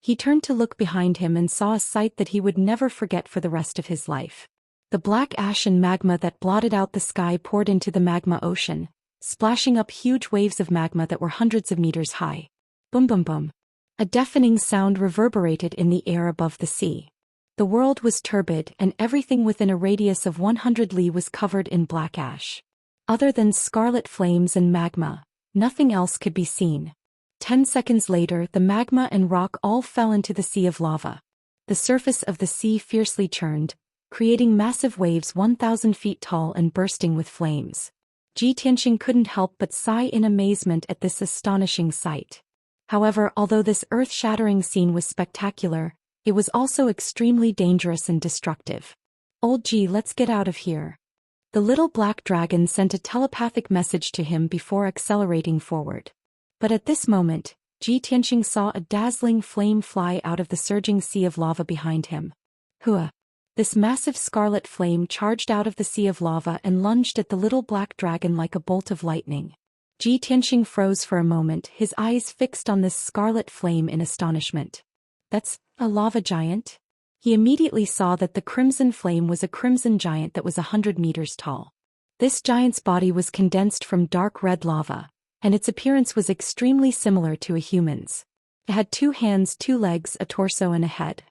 He turned to look behind him and saw a sight that he would never forget for the rest of his life. The black ash and magma that blotted out the sky poured into the magma ocean, splashing up huge waves of magma that were hundreds of meters high. Boom boom boom. A deafening sound reverberated in the air above the sea. The world was turbid and everything within a radius of 100 li was covered in black ash. Other than scarlet flames and magma, nothing else could be seen. 10 seconds later, the magma and rock all fell into the sea of lava. The surface of the sea fiercely churned, creating massive waves 1,000 feet tall and bursting with flames. Ji Tianxing couldn't help but sigh in amazement at this astonishing sight. However, although this earth-shattering scene was spectacular, it was also extremely dangerous and destructive. "Old Ji, let's get out of here." The little black dragon sent a telepathic message to him before accelerating forward. But at this moment, Ji Tianxing saw a dazzling flame fly out of the surging sea of lava behind him. Hua! This massive scarlet flame charged out of the sea of lava and lunged at the little black dragon like a bolt of lightning. Ji Tianxing froze for a moment, his eyes fixed on this scarlet flame in astonishment. "That's a lava giant?" He immediately saw that the crimson flame was a crimson giant that was 100 meters tall. This giant's body was condensed from dark red lava, and its appearance was extremely similar to a human's. It had 2 hands, 2 legs, a torso and a head.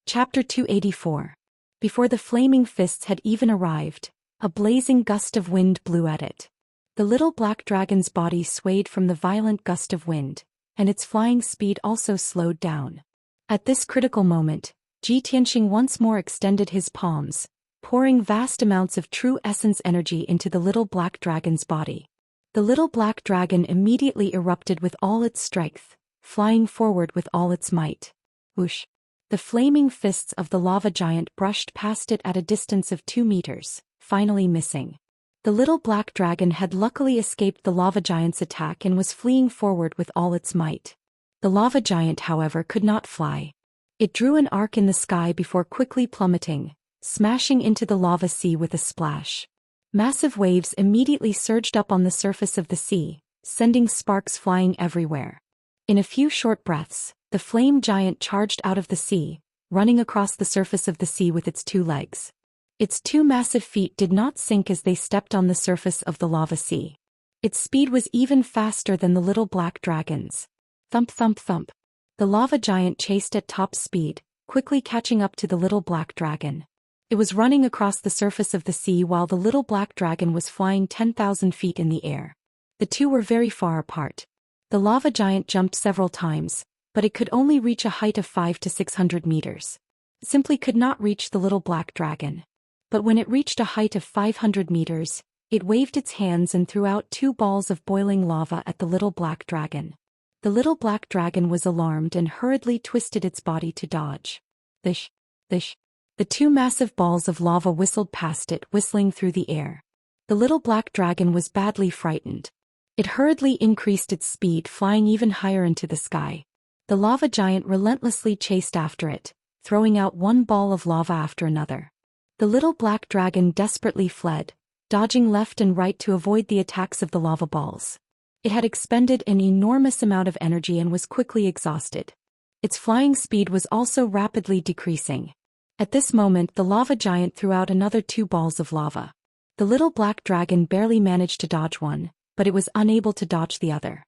Chapter 284. Before the flaming fists had even arrived, a blazing gust of wind blew at it. The little black dragon's body swayed from the violent gust of wind, and its flying speed also slowed down. At this critical moment, Ji Tianxing once more extended his palms, pouring vast amounts of true essence energy into the little black dragon's body. The little black dragon immediately erupted with all its strength, flying forward with all its might. Whoosh! The flaming fists of the lava giant brushed past it at a distance of 2 meters, finally missing. The little black dragon had luckily escaped the lava giant's attack and was fleeing forward with all its might. The lava giant, however, could not fly. It drew an arc in the sky before quickly plummeting, smashing into the lava sea with a splash. Massive waves immediately surged up on the surface of the sea, sending sparks flying everywhere. In a few short breaths, the flame giant charged out of the sea, running across the surface of the sea with its 2 legs. Its two massive feet did not sink as they stepped on the surface of the lava sea. Its speed was even faster than the little black dragon's. Thump thump thump. The lava giant chased at top speed, quickly catching up to the little black dragon. It was running across the surface of the sea while the little black dragon was flying 10,000 feet in the air. The two were very far apart. The lava giant jumped several times, but it could only reach a height of 500 to 600 meters. It simply could not reach the little black dragon. But when it reached a height of 500 meters, it waved its hands and threw out two balls of boiling lava at the little black dragon. The little black dragon was alarmed and hurriedly twisted its body to dodge. Thish, thish. The two massive balls of lava whistled past it, whistling through the air. The little black dragon was badly frightened. It hurriedly increased its speed, flying even higher into the sky. The lava giant relentlessly chased after it, throwing out one ball of lava after another. The little black dragon desperately fled, dodging left and right to avoid the attacks of the lava balls. It had expended an enormous amount of energy and was quickly exhausted. Its flying speed was also rapidly decreasing. At this moment, the lava giant threw out another two balls of lava. The little black dragon barely managed to dodge one, but it was unable to dodge the other.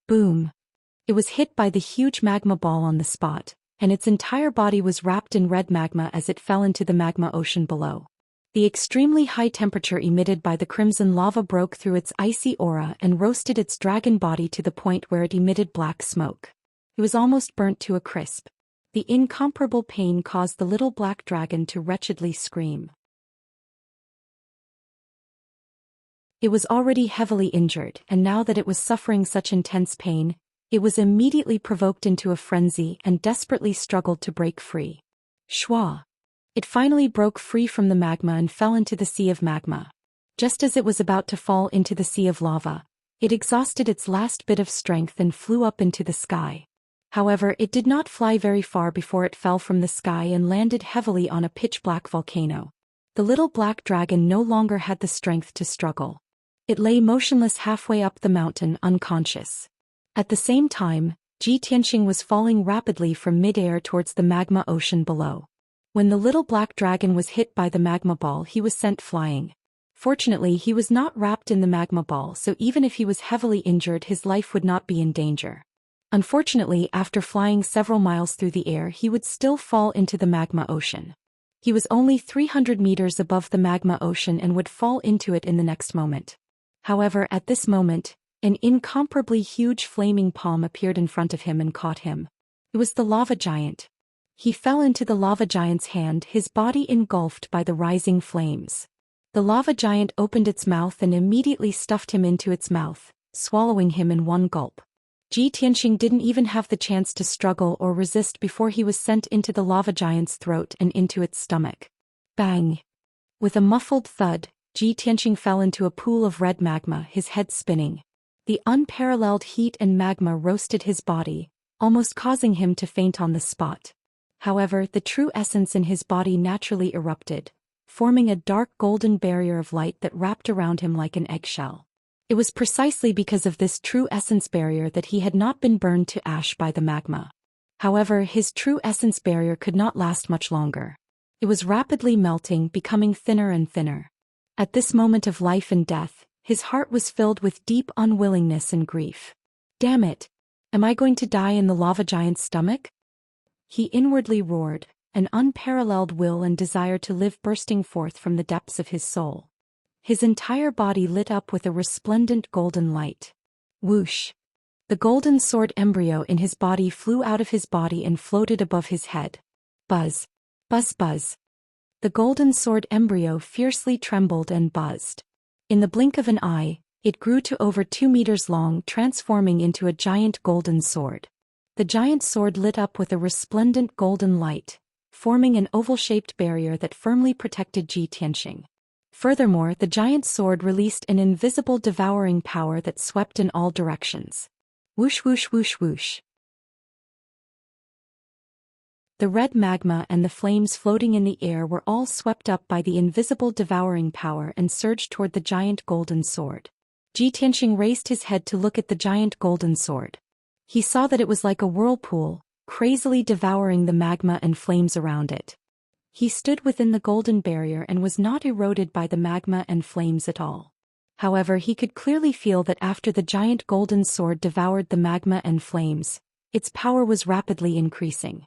Boom! It was hit by the huge magma ball on the spot, and its entire body was wrapped in red magma as it fell into the magma ocean below. The extremely high temperature emitted by the crimson lava broke through its icy aura and roasted its dragon body to the point where it emitted black smoke. It was almost burnt to a crisp. The incomparable pain caused the little black dragon to wretchedly scream. It was already heavily injured, and now that it was suffering such intense pain, it was immediately provoked into a frenzy and desperately struggled to break free. Shwa! It finally broke free from the magma and fell into the sea of magma. Just as it was about to fall into the sea of lava, it exhausted its last bit of strength and flew up into the sky. However, it did not fly very far before it fell from the sky and landed heavily on a pitch-black volcano. The little black dragon no longer had the strength to struggle. It lay motionless halfway up the mountain, unconscious. At the same time, Xianxia was falling rapidly from mid-air towards the magma ocean below. When the little black dragon was hit by the magma ball, he was sent flying. Fortunately, he was not wrapped in the magma ball, so even if he was heavily injured, his life would not be in danger. Unfortunately, after flying several miles through the air, he would still fall into the magma ocean. He was only 300 meters above the magma ocean and would fall into it in the next moment. However, at this moment, an incomparably huge flaming palm appeared in front of him and caught him. It was the lava giant. He fell into the lava giant's hand, his body engulfed by the rising flames. The lava giant opened its mouth and immediately stuffed him into its mouth, swallowing him in one gulp. Xianxia didn't even have the chance to struggle or resist before he was sent into the lava giant's throat and into its stomach. Bang! With a muffled thud, Xianxia fell into a pool of red magma, his head spinning. The unparalleled heat and magma roasted his body, almost causing him to faint on the spot. However, the true essence in his body naturally erupted, forming a dark golden barrier of light that wrapped around him like an eggshell. It was precisely because of this true essence barrier that he had not been burned to ash by the magma. However, his true essence barrier could not last much longer. It was rapidly melting, becoming thinner and thinner. At this moment of life and death, his heart was filled with deep unwillingness and grief. Damn it! Am I going to die in the lava giant's stomach? He inwardly roared, an unparalleled will and desire to live bursting forth from the depths of his soul. His entire body lit up with a resplendent golden light. Whoosh! The golden sword embryo in his body flew out of his body and floated above his head. Buzz! Buzz buzz! The golden sword embryo fiercely trembled and buzzed. In the blink of an eye, it grew to over 2 meters long, transforming into a giant golden sword. The giant sword lit up with a resplendent golden light, forming an oval-shaped barrier that firmly protected Xianxia. Furthermore, the giant sword released an invisible devouring power that swept in all directions. Whoosh whoosh whoosh whoosh. The red magma and the flames floating in the air were all swept up by the invisible devouring power and surged toward the giant golden sword. Xianxia raised his head to look at the giant golden sword. He saw that it was like a whirlpool, crazily devouring the magma and flames around it. He stood within the golden barrier and was not eroded by the magma and flames at all. However, he could clearly feel that after the giant golden sword devoured the magma and flames, its power was rapidly increasing.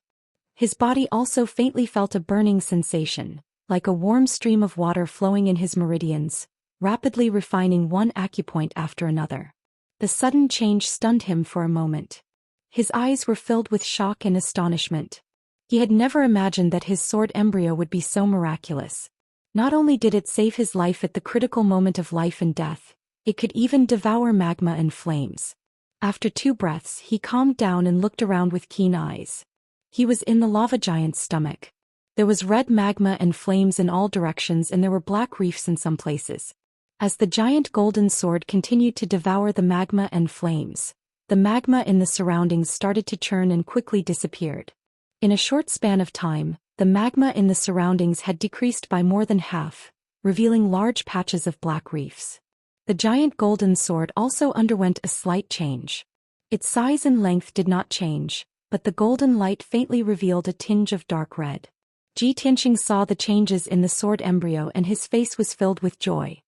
His body also faintly felt a burning sensation, like a warm stream of water flowing in his meridians, rapidly refining one acupoint after another. The sudden change stunned him for a moment. His eyes were filled with shock and astonishment. He had never imagined that his sword embryo would be so miraculous. Not only did it save his life at the critical moment of life and death, it could even devour magma and flames. After 2 breaths, he calmed down and looked around with keen eyes. He was in the lava giant's stomach. There was red magma and flames in all directions, and there were black reefs in some places. As the giant golden sword continued to devour the magma and flames, the magma in the surroundings started to churn and quickly disappeared. In a short span of time, the magma in the surroundings had decreased by more than half, revealing large patches of black reefs. The giant golden sword also underwent a slight change. Its size and length did not change, but the golden light faintly revealed a tinge of dark red. Xianxia saw the changes in the sword embryo and his face was filled with joy.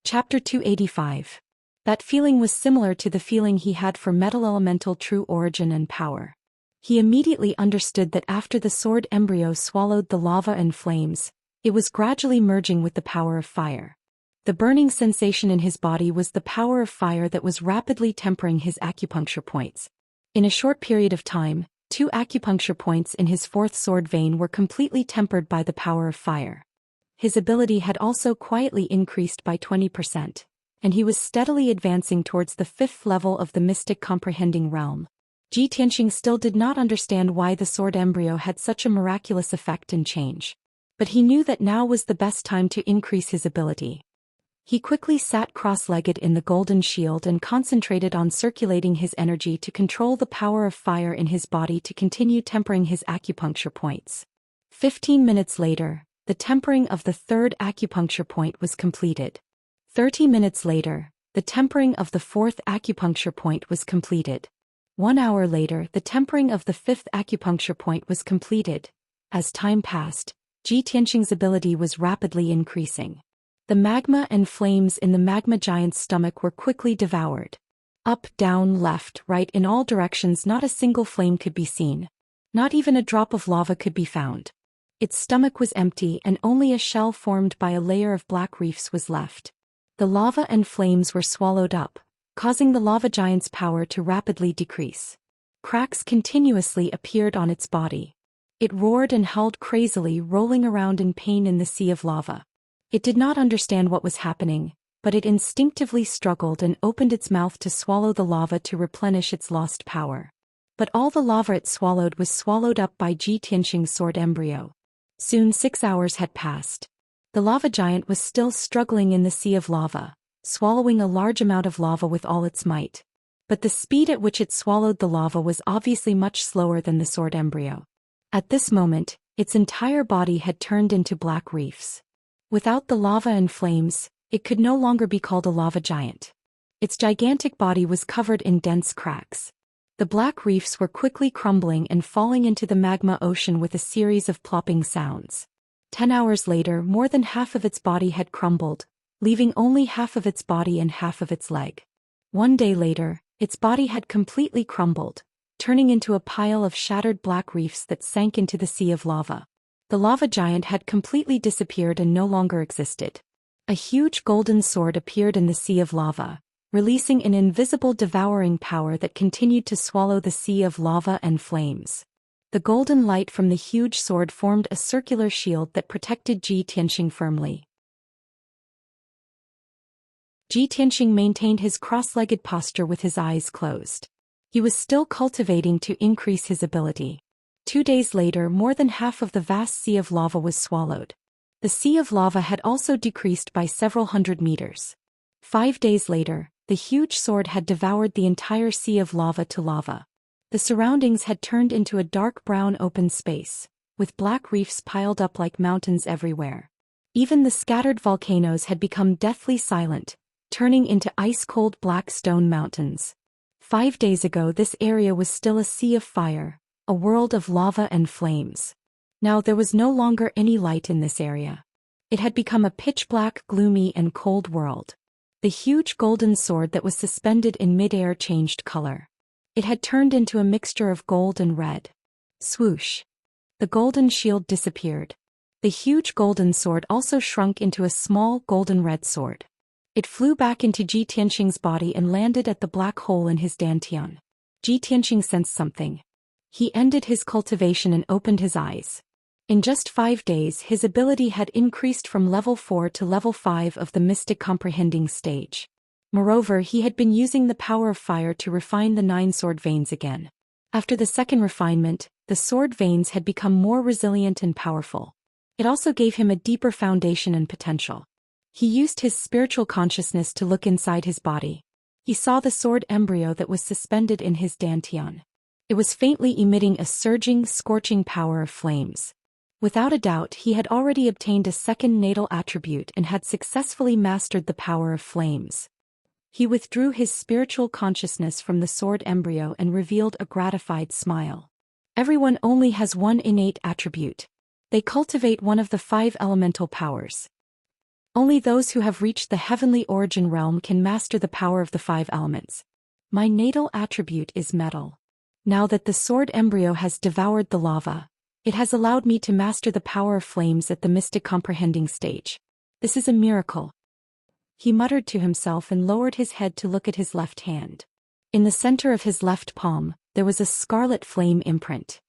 Chapter 285. That feeling was similar to the feeling he had for metal elemental true origin and power. He immediately understood that after the sword embryo swallowed the lava and flames, it was gradually merging with the power of fire. The burning sensation in his body was the power of fire that was rapidly tempering his acupuncture points. In a short period of time, 2 acupuncture points in his 4th sword vein were completely tempered by the power of fire. His ability had also quietly increased by 20%. And he was steadily advancing towards the 5th level of the mystic comprehending realm. Xianxia still did not understand why the sword embryo had such a miraculous effect and change. But he knew that now was the best time to increase his ability. He quickly sat cross-legged in the golden shield and concentrated on circulating his energy to control the power of fire in his body to continue tempering his acupuncture points. 15 minutes later, the tempering of the 3rd acupuncture point was completed. 30 minutes later, the tempering of the 4th acupuncture point was completed. 1 hour later, the tempering of the 5th acupuncture point was completed. As time passed, Xianxia's ability was rapidly increasing. The magma and flames in the magma giant's stomach were quickly devoured. Up, down, left, right, in all directions, not a single flame could be seen. Not even a drop of lava could be found. Its stomach was empty and only a shell formed by a layer of black reefs was left. The lava and flames were swallowed up, causing the lava giant's power to rapidly decrease. Cracks continuously appeared on its body. It roared and howled crazily, rolling around in pain in the sea of lava. It did not understand what was happening, but it instinctively struggled and opened its mouth to swallow the lava to replenish its lost power. But all the lava it swallowed was swallowed up by Xianxia's sword embryo. Soon 6 hours had passed. The lava giant was still struggling in the sea of lava, swallowing a large amount of lava with all its might. But the speed at which it swallowed the lava was obviously much slower than the sword embryo. At this moment, its entire body had turned into black reefs. Without the lava and flames, it could no longer be called a lava giant. Its gigantic body was covered in dense cracks. The black reefs were quickly crumbling and falling into the magma ocean with a series of plopping sounds. 10 hours later, more than half of its body had crumbled, leaving only half of its body and half of its leg. 1 day later, its body had completely crumbled, turning into a pile of shattered black reefs that sank into the sea of lava. The lava giant had completely disappeared and no longer existed. A huge golden sword appeared in the sea of lava, releasing an invisible devouring power that continued to swallow the sea of lava and flames. The golden light from the huge sword formed a circular shield that protected Xianxia firmly. Xianxia maintained his cross-legged posture with his eyes closed. He was still cultivating to increase his ability. 2 days later, more than half of the vast sea of lava was swallowed. The sea of lava had also decreased by several hundred meters. 5 days later, the huge sword had devoured the entire sea of lava to lava. The surroundings had turned into a dark brown open space, with black reefs piled up like mountains everywhere. Even the scattered volcanoes had become deathly silent, turning into ice-cold black stone mountains. 5 days ago this area was still a sea of fire, a world of lava and flames. Now there was no longer any light in this area. It had become a pitch-black, gloomy and cold world. The huge golden sword that was suspended in mid-air changed color. It had turned into a mixture of gold and red. Swoosh! The golden shield disappeared. The huge golden sword also shrunk into a small golden-red sword. It flew back into Ji Tianxing's body and landed at the black hole in his dantian. Ji Tianxing sensed something. He ended his cultivation and opened his eyes. In just 5 days his ability had increased from level 4 to level 5 of the mystic comprehending stage. Moreover, he had been using the power of fire to refine the 9 sword veins again. After the second refinement, the sword veins had become more resilient and powerful. It also gave him a deeper foundation and potential. He used his spiritual consciousness to look inside his body. He saw the sword embryo that was suspended in his dantian. It was faintly emitting a surging, scorching power of flames. Without a doubt, he had already obtained a second natal attribute and had successfully mastered the power of flames. He withdrew his spiritual consciousness from the sword embryo and revealed a gratified smile. Everyone only has one innate attribute. They cultivate one of the 5 elemental powers. Only those who have reached the heavenly origin realm can master the power of the 5 elements. My natal attribute is metal. Now that the sword embryo has devoured the lava, it has allowed me to master the power of flames at the mystic comprehending stage. This is a miracle. He muttered to himself and lowered his head to look at his left hand. In the center of his left palm, there was a scarlet flame imprint.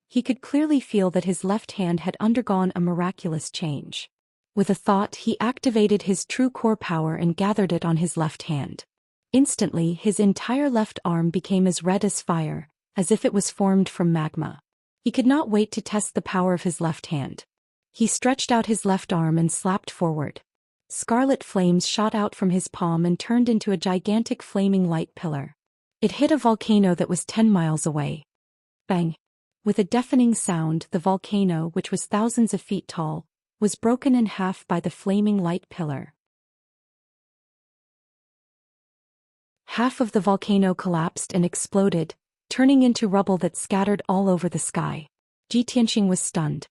He could clearly feel that his left hand had undergone a miraculous change. With a thought, he activated his true core power and gathered it on his left hand. Instantly, his entire left arm became as red as fire, as if it was formed from magma. He could not wait to test the power of his left hand. He stretched out his left arm and slapped forward. Scarlet flames shot out from his palm and turned into a gigantic flaming light pillar. It hit a volcano that was 10 miles away. Bang! With a deafening sound, the volcano, which was thousands of feet tall, was broken in half by the flaming light pillar. Half of the volcano collapsed and exploded, turning into rubble that scattered all over the sky. Ji Tianxing was stunned.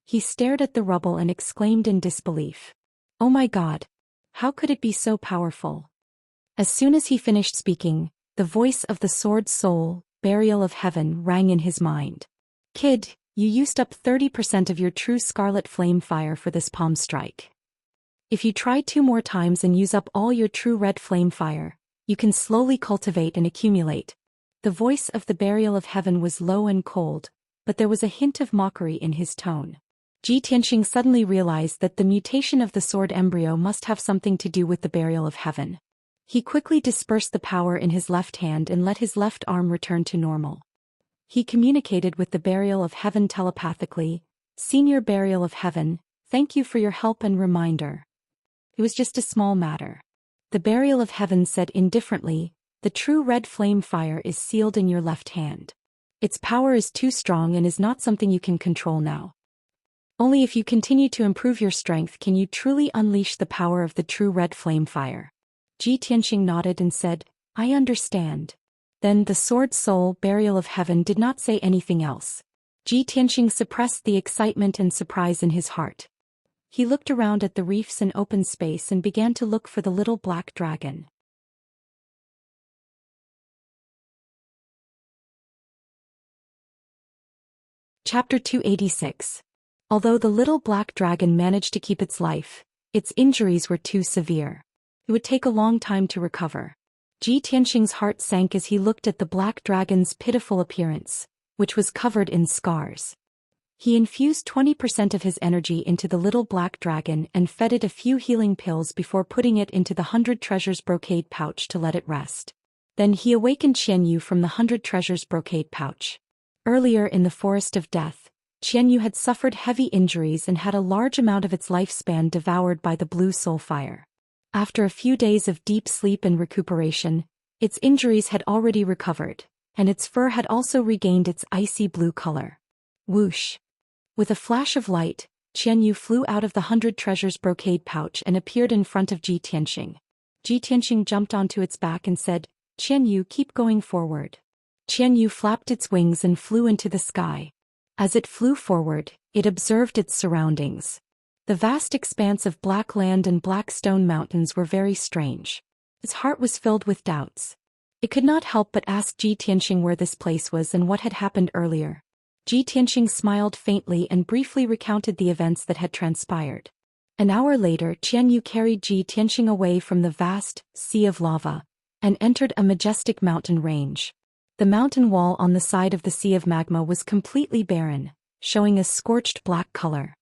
He stared at the rubble and exclaimed in disbelief. Oh my God! How could it be so powerful? As soon as he finished speaking, the voice of the sword soul, Burial of Heaven, rang in his mind. Kid, you used up 30% of your true scarlet flame fire for this palm strike. If you try 2 more times and use up all your true red flame fire, you can slowly cultivate and accumulate. The voice of the Burial of Heaven was low and cold, but there was a hint of mockery in his tone. Ji Tianxing suddenly realized that the mutation of the sword embryo must have something to do with the Burial of Heaven. He quickly dispersed the power in his left hand and let his left arm return to normal. He communicated with the Burial of Heaven telepathically. Senior Burial of Heaven, thank you for your help and reminder. It was just a small matter. The Burial of Heaven said indifferently, the true red flame fire is sealed in your left hand. Its power is too strong and is not something you can control now. Only if you continue to improve your strength can you truly unleash the power of the true red flame fire. Ji Tianxing nodded and said, I understand. Then the sword soul, Burial of Heaven, did not say anything else. Ji Tianxing suppressed the excitement and surprise in his heart. He looked around at the reefs and open space and began to look for the little black dragon. Chapter 286. Although the little black dragon managed to keep its life, its injuries were too severe. It would take a long time to recover. Ji Tianxing's heart sank as he looked at the black dragon's pitiful appearance, which was covered in scars. He infused 20% of his energy into the little black dragon and fed it a few healing pills before putting it into the 100 treasures brocade pouch to let it rest. Then he awakened Xianyu from the 100 treasures brocade pouch. Earlier in the Forest of Death, Xianyu had suffered heavy injuries and had a large amount of its lifespan devoured by the blue soul fire. After a few days of deep sleep and recuperation, its injuries had already recovered, and its fur had also regained its icy blue color. Whoosh! With a flash of light, Xianyu flew out of the 100 treasures brocade pouch and appeared in front of Ji Tianxing. Ji Tianxing jumped onto its back and said, Qianyu, keep going forward. Qianyu flapped its wings and flew into the sky. As it flew forward, it observed its surroundings. The vast expanse of black land and black stone mountains were very strange. Its heart was filled with doubts. It could not help but ask Ji Tianxing where this place was and what had happened earlier. Ji Tianxing smiled faintly and briefly recounted the events that had transpired. An hour later, Qianyu carried Ji Tianxing away from the vast sea of lava and entered a majestic mountain range. The mountain wall on the side of the sea of magma was completely barren, showing a scorched black color.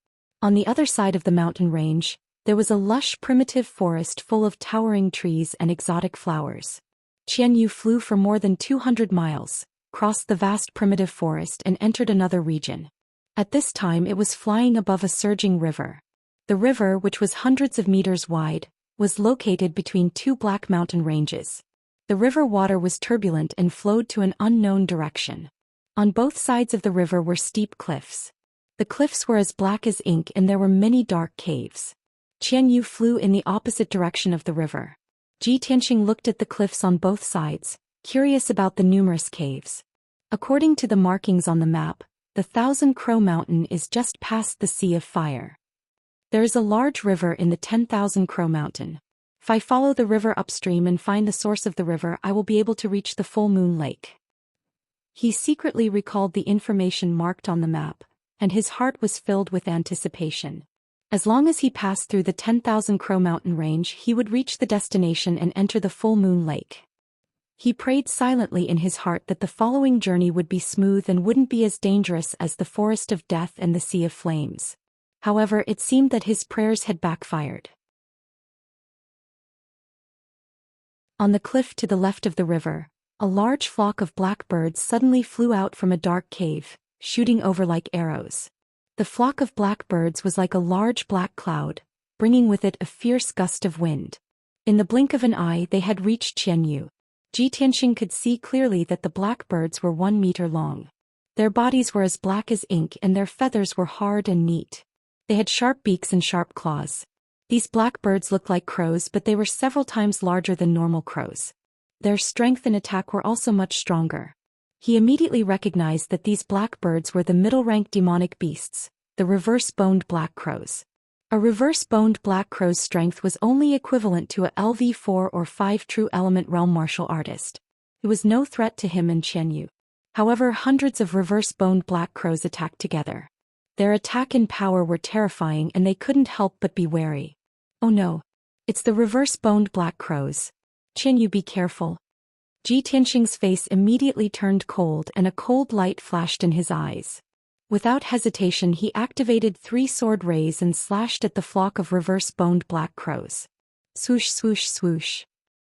On the other side of the mountain range, there was a lush primitive forest full of towering trees and exotic flowers. Qianyu flew for more than 200 miles, crossed the vast primitive forest and entered another region. At this time it was flying above a surging river. The river, which was hundreds of meters wide, was located between two black mountain ranges. The river water was turbulent and flowed to an unknown direction. On both sides of the river were steep cliffs. The cliffs were as black as ink and there were many dark caves. Qianyu flew in the opposite direction of the river. Ji Tianxing looked at the cliffs on both sides, curious about the numerous caves. According to the markings on the map, the Thousand Crow Mountain is just past the Sea of Fire. There is a large river in the 10,000 Crow Mountain. If I follow the river upstream and find the source of the river, I will be able to reach the Full Moon Lake. He secretly recalled the information marked on the map, and his heart was filled with anticipation. As long as he passed through the 10,000 Crow Mountain range, he would reach the destination and enter the Full Moon Lake. He prayed silently in his heart that the following journey would be smooth and wouldn't be as dangerous as the Forest of Death and the Sea of Flames. However, it seemed that his prayers had backfired. On the cliff to the left of the river, a large flock of blackbirds suddenly flew out from a dark cave, shooting over like arrows. The flock of blackbirds was like a large black cloud, bringing with it a fierce gust of wind. In the blink of an eye they had reached Qianyu. Ji Tianxing could see clearly that the blackbirds were 1 meter long. Their bodies were as black as ink and their feathers were hard and neat. They had sharp beaks and sharp claws. These blackbirds looked like crows, but they were several times larger than normal crows. Their strength and attack were also much stronger. He immediately recognized that these blackbirds were the middle-rank demonic beasts, the reverse-boned black crows. A reverse-boned black crow's strength was only equivalent to a LV4 or 5 true element realm martial artist. It was no threat to him and Qianyu. However, hundreds of reverse-boned black crows attacked together. Their attack and power were terrifying and they couldn't help but be wary. Oh no. It's the reverse-boned black crows. Qianyu, be careful. Ji Tianxing's face immediately turned cold and a cold light flashed in his eyes. Without hesitation he activated 3 sword rays and slashed at the flock of reverse-boned black crows. Swoosh swoosh swoosh.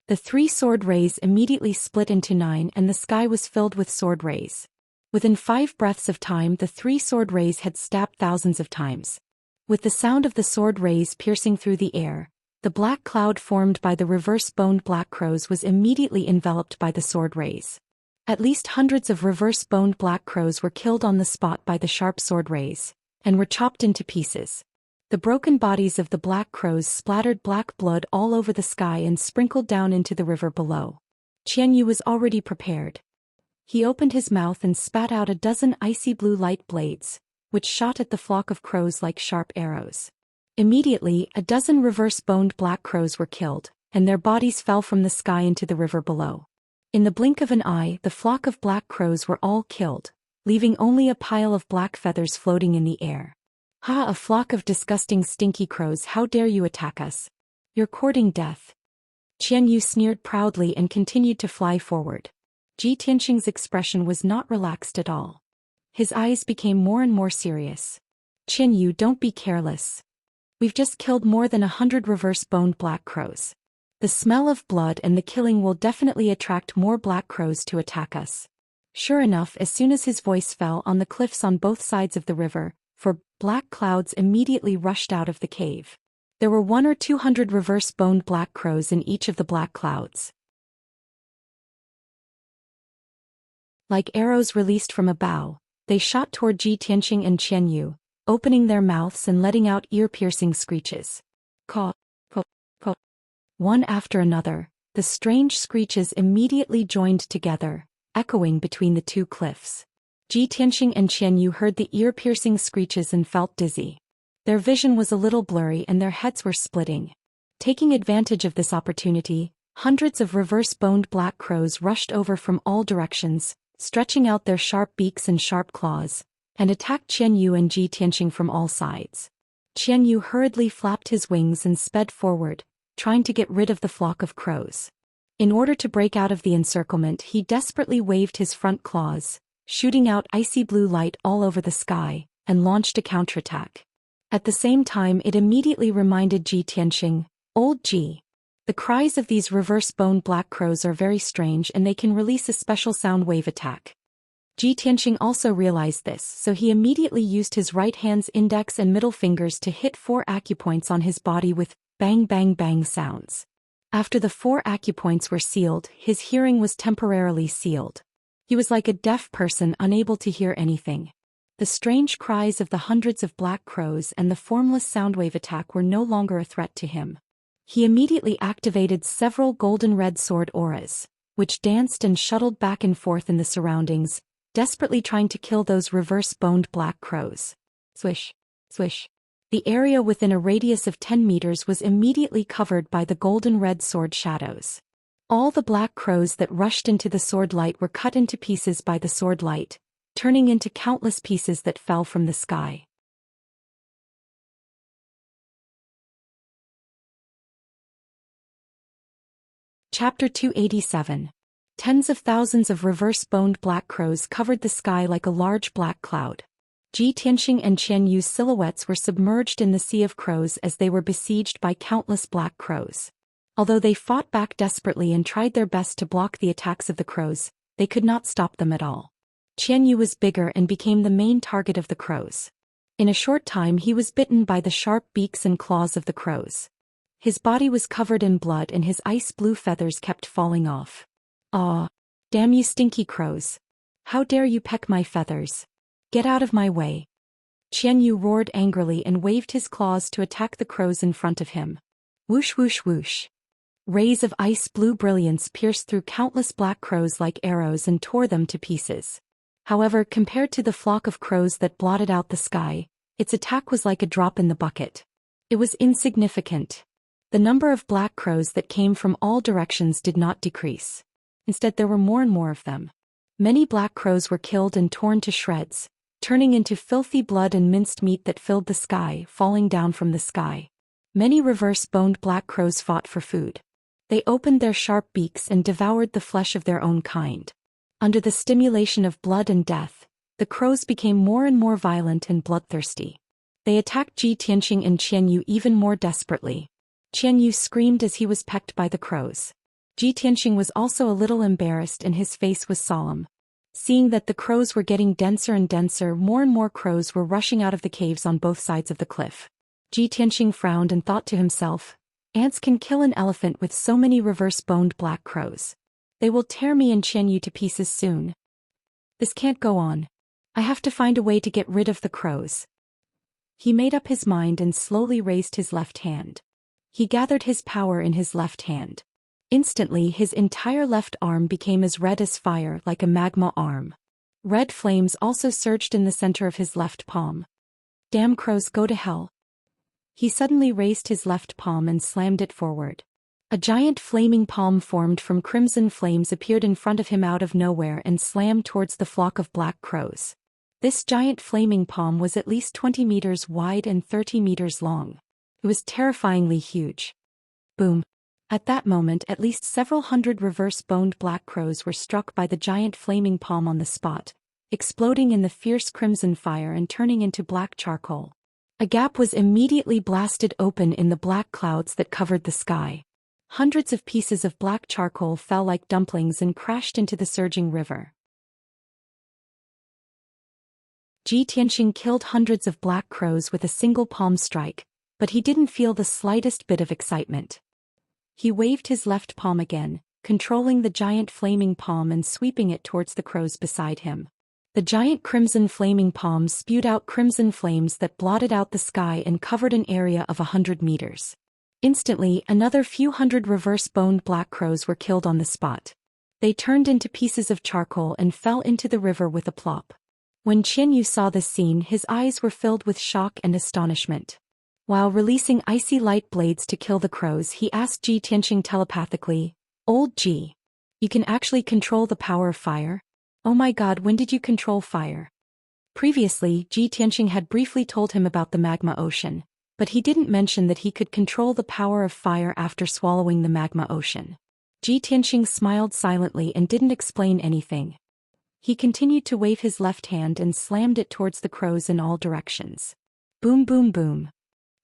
The 3 sword rays immediately split into 9 and the sky was filled with sword rays. Within 5 breaths of time the 3 sword rays had stabbed thousands of times. With the sound of the sword rays piercing through the air, the black cloud formed by the reverse-boned black crows was immediately enveloped by the sword rays. At least hundreds of reverse-boned black crows were killed on the spot by the sharp sword rays, and were chopped into pieces. The broken bodies of the black crows splattered black blood all over the sky and sprinkled down into the river below. Qianyu was already prepared. He opened his mouth and spat out a dozen icy blue light blades, which shot at the flock of crows like sharp arrows. Immediately, a dozen reverse-boned black crows were killed, and their bodies fell from the sky into the river below. In the blink of an eye, the flock of black crows were all killed, leaving only a pile of black feathers floating in the air. Ha! A flock of disgusting stinky crows, how dare you attack us? You're courting death. Qianyu sneered proudly and continued to fly forward. Ji Tianxing's expression was not relaxed at all. His eyes became more and more serious. Qianyu, don't be careless. We've just killed more than 100 reverse-boned black crows. The smell of blood and the killing will definitely attract more black crows to attack us. Sure enough, as soon as his voice fell on the cliffs on both sides of the river, black clouds immediately rushed out of the cave. There were 100 or 200 reverse-boned black crows in each of the black clouds. Like arrows released from a bow, they shot toward Ji Tianxing and Qianyu, opening their mouths and letting out ear-piercing screeches. Caw, caw, caw. One after another, The strange screeches immediately joined together, echoing between the two cliffs. Tianxing and Qianyu heard the ear-piercing screeches and felt dizzy. Their vision was a little blurry and their heads were splitting. Taking advantage of this opportunity, hundreds of reverse-boned black crows rushed over from all directions, stretching out their sharp beaks and sharp claws, and attacked Qianyu and Tianxing from all sides. Qianyu hurriedly flapped his wings and sped forward, trying to get rid of the flock of crows. In order to break out of the encirclement, he desperately waved his front claws, shooting out icy blue light all over the sky, and launched a counterattack. At the same time, it immediately reminded Tianxing, "Old Ji." The cries of these reverse-boned black crows are very strange and they can release a special sound wave attack. Tianxing also realized this, so he immediately used his right hand's index and middle fingers to hit 4 acupoints on his body with bang bang bang sounds. After the 4 acupoints were sealed, his hearing was temporarily sealed. He was like a deaf person unable to hear anything. The strange cries of the hundreds of black crows and the formless soundwave attack were no longer a threat to him. He immediately activated several golden red sword auras, which danced and shuttled back and forth in the surroundings, desperately trying to kill those reverse-boned black crows. Swish, swish. The area within a radius of 10 meters was immediately covered by the golden red sword shadows. All the black crows that rushed into the sword light were cut into pieces by the sword light, turning into countless pieces that fell from the sky. Chapter 287. Tens of thousands of reverse-boned black crows covered the sky like a large black cloud. Tianxing and Qianyu's silhouettes were submerged in the sea of crows as they were besieged by countless black crows. Although they fought back desperately and tried their best to block the attacks of the crows, they could not stop them at all. Qianyu was bigger and became the main target of the crows. In a short time he was bitten by the sharp beaks and claws of the crows. His body was covered in blood and his ice-blue feathers kept falling off. "Ah! Damn you stinky crows! How dare you peck my feathers! Get out of my way!" Qianyu roared angrily and waved his claws to attack the crows in front of him. Whoosh whoosh whoosh. Rays of ice-blue brilliance pierced through countless black crows like arrows and tore them to pieces. However, compared to the flock of crows that blotted out the sky, its attack was like a drop in the bucket. It was insignificant. The number of black crows that came from all directions did not decrease. Instead, there were more and more of them. Many black crows were killed and torn to shreds, turning into filthy blood and minced meat that filled the sky, falling down from the sky. Many reverse-boned black crows fought for food. They opened their sharp beaks and devoured the flesh of their own kind. Under the stimulation of blood and death, the crows became more and more violent and bloodthirsty. They attacked Tianxing and Qianyu even more desperately. Qianyu screamed as he was pecked by the crows. Tianxing was also a little embarrassed and his face was solemn. Seeing that the crows were getting denser and denser, more and more crows were rushing out of the caves on both sides of the cliff. Tianxing frowned and thought to himself, "Ants can kill an elephant with so many reverse-boned black crows. They will tear me and Qianyu to pieces soon. This can't go on. I have to find a way to get rid of the crows." He made up his mind and slowly raised his left hand. He gathered his power in his left hand. Instantly his entire left arm became as red as fire, like a magma arm. Red flames also surged in the center of his left palm. "Damn crows, go to hell." He suddenly raised his left palm and slammed it forward. A giant flaming palm formed from crimson flames appeared in front of him out of nowhere and slammed towards the flock of black crows. This giant flaming palm was at least 20 meters wide and 30 meters long. It was terrifyingly huge. Boom. At that moment, at least several hundred reverse-boned black crows were struck by the giant flaming palm on the spot, exploding in the fierce crimson fire and turning into black charcoal. A gap was immediately blasted open in the black clouds that covered the sky. Hundreds of pieces of black charcoal fell like dumplings and crashed into the surging river. Tianxing killed hundreds of black crows with a single palm strike, but he didn't feel the slightest bit of excitement. He waved his left palm again, controlling the giant flaming palm and sweeping it towards the crows beside him. The giant crimson flaming palm spewed out crimson flames that blotted out the sky and covered an area of 100 meters. Instantly, another few hundred reverse-boned black crows were killed on the spot. They turned into pieces of charcoal and fell into the river with a plop. When Qianyu saw this scene, his eyes were filled with shock and astonishment. While releasing icy light blades to kill the crows, he asked Ji Tianqing telepathically, "Old Ji, you can actually control the power of fire? Oh my god, when did you control fire?" Previously, Ji Tianqing had briefly told him about the magma ocean, but he didn't mention that he could control the power of fire after swallowing the magma ocean. Ji Tianqing smiled silently and didn't explain anything. He continued to wave his left hand and slammed it towards the crows in all directions. Boom boom boom.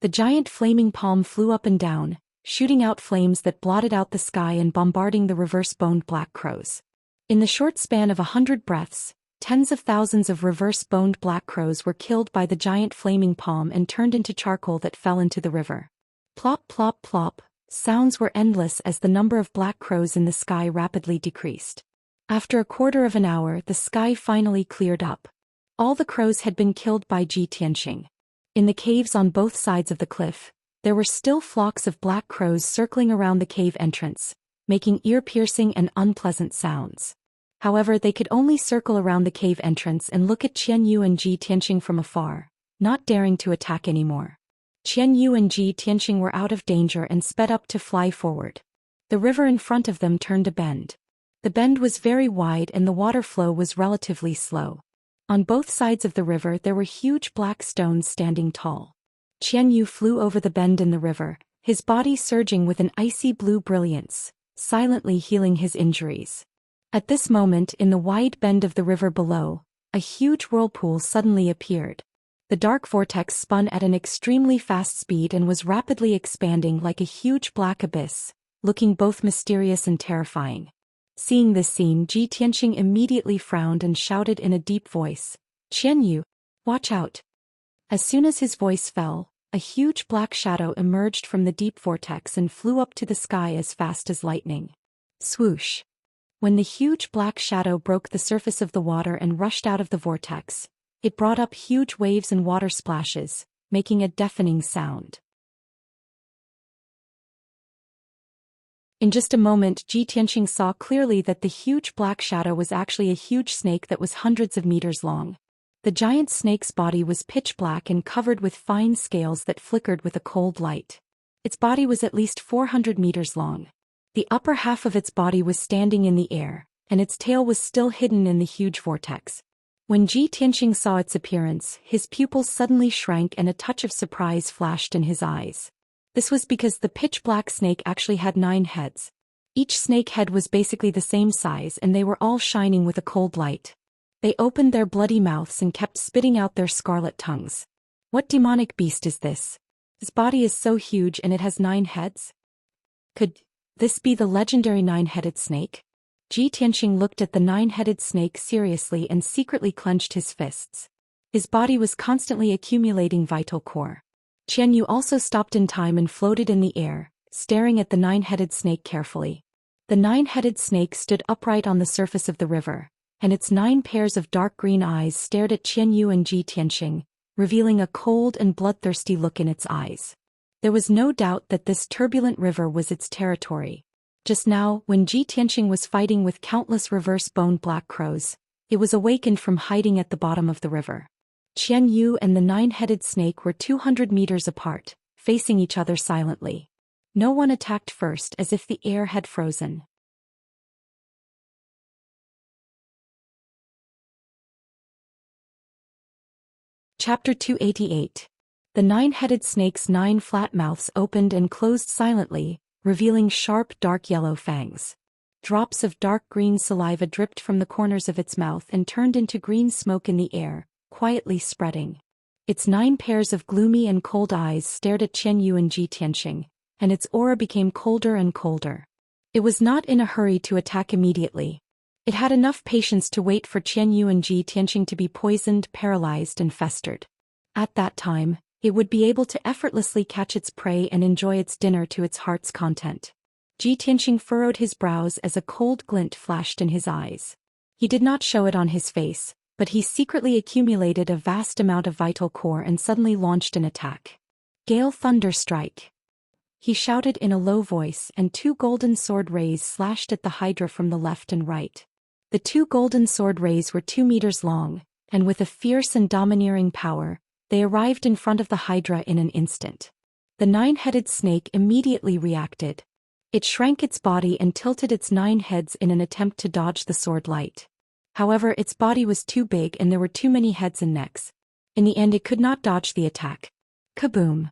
The giant flaming palm flew up and down, shooting out flames that blotted out the sky and bombarding the reverse-boned black crows. In the short span of 100 breaths, tens of thousands of reverse-boned black crows were killed by the giant flaming palm and turned into charcoal that fell into the river. Plop plop plop, sounds were endless as the number of black crows in the sky rapidly decreased. After a quarter of an hour, the sky finally cleared up. All the crows had been killed by Ji Tianqing. In the caves on both sides of the cliff, there were still flocks of black crows circling around the cave entrance, making ear-piercing and unpleasant sounds. However, they could only circle around the cave entrance and look at Qianyu and Ji Tianqing from afar, not daring to attack anymore. Qianyu and Ji Tianqing were out of danger and sped up to fly forward. The river in front of them turned a bend. The bend was very wide and the water flow was relatively slow. On both sides of the river there were huge black stones standing tall. Qianyu flew over the bend in the river, his body surging with an icy blue brilliance, silently healing his injuries. At this moment, in the wide bend of the river below, a huge whirlpool suddenly appeared. The dark vortex spun at an extremely fast speed and was rapidly expanding like a huge black abyss, looking both mysterious and terrifying. Seeing this scene, Ji Tianqing immediately frowned and shouted in a deep voice, "Qianyu, watch out!" As soon as his voice fell, a huge black shadow emerged from the deep vortex and flew up to the sky as fast as lightning. Swoosh! When the huge black shadow broke the surface of the water and rushed out of the vortex, it brought up huge waves and water splashes, making a deafening sound. In just a moment, Ji Tianqing saw clearly that the huge black shadow was actually a huge snake that was hundreds of meters long. The giant snake's body was pitch black and covered with fine scales that flickered with a cold light. Its body was at least 400 meters long. The upper half of its body was standing in the air, and its tail was still hidden in the huge vortex. When Ji Tianqing saw its appearance, his pupils suddenly shrank and a touch of surprise flashed in his eyes. This was because the pitch-black snake actually had 9 heads. Each snake head was basically the same size and they were all shining with a cold light. They opened their bloody mouths and kept spitting out their scarlet tongues. What demonic beast is this? Its body is so huge and it has 9 heads? Could this be the legendary 9-headed snake? Ji Tianqing looked at the 9-headed snake seriously and secretly clenched his fists. His body was constantly accumulating vital core. Qianyu also stopped in time and floated in the air, staring at the 9-headed snake carefully. The 9-headed snake stood upright on the surface of the river, and its 9 pairs of dark green eyes stared at Qianyu and Ji Tianqing, revealing a cold and bloodthirsty look in its eyes. There was no doubt that this turbulent river was its territory. Just now, when Ji Tianqing was fighting with countless reverse-boned black crows, it was awakened from hiding at the bottom of the river. Qianyu and the 9-headed snake were 200 meters apart, facing each other silently. No one attacked first, as if the air had frozen. Chapter 288. The 9-headed snake's 9 flat mouths opened and closed silently, revealing sharp dark yellow fangs. Drops of dark green saliva dripped from the corners of its mouth and turned into green smoke in the air, quietly spreading. Its 9 pairs of gloomy and cold eyes stared at Qianyu and Ji Tianqing, and its aura became colder and colder. It was not in a hurry to attack immediately. It had enough patience to wait for Qianyu and Ji Tianqing to be poisoned, paralyzed and festered. At that time, it would be able to effortlessly catch its prey and enjoy its dinner to its heart's content. Ji Tianqing furrowed his brows as a cold glint flashed in his eyes. He did not show it on his face, but he secretly accumulated a vast amount of vital core and suddenly launched an attack. Gale Thunder Strike. he shouted in a low voice, and two golden sword rays slashed at the hydra from the left and right. The two golden sword rays were 2 meters long, and with a fierce and domineering power, they arrived in front of the hydra in an instant. The 9-headed snake immediately reacted. It shrank its body and tilted its 9 heads in an attempt to dodge the sword light. However, its body was too big and there were too many heads and necks. In the end, it could not dodge the attack. Kaboom!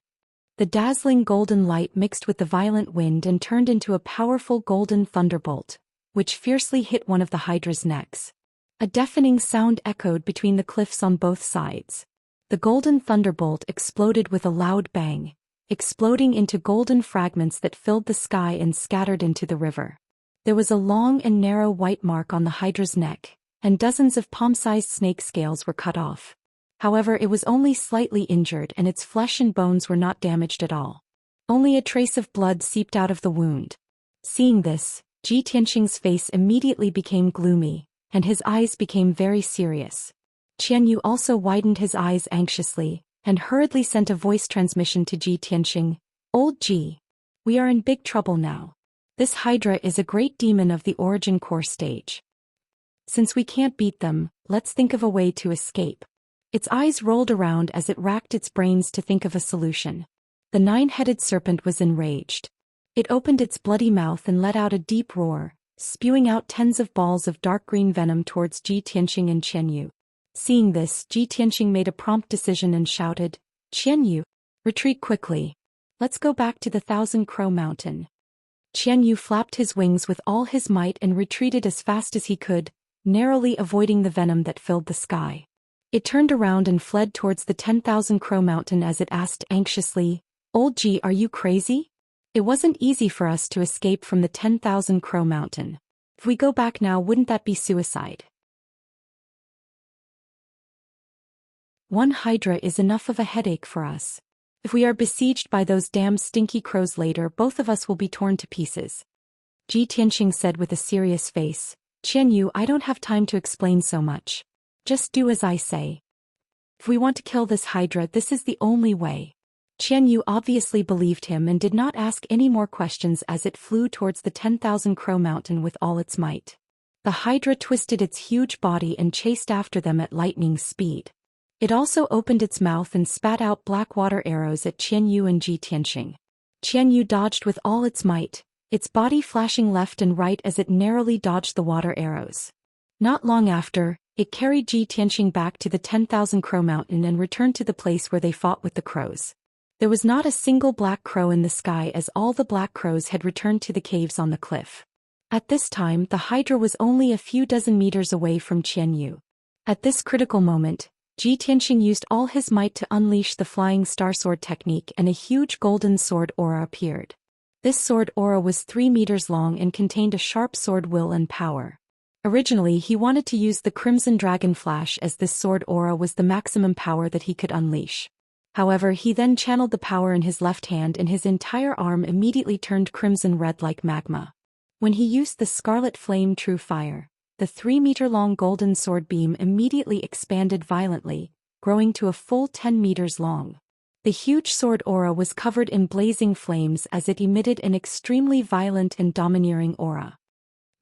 The dazzling golden light mixed with the violent wind and turned into a powerful golden thunderbolt, which fiercely hit one of the hydra's necks. A deafening sound echoed between the cliffs on both sides. The golden thunderbolt exploded with a loud bang, exploding into golden fragments that filled the sky and scattered into the river. There was a long and narrow white mark on the hydra's neck, and dozens of palm-sized snake scales were cut off. However, it was only slightly injured and its flesh and bones were not damaged at all. Only a trace of blood seeped out of the wound. Seeing this, Ji Tianxing's face immediately became gloomy, and his eyes became very serious. Qianyu also widened his eyes anxiously, and hurriedly sent a voice transmission to Ji Tianxing. "Old Ji, we are in big trouble now. This hydra is a great demon of the origin core stage. Since we can't beat them, let's think of a way to escape." Its eyes rolled around as it racked its brains to think of a solution. The 9-headed serpent was enraged. It opened its bloody mouth and let out a deep roar, spewing out tens of balls of dark green venom towards Ji Tianxing and Qianyu. Seeing this, Ji Tianxing made a prompt decision and shouted, "Qianyu, retreat quickly. Let's go back to the 1,000-Crow Mountain." Qianyu flapped his wings with all his might and retreated as fast as he could, narrowly avoiding the venom that filled the sky. It turned around and fled towards the 10,000-Crow Mountain as it asked anxiously, "Old Ji, are you crazy? It wasn't easy for us to escape from the 10,000-Crow Mountain. If we go back now, wouldn't that be suicide? One hydra is enough of a headache for us. If we are besieged by those damn stinky crows later, both of us will be torn to pieces." Ji Tianxing said with a serious face. "Qianyu, I don't have time to explain so much. Just do as I say. If we want to kill this hydra, this is the only way." Qianyu obviously believed him and did not ask any more questions as it flew towards the 10,000-Crow Mountain with all its might. The hydra twisted its huge body and chased after them at lightning speed. It also opened its mouth and spat out black water arrows at Qianyu and Ji Tianxing. Qianyu dodged with all its might, its body flashing left and right as it narrowly dodged the water arrows. Not long after, it carried Ji Tianxing back to the 10,000-Crow Mountain and returned to the place where they fought with the crows. There was not a single black crow in the sky as all the black crows had returned to the caves on the cliff. At this time, the hydra was only a few dozen meters away from Qianyu. At this critical moment, Ji Tianxing used all his might to unleash the flying star sword technique and a huge golden sword aura appeared. This sword aura was 3 meters long and contained a sharp sword will and power. Originally, he wanted to use the Crimson Dragon Flash as this sword aura was the maximum power that he could unleash. However, he then channeled the power in his left hand and his entire arm immediately turned crimson red like magma. When he used the Scarlet Flame True Fire, the 3-meter-long golden sword beam immediately expanded violently, growing to a full 10 meters long. The huge sword aura was covered in blazing flames as it emitted an extremely violent and domineering aura.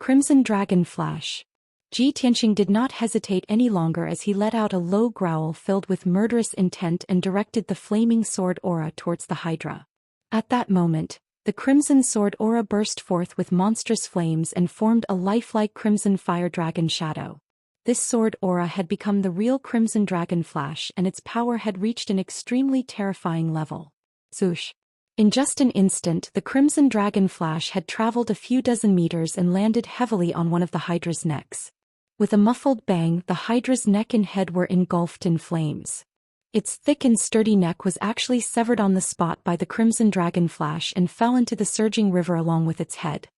Crimson Dragon Flash. Ji Tianxing did not hesitate any longer as he let out a low growl filled with murderous intent and directed the flaming sword aura towards the hydra. At that moment, the crimson sword aura burst forth with monstrous flames and formed a lifelike crimson fire dragon shadow. This sword aura had become the real Crimson Dragon Flash and its power had reached an extremely terrifying level. Swoosh! In just an instant, the Crimson Dragon Flash had traveled a few dozen meters and landed heavily on one of the hydra's necks. With a muffled bang, the hydra's neck and head were engulfed in flames. Its thick and sturdy neck was actually severed on the spot by the Crimson Dragon Flash and fell into the surging river along with its head.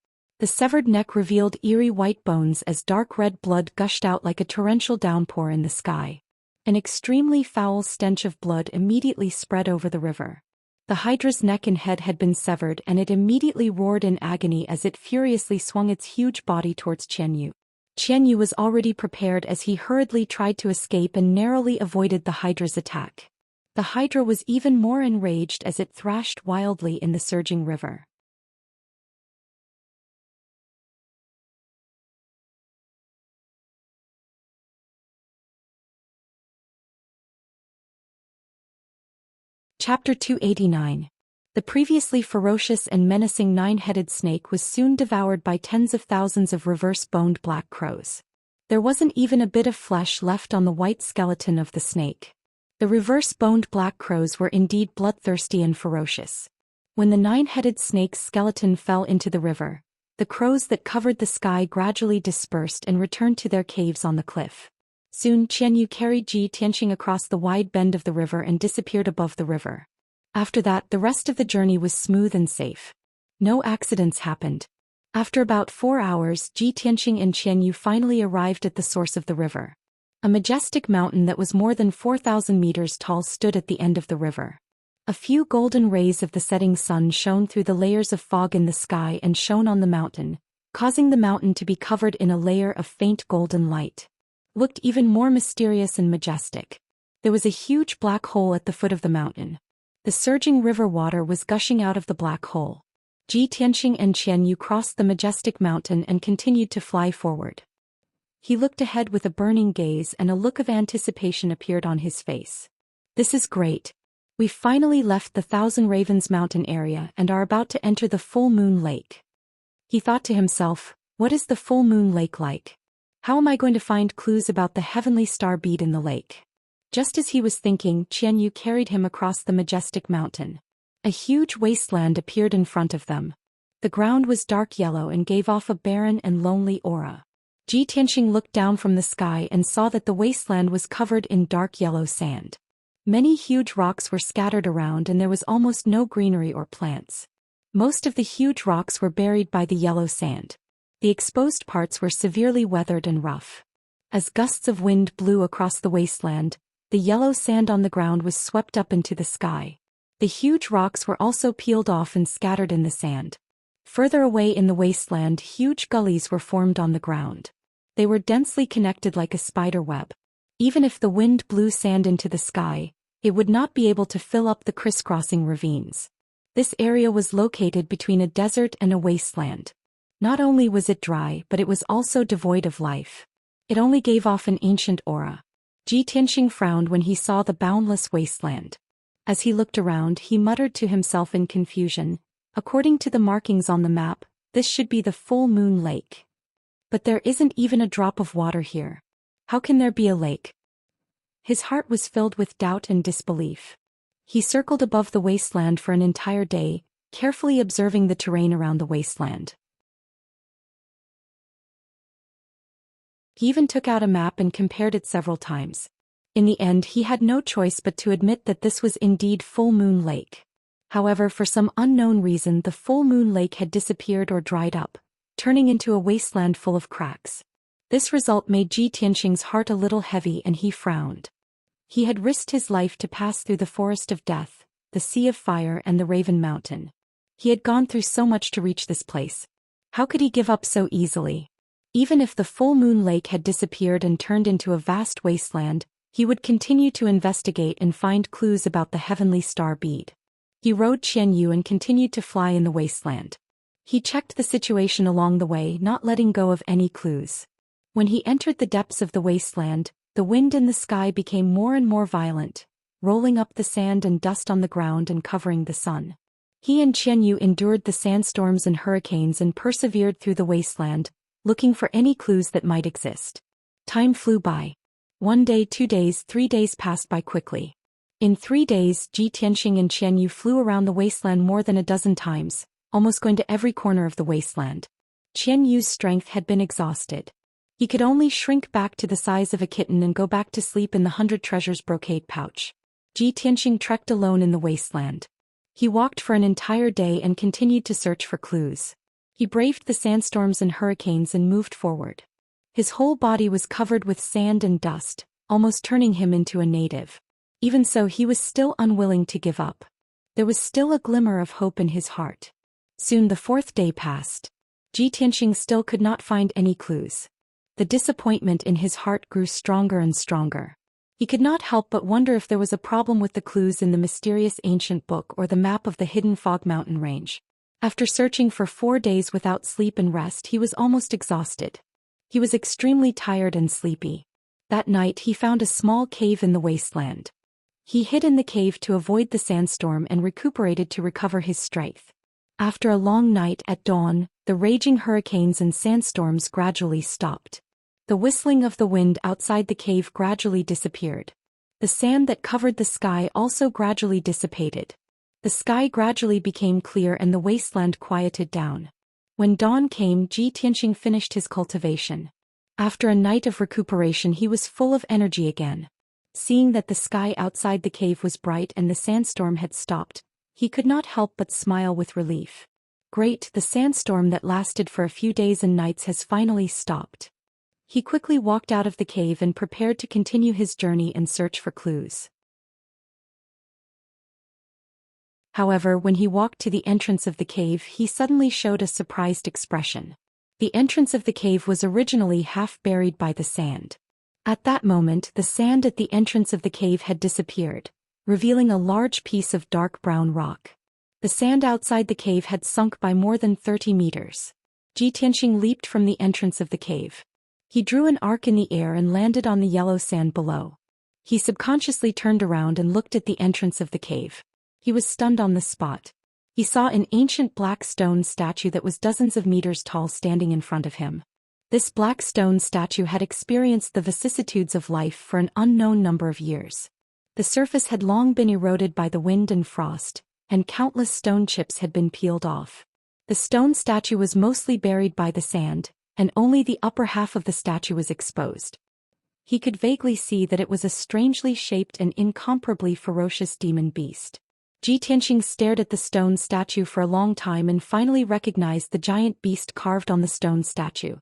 The severed neck revealed eerie white bones as dark red blood gushed out like a torrential downpour in the sky. An extremely foul stench of blood immediately spread over the river. The hydra's neck and head had been severed and it immediately roared in agony as it furiously swung its huge body towards Qianyu. Qianyu was already prepared as he hurriedly tried to escape and narrowly avoided the hydra's attack. The hydra was even more enraged as it thrashed wildly in the surging river. Chapter 289. The previously ferocious and menacing nine-headed snake was soon devoured by tens of thousands of reverse-boned black crows. There wasn't even a bit of flesh left on the white skeleton of the snake. The reverse-boned black crows were indeed bloodthirsty and ferocious. When the nine-headed snake's skeleton fell into the river, the crows that covered the sky gradually dispersed and returned to their caves on the cliff. Soon Qianyu carried Ji Tianxing across the wide bend of the river and disappeared above the river. After that, the rest of the journey was smooth and safe. No accidents happened. After about 4 hours, Ji Tianxing and Qianyu finally arrived at the source of the river. A majestic mountain that was more than 4,000 meters tall stood at the end of the river. A few golden rays of the setting sun shone through the layers of fog in the sky and shone on the mountain, causing the mountain to be covered in a layer of faint golden light. Looked even more mysterious and majestic. There was a huge black hole at the foot of the mountain. The surging river water was gushing out of the black hole. Ji Tianxing and Qianyu crossed the majestic mountain and continued to fly forward. He looked ahead with a burning gaze and a look of anticipation appeared on his face. This is great. We finally left the Thousand Ravens mountain area and are about to enter the Full Moon Lake. He thought to himself, what is the Full Moon Lake like? How am I going to find clues about the heavenly star bead in the lake? Just as he was thinking, Qianyu carried him across the majestic mountain. A huge wasteland appeared in front of them. The ground was dark yellow and gave off a barren and lonely aura. Ji Tianxing looked down from the sky and saw that the wasteland was covered in dark yellow sand. Many huge rocks were scattered around and there was almost no greenery or plants. Most of the huge rocks were buried by the yellow sand. The exposed parts were severely weathered and rough. As gusts of wind blew across the wasteland, the yellow sand on the ground was swept up into the sky. The huge rocks were also peeled off and scattered in the sand. Further away in the wasteland, huge gullies were formed on the ground. They were densely connected like a spider web. Even if the wind blew sand into the sky, it would not be able to fill up the crisscrossing ravines. This area was located between a desert and a wasteland. Not only was it dry, but it was also devoid of life. It only gave off an ancient aura. Ji Tianxing frowned when he saw the boundless wasteland. As he looked around, he muttered to himself in confusion, according to the markings on the map, this should be the Full Moon Lake. But there isn't even a drop of water here. How can there be a lake? His heart was filled with doubt and disbelief. He circled above the wasteland for an entire day, carefully observing the terrain around the wasteland. He even took out a map and compared it several times. In the end, he had no choice but to admit that this was indeed Full Moon Lake. However, for some unknown reason, the Full Moon Lake had disappeared or dried up, turning into a wasteland full of cracks. This result made Ji Tianxing's heart a little heavy and he frowned. He had risked his life to pass through the Forest of Death, the Sea of Fire and the Raven Mountain. He had gone through so much to reach this place. How could he give up so easily? Even if the Full Moon Lake had disappeared and turned into a vast wasteland, he would continue to investigate and find clues about the heavenly star bead. He rode Qianyu and continued to fly in the wasteland. He checked the situation along the way, not letting go of any clues. When he entered the depths of the wasteland, the wind in the sky became more and more violent, rolling up the sand and dust on the ground and covering the sun. He and Qianyu endured the sandstorms and hurricanes and persevered through the wasteland, looking for any clues that might exist. Time flew by. 1 day, 2 days, 3 days passed by quickly. In 3 days, Ji Tianxing and Qianyu flew around the wasteland more than a dozen times, almost going to every corner of the wasteland. Qianyu's strength had been exhausted. He could only shrink back to the size of a kitten and go back to sleep in the 100 treasures brocade pouch. Ji Tianxing trekked alone in the wasteland. He walked for an entire day and continued to search for clues. He braved the sandstorms and hurricanes and moved forward. His whole body was covered with sand and dust, almost turning him into a native. Even so, he was still unwilling to give up. There was still a glimmer of hope in his heart. Soon the 4th day passed. Ji Tianxing still could not find any clues. The disappointment in his heart grew stronger and stronger. He could not help but wonder if there was a problem with the clues in the mysterious ancient book or the map of the hidden fog mountain range. After searching for 4 days without sleep and rest, he was almost exhausted. He was extremely tired and sleepy. That night he found a small cave in the wasteland. He hid in the cave to avoid the sandstorm and recuperated to recover his strength. After a long night, at dawn, the raging hurricanes and sandstorms gradually stopped. The whistling of the wind outside the cave gradually disappeared. The sand that covered the sky also gradually dissipated. The sky gradually became clear and the wasteland quieted down. When dawn came, Ji Tianxing finished his cultivation. After a night of recuperation, he was full of energy again. Seeing that the sky outside the cave was bright and the sandstorm had stopped, he could not help but smile with relief. Great, the sandstorm that lasted for a few days and nights has finally stopped. He quickly walked out of the cave and prepared to continue his journey and search for clues. However, when he walked to the entrance of the cave, he suddenly showed a surprised expression. The entrance of the cave was originally half buried by the sand. At that moment, the sand at the entrance of the cave had disappeared, revealing a large piece of dark brown rock. The sand outside the cave had sunk by more than 30 meters. Ji Tianxing leaped from the entrance of the cave. He drew an arc in the air and landed on the yellow sand below. He subconsciously turned around and looked at the entrance of the cave. He was stunned on the spot. He saw an ancient black stone statue that was dozens of meters tall standing in front of him. This black stone statue had experienced the vicissitudes of life for an unknown number of years. The surface had long been eroded by the wind and frost, and countless stone chips had been peeled off. The stone statue was mostly buried by the sand, and only the upper half of the statue was exposed. He could vaguely see that it was a strangely shaped and incomparably ferocious demon beast. Ji Tianxing stared at the stone statue for a long time and finally recognized the giant beast carved on the stone statue.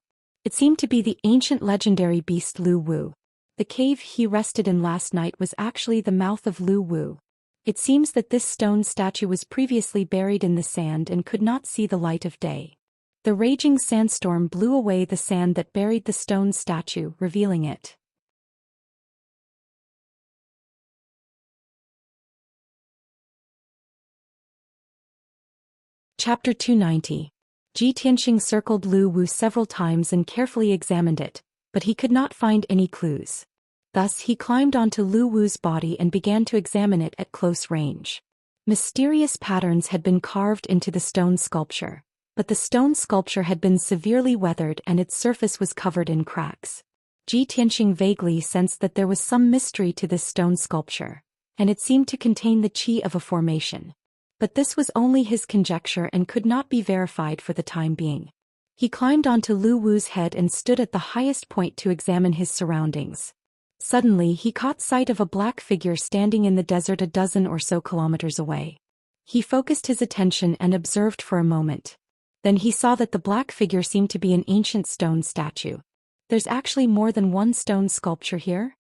It seemed to be the ancient legendary beast Lu Wu. The cave he rested in last night was actually the mouth of Lu Wu. It seems that this stone statue was previously buried in the sand and could not see the light of day. The raging sandstorm blew away the sand that buried the stone statue, revealing it. Chapter 290. Ji Tianxing circled Lu Wu several times and carefully examined it, but he could not find any clues. Thus he climbed onto Lu Wu's body and began to examine it at close range. Mysterious patterns had been carved into the stone sculpture, but the stone sculpture had been severely weathered and its surface was covered in cracks. Ji Tianxing vaguely sensed that there was some mystery to this stone sculpture, and it seemed to contain the qi of a formation. But this was only his conjecture and could not be verified for the time being. He climbed onto Lu Wu's head and stood at the highest point to examine his surroundings. Suddenly he caught sight of a black figure standing in the desert a dozen or so kilometers away. He focused his attention and observed for a moment. Then he saw that the black figure seemed to be an ancient stone statue. "There's actually more than one stone sculpture here?"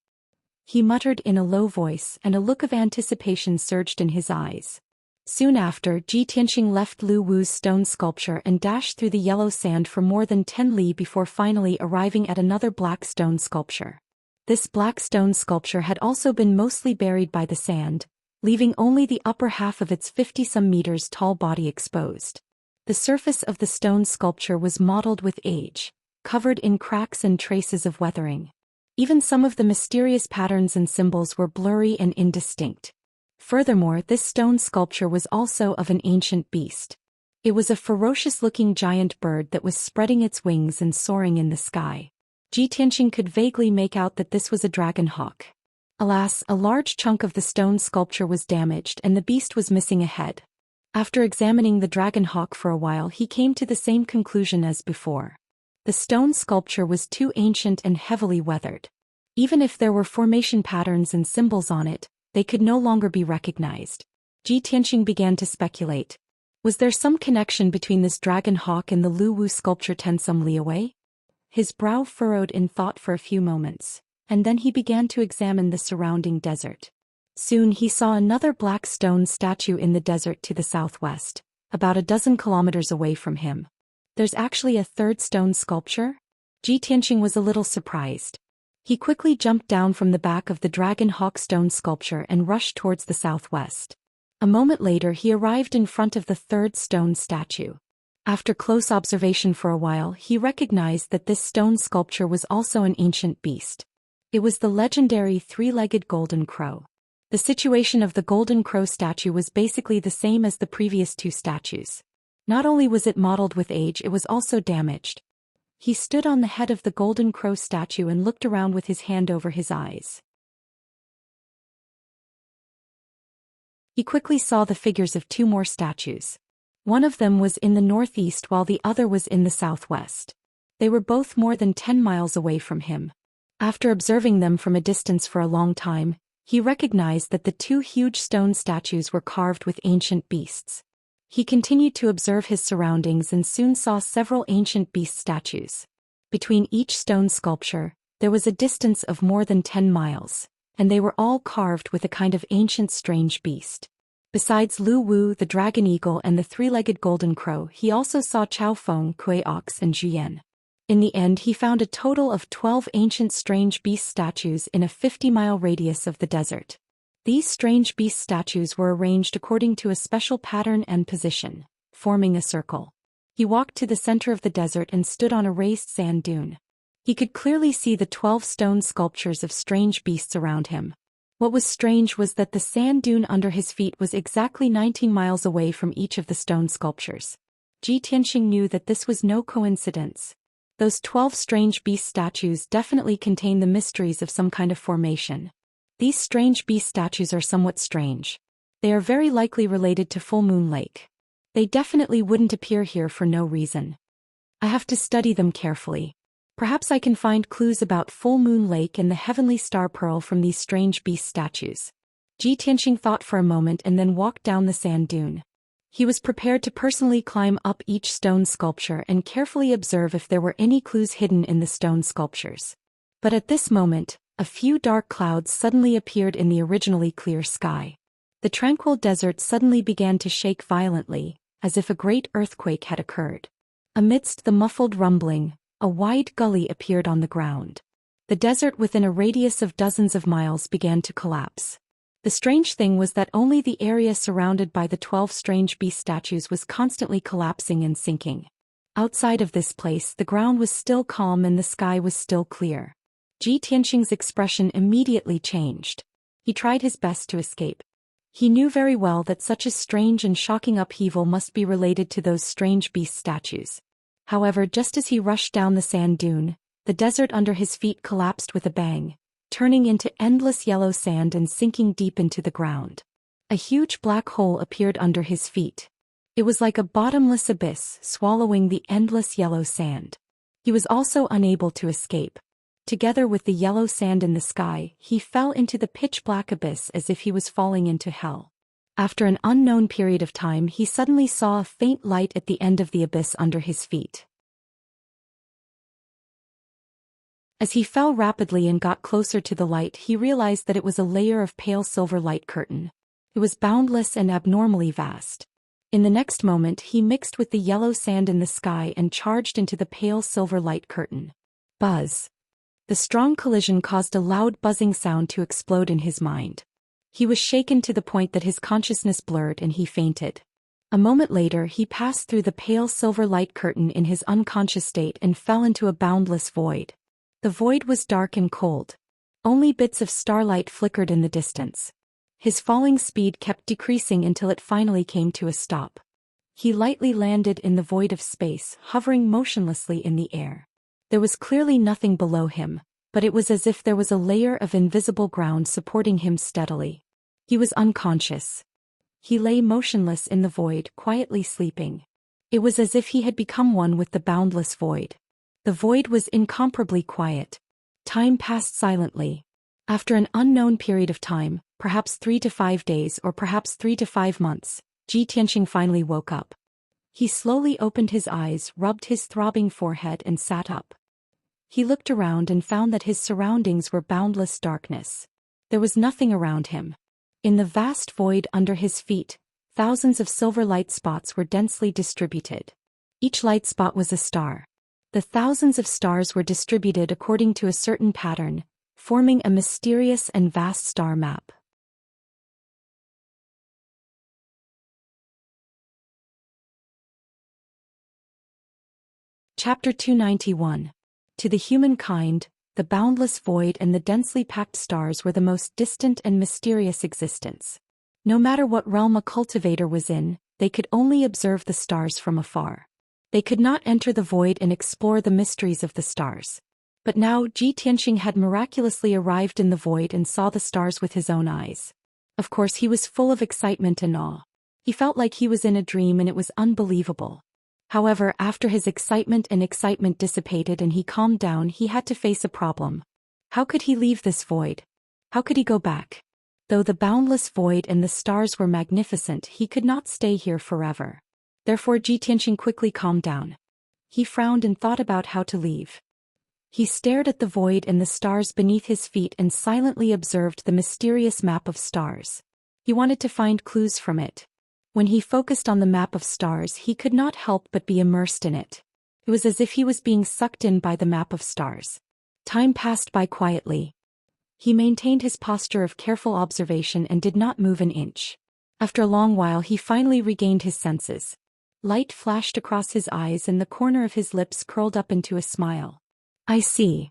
he muttered in a low voice, and a look of anticipation surged in his eyes. Soon after, Ji Tianxing left Lu Wu's stone sculpture and dashed through the yellow sand for more than 10 li before finally arriving at another black stone sculpture. This black stone sculpture had also been mostly buried by the sand, leaving only the upper half of its 50-some meters tall body exposed. The surface of the stone sculpture was mottled with age, covered in cracks and traces of weathering. Even some of the mysterious patterns and symbols were blurry and indistinct. Furthermore, this stone sculpture was also of an ancient beast. It was a ferocious-looking giant bird that was spreading its wings and soaring in the sky. Ji Tianxing could vaguely make out that this was a dragon hawk. Alas, a large chunk of the stone sculpture was damaged and the beast was missing a head. After examining the dragon hawk for a while, he came to the same conclusion as before. The stone sculpture was too ancient and heavily weathered. Even if there were formation patterns and symbols on it, they could no longer be recognized. Ji Tianxing began to speculate. Was there some connection between this dragon hawk and the Lu Wu sculpture 10-some li away? His brow furrowed in thought for a few moments, and then he began to examine the surrounding desert. Soon he saw another black stone statue in the desert to the southwest, about a dozen kilometers away from him. There's actually a third stone sculpture? Ji Tianxing was a little surprised. He quickly jumped down from the back of the dragon hawk stone sculpture and rushed towards the southwest. A moment later he arrived in front of the third stone statue. After close observation for a while, he recognized that this stone sculpture was also an ancient beast. It was the legendary three-legged golden crow. The situation of the golden crow statue was basically the same as the previous two statues. Not only was it modeled with age, it was also damaged. He stood on the head of the golden crow statue and looked around with his hand over his eyes. He quickly saw the figures of two more statues. One of them was in the northeast while the other was in the southwest. They were both more than 10 miles away from him. After observing them from a distance for a long time, he recognized that the two huge stone statues were carved with ancient beasts. He continued to observe his surroundings and soon saw several ancient beast statues. Between each stone sculpture, there was a distance of more than 10 miles, and they were all carved with a kind of ancient strange beast. Besides Lu Wu, the dragon eagle, and the three-legged golden crow, he also saw Chao Feng, Kui Ox, and Zhou Xian. In the end, he found a total of 12 ancient strange beast statues in a 50-mile radius of the desert. These strange beast statues were arranged according to a special pattern and position, forming a circle. He walked to the center of the desert and stood on a raised sand dune. He could clearly see the 12 stone sculptures of strange beasts around him. What was strange was that the sand dune under his feet was exactly 19 miles away from each of the stone sculptures. Xianxia knew that this was no coincidence. Those 12 strange beast statues definitely contain the mysteries of some kind of formation. These strange beast statues are somewhat strange. They are very likely related to Full Moon Lake. They definitely wouldn't appear here for no reason. I have to study them carefully. Perhaps I can find clues about Full Moon Lake and the Heavenly Star Pearl from these strange beast statues. Xianxia thought for a moment and then walked down the sand dune. He was prepared to personally climb up each stone sculpture and carefully observe if there were any clues hidden in the stone sculptures. But at this moment, a few dark clouds suddenly appeared in the originally clear sky. The tranquil desert suddenly began to shake violently, as if a great earthquake had occurred. Amidst the muffled rumbling, a wide gully appeared on the ground. The desert within a radius of dozens of miles began to collapse. The strange thing was that only the area surrounded by the 12 strange beast statues was constantly collapsing and sinking. Outside of this place, the ground was still calm and the sky was still clear. Xianxia's expression immediately changed. He tried his best to escape. He knew very well that such a strange and shocking upheaval must be related to those strange beast statues. However, just as he rushed down the sand dune, the desert under his feet collapsed with a bang, turning into endless yellow sand and sinking deep into the ground. A huge black hole appeared under his feet. It was like a bottomless abyss swallowing the endless yellow sand. He was also unable to escape. Together with the yellow sand in the sky, he fell into the pitch-black abyss as if he was falling into hell. After an unknown period of time, he suddenly saw a faint light at the end of the abyss under his feet. As he fell rapidly and got closer to the light, he realized that it was a layer of pale silver light curtain. It was boundless and abnormally vast. In the next moment, he mixed with the yellow sand in the sky and charged into the pale silver light curtain. Buzz. The strong collision caused a loud buzzing sound to explode in his mind. He was shaken to the point that his consciousness blurred and he fainted. A moment later, he passed through the pale silver light curtain in his unconscious state and fell into a boundless void. The void was dark and cold. Only bits of starlight flickered in the distance. His falling speed kept decreasing until it finally came to a stop. He lightly landed in the void of space, hovering motionlessly in the air. There was clearly nothing below him, but it was as if there was a layer of invisible ground supporting him steadily. He was unconscious. He lay motionless in the void, quietly sleeping. It was as if he had become one with the boundless void. The void was incomparably quiet. Time passed silently. After an unknown period of time, perhaps 3 to 5 days or perhaps 3 to 5 months, Xianxia finally woke up. He slowly opened his eyes, rubbed his throbbing forehead and sat up. He looked around and found that his surroundings were boundless darkness. There was nothing around him. In the vast void under his feet, thousands of silver light spots were densely distributed. Each light spot was a star. The thousands of stars were distributed according to a certain pattern, forming a mysterious and vast star map. Chapter 291. To the humankind, the boundless void and the densely packed stars were the most distant and mysterious existence. No matter what realm a cultivator was in, they could only observe the stars from afar. They could not enter the void and explore the mysteries of the stars. But now Ji Tianxing had miraculously arrived in the void and saw the stars with his own eyes. Of course he was full of excitement and awe. He felt like he was in a dream and it was unbelievable. However, after his excitement dissipated and he calmed down, he had to face a problem. How could he leave this void? How could he go back? Though the boundless void and the stars were magnificent, he could not stay here forever. Therefore Ji Tianxing quickly calmed down. He frowned and thought about how to leave. He stared at the void and the stars beneath his feet and silently observed the mysterious map of stars. He wanted to find clues from it. When he focused on the map of stars, he could not help but be immersed in it. It was as if he was being sucked in by the map of stars. Time passed by quietly. He maintained his posture of careful observation and did not move an inch. After a long while he finally regained his senses. Light flashed across his eyes and the corner of his lips curled up into a smile. I see.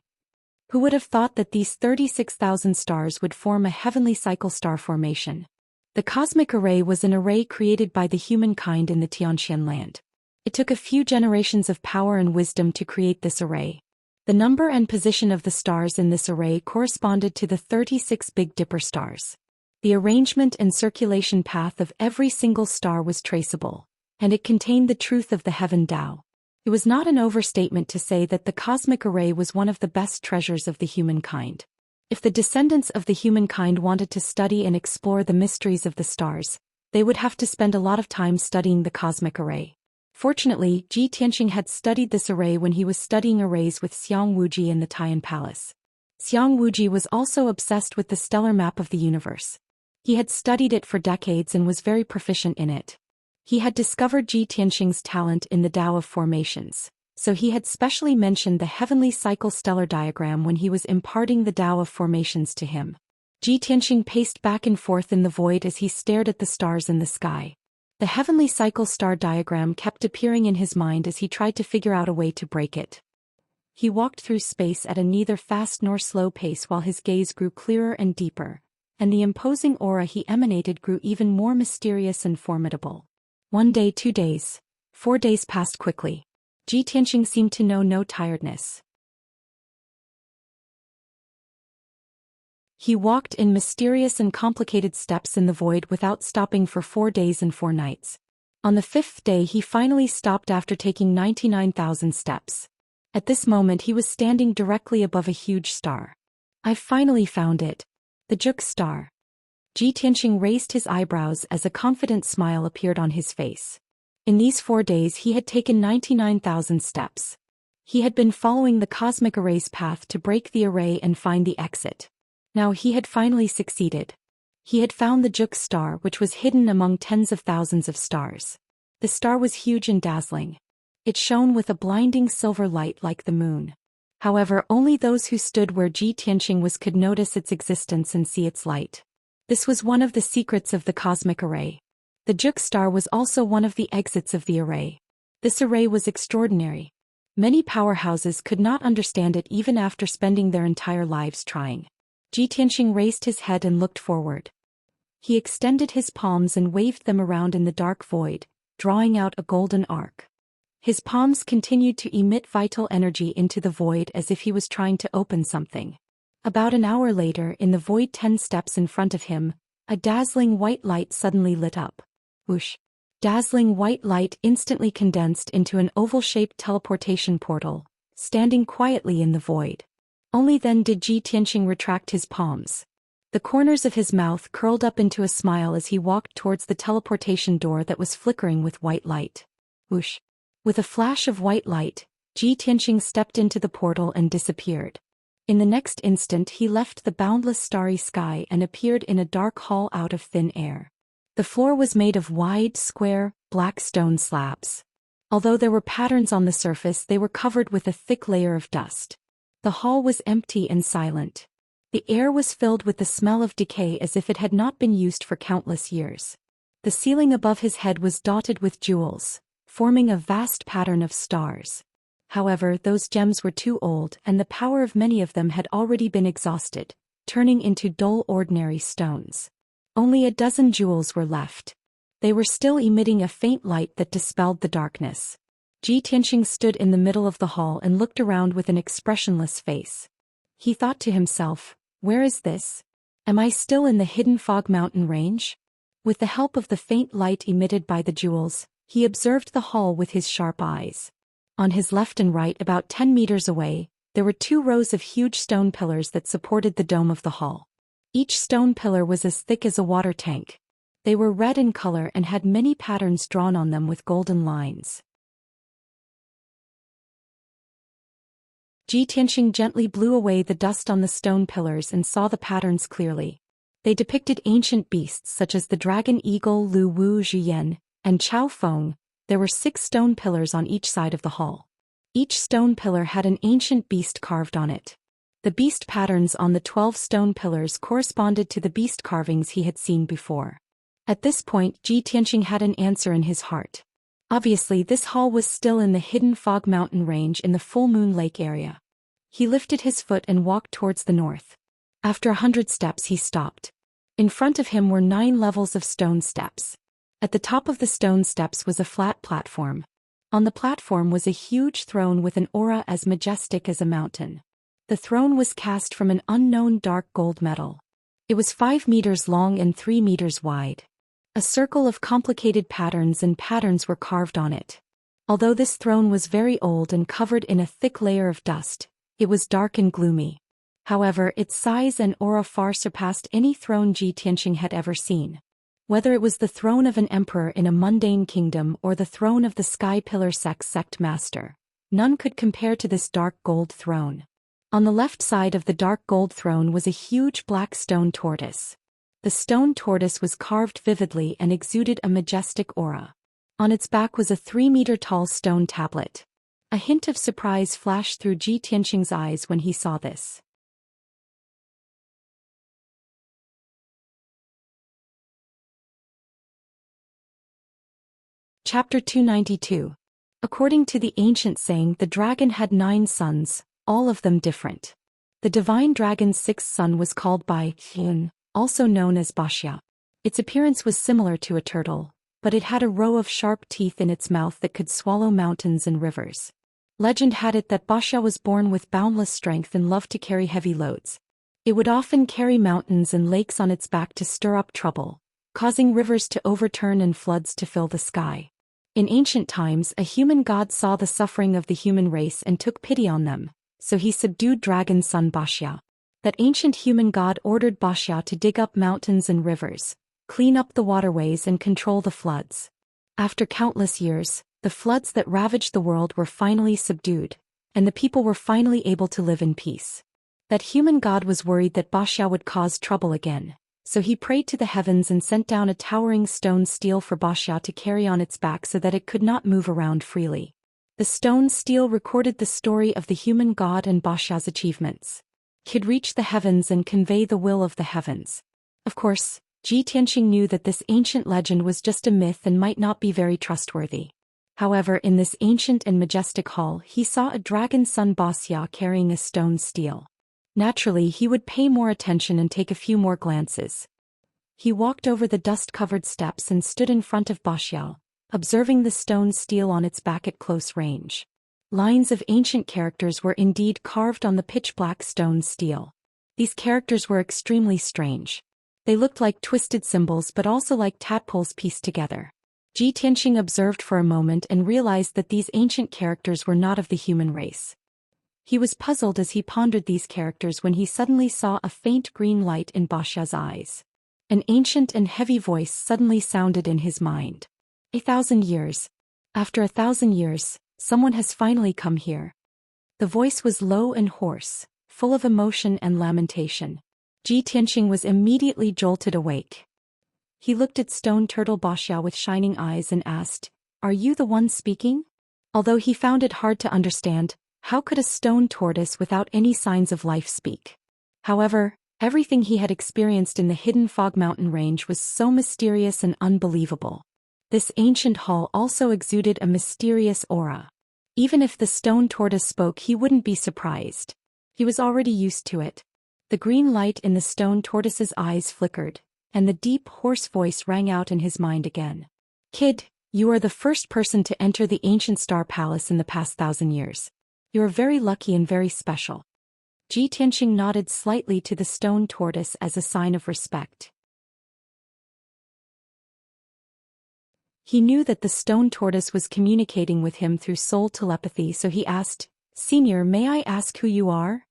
Who would have thought that these 36,000 stars would form a heavenly cycle star formation? The cosmic array was an array created by the humankind in the Xianxia land. It took a few generations of power and wisdom to create this array. The number and position of the stars in this array corresponded to the 36 Big Dipper stars. The arrangement and circulation path of every single star was traceable, and it contained the truth of the heaven Tao. It was not an overstatement to say that the cosmic array was one of the best treasures of the humankind. If the descendants of the humankind wanted to study and explore the mysteries of the stars, they would have to spend a lot of time studying the cosmic array. Fortunately, Ji Tianxing had studied this array when he was studying arrays with Xiang Wuji in the Tian Palace. Xiang Wuji was also obsessed with the stellar map of the universe. He had studied it for decades and was very proficient in it. He had discovered Ji Tianxing's talent in the Tao of formations, so he had specially mentioned the heavenly cycle stellar diagram when he was imparting the Tao of formations to him. Ji Tianxing paced back and forth in the void as he stared at the stars in the sky. The heavenly cycle star diagram kept appearing in his mind as he tried to figure out a way to break it. He walked through space at a neither fast nor slow pace while his gaze grew clearer and deeper, and the imposing aura he emanated grew even more mysterious and formidable. 1 day, 2 days, 4 days passed quickly. Ji Tianxing seemed to know no tiredness. He walked in mysterious and complicated steps in the void without stopping for 4 days and 4 nights. On the 5th day he finally stopped after taking 99,000 steps. At this moment he was standing directly above a huge star. I've finally found it. The Zhou star. Ji Tianxing raised his eyebrows as a confident smile appeared on his face. In these 4 days he had taken 99,000 steps. He had been following the cosmic array's path to break the array and find the exit. Now he had finally succeeded. He had found the Zhou star, which was hidden among tens of thousands of stars. The star was huge and dazzling. It shone with a blinding silver light like the moon. However, only those who stood where Ji Tianxing was could notice its existence and see its light. This was one of the secrets of the cosmic array. The Zhou star was also one of the exits of the array. This array was extraordinary. Many powerhouses could not understand it even after spending their entire lives trying. Ji Tianxing raised his head and looked forward. He extended his palms and waved them around in the dark void, drawing out a golden arc. His palms continued to emit vital energy into the void as if he was trying to open something. About an hour later, in the void 10 steps in front of him, a dazzling white light suddenly lit up. Whoosh! Dazzling white light instantly condensed into an oval-shaped teleportation portal, standing quietly in the void. Only then did Ji Tianxing retract his palms. The corners of his mouth curled up into a smile as he walked towards the teleportation door that was flickering with white light. Whoosh! With a flash of white light, Ji Tianxing stepped into the portal and disappeared. In the next instant he left the boundless starry sky and appeared in a dark hall out of thin air. The floor was made of wide, square, black stone slabs. Although there were patterns on the surface, they were covered with a thick layer of dust. The hall was empty and silent. The air was filled with the smell of decay as if it had not been used for countless years. The ceiling above his head was dotted with jewels, forming a vast pattern of stars. However, those gems were too old and the power of many of them had already been exhausted, turning into dull ordinary stones. Only a dozen jewels were left. They were still emitting a faint light that dispelled the darkness. Ji Tianxing stood in the middle of the hall and looked around with an expressionless face. He thought to himself, where is this? Am I still in the hidden fog mountain range? With the help of the faint light emitted by the jewels, he observed the hall with his sharp eyes. On his left and right, about 10 meters away, there were 2 rows of huge stone pillars that supported the dome of the hall. Each stone pillar was as thick as a water tank. They were red in color and had many patterns drawn on them with golden lines. Ji Tianxing gently blew away the dust on the stone pillars and saw the patterns clearly. They depicted ancient beasts such as the dragon eagle Lu Wu Zhuyan and Chao Feng. There were 6 stone pillars on each side of the hall. Each stone pillar had an ancient beast carved on it. The beast patterns on the 12 stone pillars corresponded to the beast carvings he had seen before. At this point, Ji Tianxing had an answer in his heart. Obviously, this hall was still in the hidden fog mountain range in the full moon lake area. He lifted his foot and walked towards the north. After 100 steps he stopped. In front of him were 9 levels of stone steps. At the top of the stone steps was a flat platform. On the platform was a huge throne with an aura as majestic as a mountain. The throne was cast from an unknown dark gold metal. It was 5 meters long and 3 meters wide. A circle of complicated patterns were carved on it. Although this throne was very old and covered in a thick layer of dust, it was dark and gloomy. However, its size and aura far surpassed any throne Ji Tianxing had ever seen. Whether it was the throne of an emperor in a mundane kingdom or the throne of the Sky Pillar sect master, none could compare to this dark gold throne. On the left side of the dark gold throne was a huge black stone tortoise. The stone tortoise was carved vividly and exuded a majestic aura. On its back was a 3-meter-tall stone tablet. A hint of surprise flashed through Ji Tianxing's eyes when he saw this. Chapter 292. According to the ancient saying, the dragon had 9 sons, all of them different. The divine dragon's 6th son was called by Xian, also known as Wuxia. Its appearance was similar to a turtle, but it had a row of sharp teeth in its mouth that could swallow mountains and rivers. Legend had it that Wuxia was born with boundless strength and loved to carry heavy loads. It would often carry mountains and lakes on its back to stir up trouble, causing rivers to overturn and floods to fill the sky. In ancient times, a human god saw the suffering of the human race and took pity on them, so he subdued dragon son Wuxia. That ancient human god ordered Wuxia to dig up mountains and rivers, clean up the waterways and control the floods. After countless years, the floods that ravaged the world were finally subdued, and the people were finally able to live in peace. That human god was worried that Wuxia would cause trouble again, so he prayed to the heavens and sent down a towering stone stele for Wuxia to carry on its back so that it could not move around freely. The stone stele recorded the story of the human god and Wuxia's achievements. It could reach the heavens and convey the will of the heavens. Of course, Ji Tianxing knew that this ancient legend was just a myth and might not be very trustworthy. However, in this ancient and majestic hall he saw a dragon son Wuxia carrying a stone stele. Naturally, he would pay more attention and take a few more glances. He walked over the dust-covered steps and stood in front of Wuxia, observing the stone stele on its back at close range. Lines of ancient characters were indeed carved on the pitch-black stone stele. These characters were extremely strange. They looked like twisted symbols but also like tadpoles pieced together. Ji Tianxing observed for a moment and realized that these ancient characters were not of the human race. He was puzzled as he pondered these characters when he suddenly saw a faint green light in Wuxia's eyes. An ancient and heavy voice suddenly sounded in his mind. 1,000 years. After 1,000 years, someone has finally come here. The voice was low and hoarse, full of emotion and lamentation. Ji Tianxing was immediately jolted awake. He looked at stone turtle Wuxia with shining eyes and asked, "Are you the one speaking?" Although he found it hard to understand, how could a stone tortoise without any signs of life speak? However, Everything he had experienced in the hidden fog mountain range was so mysterious and unbelievable. This ancient hall also exuded a mysterious aura. Even if the stone tortoise spoke, he wouldn't be surprised. He was already used to it. The green light in the stone tortoise's eyes flickered, and the deep, hoarse voice rang out in his mind again. Kid, you are the first person to enter the ancient star palace in the past 1,000 years. You are very lucky and very special. Ji Tianxing nodded slightly to the stone tortoise as a sign of respect. He knew that the stone tortoise was communicating with him through soul telepathy, so he asked, Senior, may I ask who you are?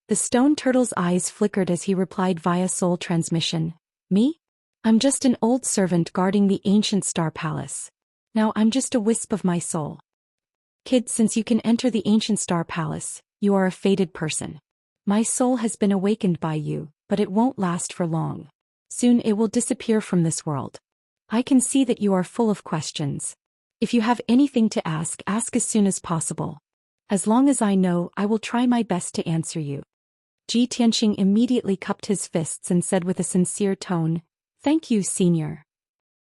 The stone turtle's eyes flickered as he replied via soul transmission, Me? I'm just an old servant guarding the ancient star palace. Now I'm just a wisp of my soul. Kid, since you can enter the ancient star palace, you are a fated person. My soul has been awakened by you, but it won't last for long. Soon it will disappear from this world. I can see that you are full of questions. If you have anything to ask as soon as possible. As long as I know, I will try my best to answer you. Ji Tianxing immediately cupped his fists and said with a sincere tone, Thank you, Senior.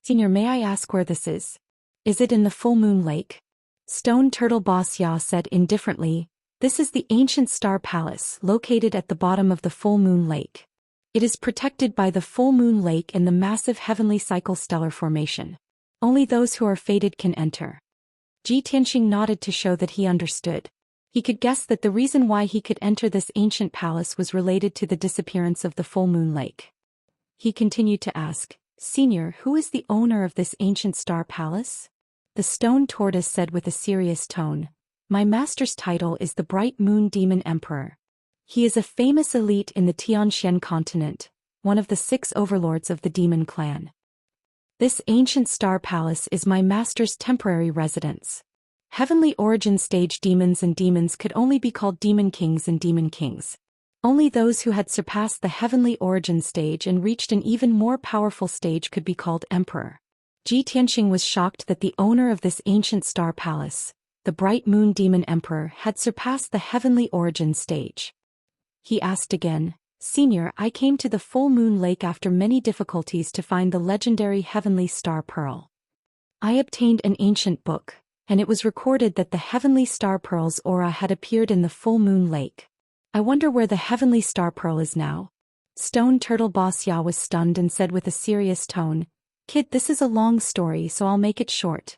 Senior, may I ask where this is? Is it in the Full Moon Lake? Stone Turtle Boss Ya said indifferently, This is the ancient star palace located at the bottom of the Full Moon Lake. It is protected by the Full Moon Lake and the massive heavenly cycle stellar formation. Only those who are fated can enter. Ji Tianxing nodded to show that he understood. He could guess that the reason why he could enter this ancient palace was related to the disappearance of the Full Moon Lake. He continued to ask, Senior, who is the owner of this ancient star palace? The stone tortoise said with a serious tone, My master's title is the Bright Moon Demon Emperor. He is a famous elite in the Xianxia continent, one of the 6 overlords of the demon clan. This ancient star palace is my master's temporary residence. Heavenly origin stage demons and demons could only be called demon kings and demon kings. Only those who had surpassed the heavenly origin stage and reached an even more powerful stage could be called emperor. Ji Tianxing was shocked that the owner of this ancient star palace, the Bright Moon Demon Emperor, had surpassed the heavenly origin stage. He asked again, Senior, I came to the Full Moon Lake after many difficulties to find the legendary heavenly star pearl. I obtained an ancient book, and it was recorded that the heavenly star pearl's aura had appeared in the Full Moon Lake. I wonder where the heavenly star pearl is now. Stone Turtle Boss Ya was stunned and said with a serious tone, Kid, this is a long story, so I'll make it short.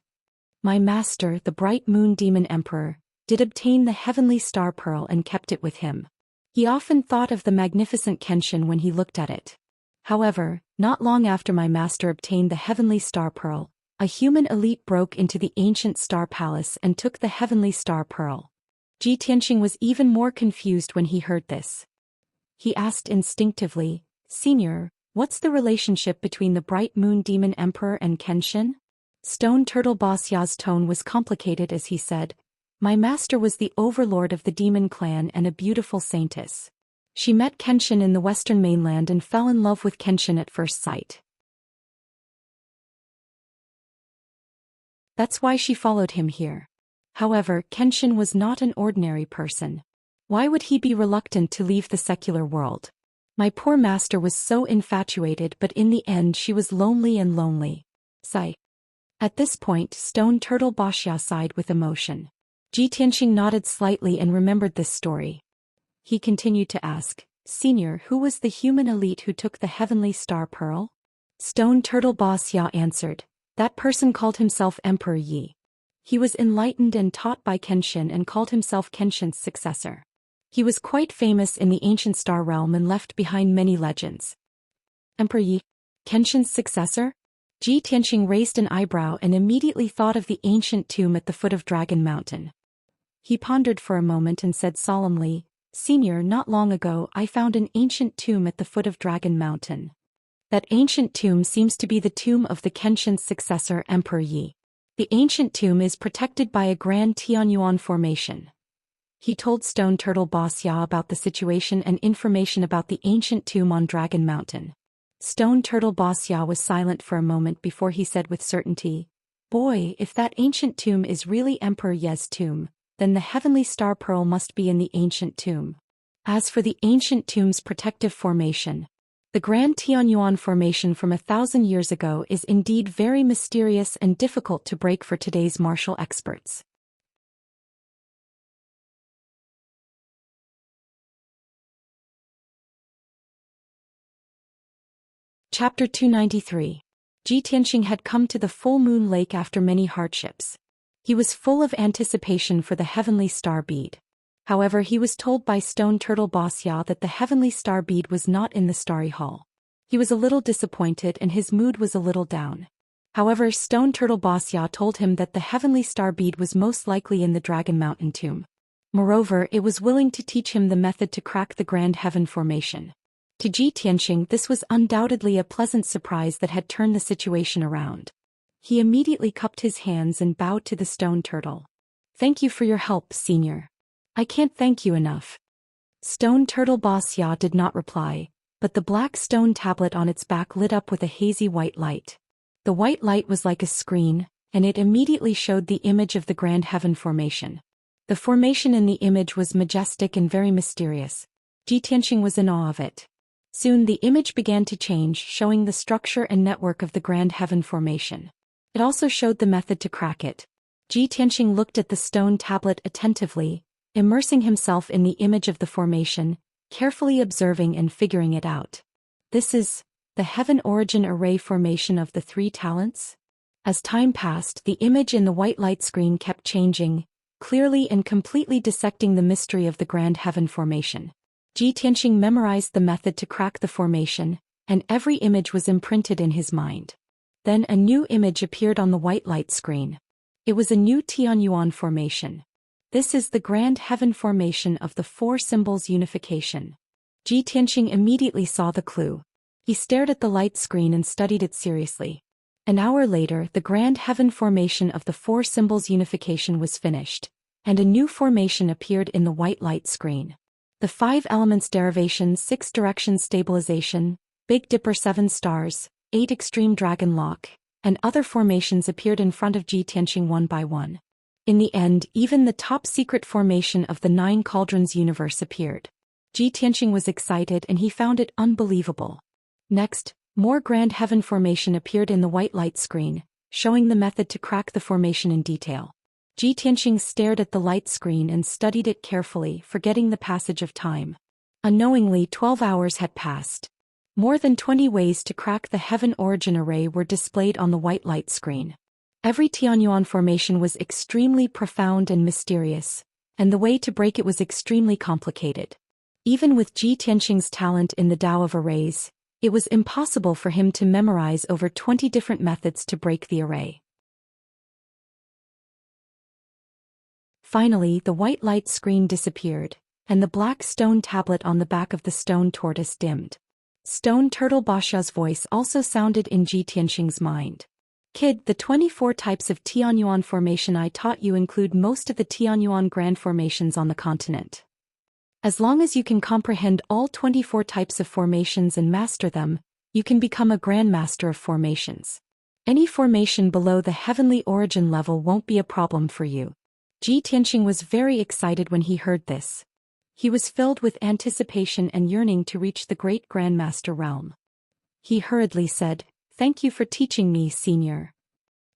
My master, the Bright Moon Demon Emperor, did obtain the heavenly star pearl and kept it with him. He often thought of the magnificent Kenshin when he looked at it. However, not long after my master obtained the heavenly star pearl, a human elite broke into the ancient star palace and took the heavenly star pearl. Ji Tianxing was even more confused when he heard this. He asked instinctively, Senior, what's the relationship between the Bright Moon Demon Emperor and Kenshin? Stone Turtle Boss Ya's tone was complicated as he said, My master was the overlord of the demon clan and a beautiful saintess. She met Kenshin in the western mainland and fell in love with Kenshin at first sight. That's why she followed him here. However, Kenshin was not an ordinary person. Why would he be reluctant to leave the secular world? My poor master was so infatuated, but in the end she was lonely and lonely. Sigh. At this point, Stone Turtle Boss Ya sighed with emotion. Ji Tianxing nodded slightly and remembered this story. He continued to ask, Senior, who was the human elite who took the heavenly star pearl? Stone Turtle Boss Ya answered, That person called himself Emperor Yi. He was enlightened and taught by Kenshin and called himself Kenshin's successor. He was quite famous in the ancient star realm and left behind many legends. Emperor Yi? Kenshin's successor? Ji Tianxing raised an eyebrow and immediately thought of the ancient tomb at the foot of Dragon Mountain. He pondered for a moment and said solemnly, Senior, not long ago I found an ancient tomb at the foot of Dragon Mountain. That ancient tomb seems to be the tomb of the Kenshin's successor, Emperor Yi. The ancient tomb is protected by a grand Tianyuan formation. He told Stone Turtle Boss Ya about the situation and information about the ancient tomb on Dragon Mountain. Stone Turtle Boss Ya was silent for a moment before he said with certainty, Boy, if that ancient tomb is really Emperor Ye's tomb, then the heavenly star pearl must be in the ancient tomb. As for the ancient tomb's protective formation, the Grand Tianyuan formation from 1,000 years ago is indeed very mysterious and difficult to break for today's martial experts. Chapter 293. Ji Tianxing had come to the full moon lake after many hardships. He was full of anticipation for the heavenly star bead. However, he was told by Stone Turtle Wuxia that the heavenly star bead was not in the starry hall. He was a little disappointed and his mood was a little down. However, Stone Turtle Wuxia told him that the heavenly star bead was most likely in the Dragon Mountain tomb. Moreover, it was willing to teach him the method to crack the Grand Heaven formation. To Ji Tianxing, this was undoubtedly a pleasant surprise that had turned the situation around. He immediately cupped his hands and bowed to the stone turtle. "Thank you for your help, senior. I can't thank you enough." Stone Turtle Wuxia did not reply, but the black stone tablet on its back lit up with a hazy white light. The white light was like a screen, and it immediately showed the image of the Grand Heaven formation. The formation in the image was majestic and very mysterious. Ji Tianxing was in awe of it. Soon the image began to change, showing the structure and network of the Grand Heaven formation. It also showed the method to crack it. Ji Tianxing looked at the stone tablet attentively, immersing himself in the image of the formation, carefully observing and figuring it out. This is the Heaven Origin Array formation of the 3 talents? As time passed, the image in the white light screen kept changing, clearly and completely dissecting the mystery of the Grand Heaven formation. Ji Tianxing memorized the method to crack the formation, and every image was imprinted in his mind. Then a new image appeared on the white light screen. It was a new Tianyuan formation. This is the Grand Heaven formation of the 4 symbols unification. Ji Tianxing immediately saw the clue. He stared at the light screen and studied it seriously. An hour later, the Grand Heaven formation of the 4 symbols unification was finished, and a new formation appeared in the white light screen. The 5 elements derivation, 6 directions stabilization, Big Dipper 7 stars, 8 extreme dragon lock, and other formations appeared in front of Ji Tianxing one by one. In the end, even the top secret formation of the 9 cauldrons universe appeared. Ji Tianxing was excited and he found it unbelievable. Next, more Grand Heaven formation appeared in the white light screen, showing the method to crack the formation in detail. Ji Tianxing stared at the light screen and studied it carefully, forgetting the passage of time. Unknowingly, 12 hours had passed. More than 20 ways to crack the Heaven Origin Array were displayed on the white light screen. Every Tianyuan formation was extremely profound and mysterious, and the way to break it was extremely complicated. Even with Ji Tianxing's talent in the Tao of Arrays, it was impossible for him to memorize over 20 different methods to break the array. Finally, the white light screen disappeared, and the black stone tablet on the back of the stone tortoise dimmed. Stone Turtle Wuxia's voice also sounded in Ji Tianxing's mind. "Kid, the 24 types of Tianyuan formation I taught you include most of the Tianyuan grand formations on the continent. As long as you can comprehend all 24 types of formations and master them, you can become a grandmaster of formations. Any formation below the heavenly origin level won't be a problem for you." Ji Tianxing was very excited when he heard this. He was filled with anticipation and yearning to reach the great Grandmaster realm. He hurriedly said, "Thank you for teaching me, senior."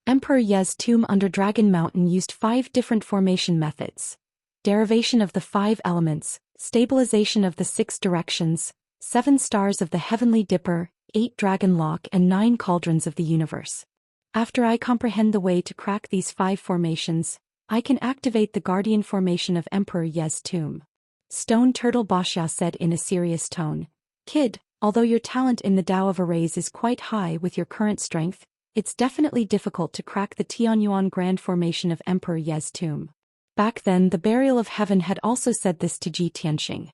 Emperor Ye's tomb under Dragon Mountain used 5 different formation methods: derivation of the 5 elements, stabilization of the 6 directions, 7 stars of the heavenly dipper, 8 dragon lock and 9 cauldrons of the universe. After I comprehend the way to crack these 5 formations, I can activate the guardian formation of Emperor Ye's tomb. Stone Turtle Wuxia said in a serious tone, "Kid, although your talent in the Tao of Arrays is quite high with your current strength, it's definitely difficult to crack the Tianyuan grand formation of Emperor Ye's tomb." Back then, the Burial of Heaven had also said this to Ji Tianxing.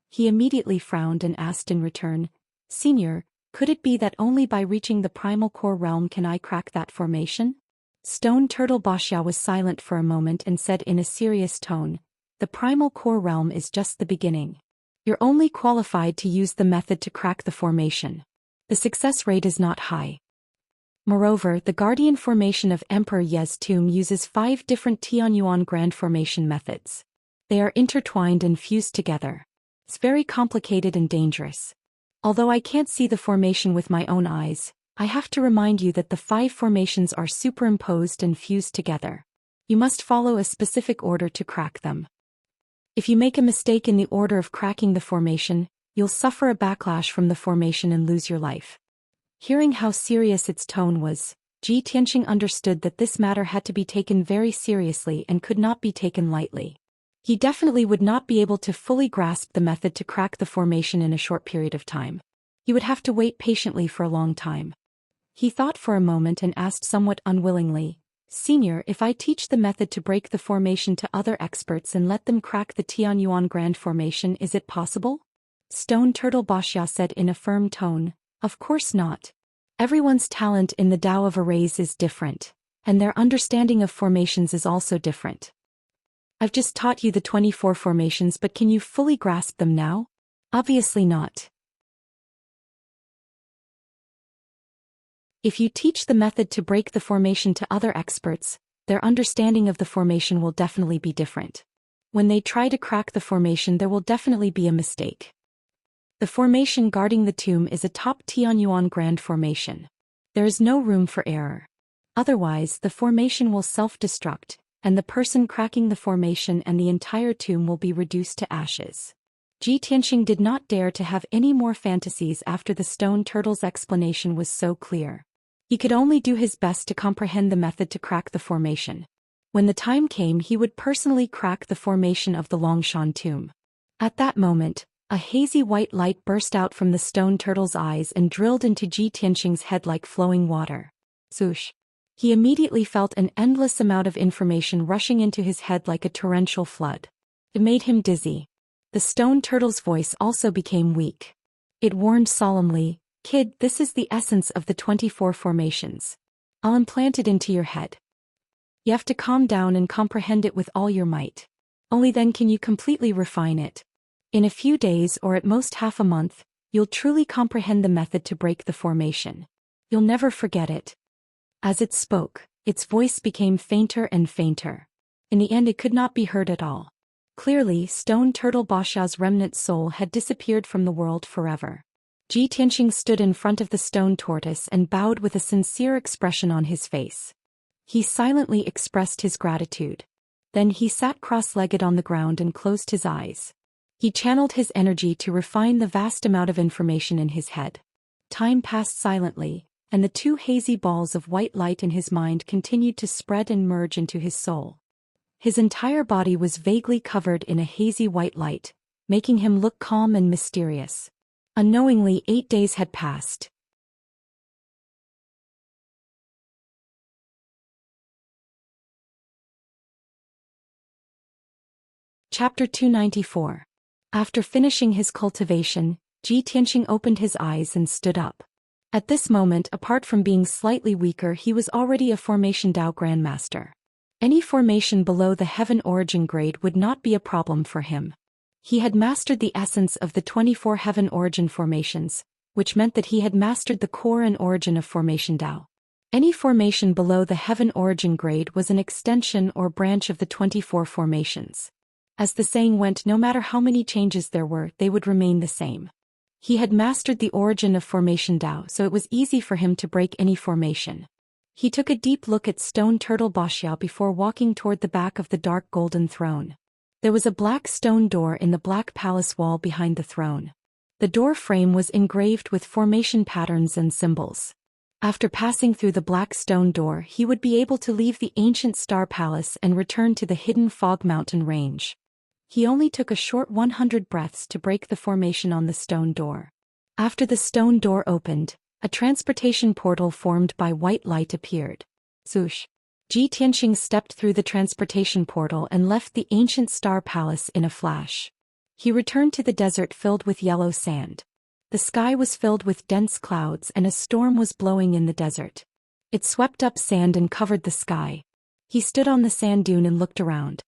He immediately frowned and asked in return, "Senior, could it be that only by reaching the primal core realm can I crack that formation?" Stone Turtle Wuxia was silent for a moment and said in a serious tone, "The primal core realm is just the beginning. You're only qualified to use the method to crack the formation. The success rate is not high. Moreover, the guardian formation of Emperor Ye's tomb uses 5 different Tianyuan grand formation methods. They are intertwined and fused together. It's very complicated and dangerous. Although I can't see the formation with my own eyes, I have to remind you that the 5 formations are superimposed and fused together. You must follow a specific order to crack them. If you make a mistake in the order of cracking the formation, you'll suffer a backlash from the formation and lose your life. Hearing how serious its tone was, Ji Tianqing understood that this matter had to be taken very seriously and could not be taken lightly. He definitely would not be able to fully grasp the method to crack the formation in a short period of time. He would have to wait patiently for a long time. He thought for a moment and asked somewhat unwillingly, "Senior, if I teach the method to break the formation to other experts and let them crack the Tianyuan Grand Formation, is it possible?" Stone Turtle Wuxia said in a firm tone, "Of course not. Everyone's talent in the Tao of arrays is different, and their understanding of formations is also different. I've just taught you the 24 formations, but can you fully grasp them now? Obviously not. If you teach the method to break the formation to other experts, their understanding of the formation will definitely be different. When they try to crack the formation, there will definitely be a mistake. The formation guarding the tomb is a top Tianyuan Grand Formation. There is no room for error. Otherwise, the formation will self-destruct, and the person cracking the formation and the entire tomb will be reduced to ashes. Ji Tianqing did not dare to have any more fantasies after the stone turtle's explanation was so clear. He could only do his best to comprehend the method to crack the formation. When the time came, he would personally crack the formation of the Longshan tomb. At that moment, a hazy white light burst out from the stone turtle's eyes and drilled into Ji Tianqing's head like flowing water. Swoosh! He immediately felt an endless amount of information rushing into his head like a torrential flood. It made him dizzy. The stone turtle's voice also became weak. It warned solemnly, "Kid, this is the essence of the 24 formations. I'll implant it into your head. You have to calm down and comprehend it with all your might. Only then can you completely refine it. In a few days or at most half a month, you'll truly comprehend the method to break the formation. You'll never forget it." As it spoke, its voice became fainter and fainter. In the end, it could not be heard at all. Clearly, Stone Turtle Wuxia's remnant soul had disappeared from the world forever. Ji Tianqing stood in front of the stone tortoise and bowed with a sincere expression on his face. He silently expressed his gratitude. Then he sat cross-legged on the ground and closed his eyes. He channeled his energy to refine the vast amount of information in his head. Time passed silently, and the 2 hazy balls of white light in his mind continued to spread and merge into his soul. His entire body was vaguely covered in a hazy white light, making him look calm and mysterious. Unknowingly, 8 days had passed. Chapter 294. After finishing his cultivation, Ji Tianqing opened his eyes and stood up. At this moment, apart from being slightly weaker, he was already a Formation Tao Grandmaster. Any formation below the Heaven Origin grade would not be a problem for him. He had mastered the essence of the 24 Heaven Origin formations, which meant that he had mastered the core and origin of Formation Tao. Any formation below the Heaven Origin grade was an extension or branch of the 24 formations. As the saying went, no matter how many changes there were, they would remain the same. He had mastered the origin of Formation Tao, so it was easy for him to break any formation. He took a deep look at Stone Turtle Wuxia before walking toward the back of the dark golden throne. There was a black stone door in the black palace wall behind the throne. The door frame was engraved with formation patterns and symbols. After passing through the black stone door, he would be able to leave the ancient Star Palace and return to the hidden Fog Mountain range. He only took a short 100 breaths to break the formation on the stone door. After the stone door opened, a transportation portal formed by white light appeared. Swoosh! Ji Tianqing stepped through the transportation portal and left the ancient Star Palace in a flash. He returned to the desert filled with yellow sand. The sky was filled with dense clouds and a storm was blowing in the desert. It swept up sand and covered the sky. He stood on the sand dune and looked around.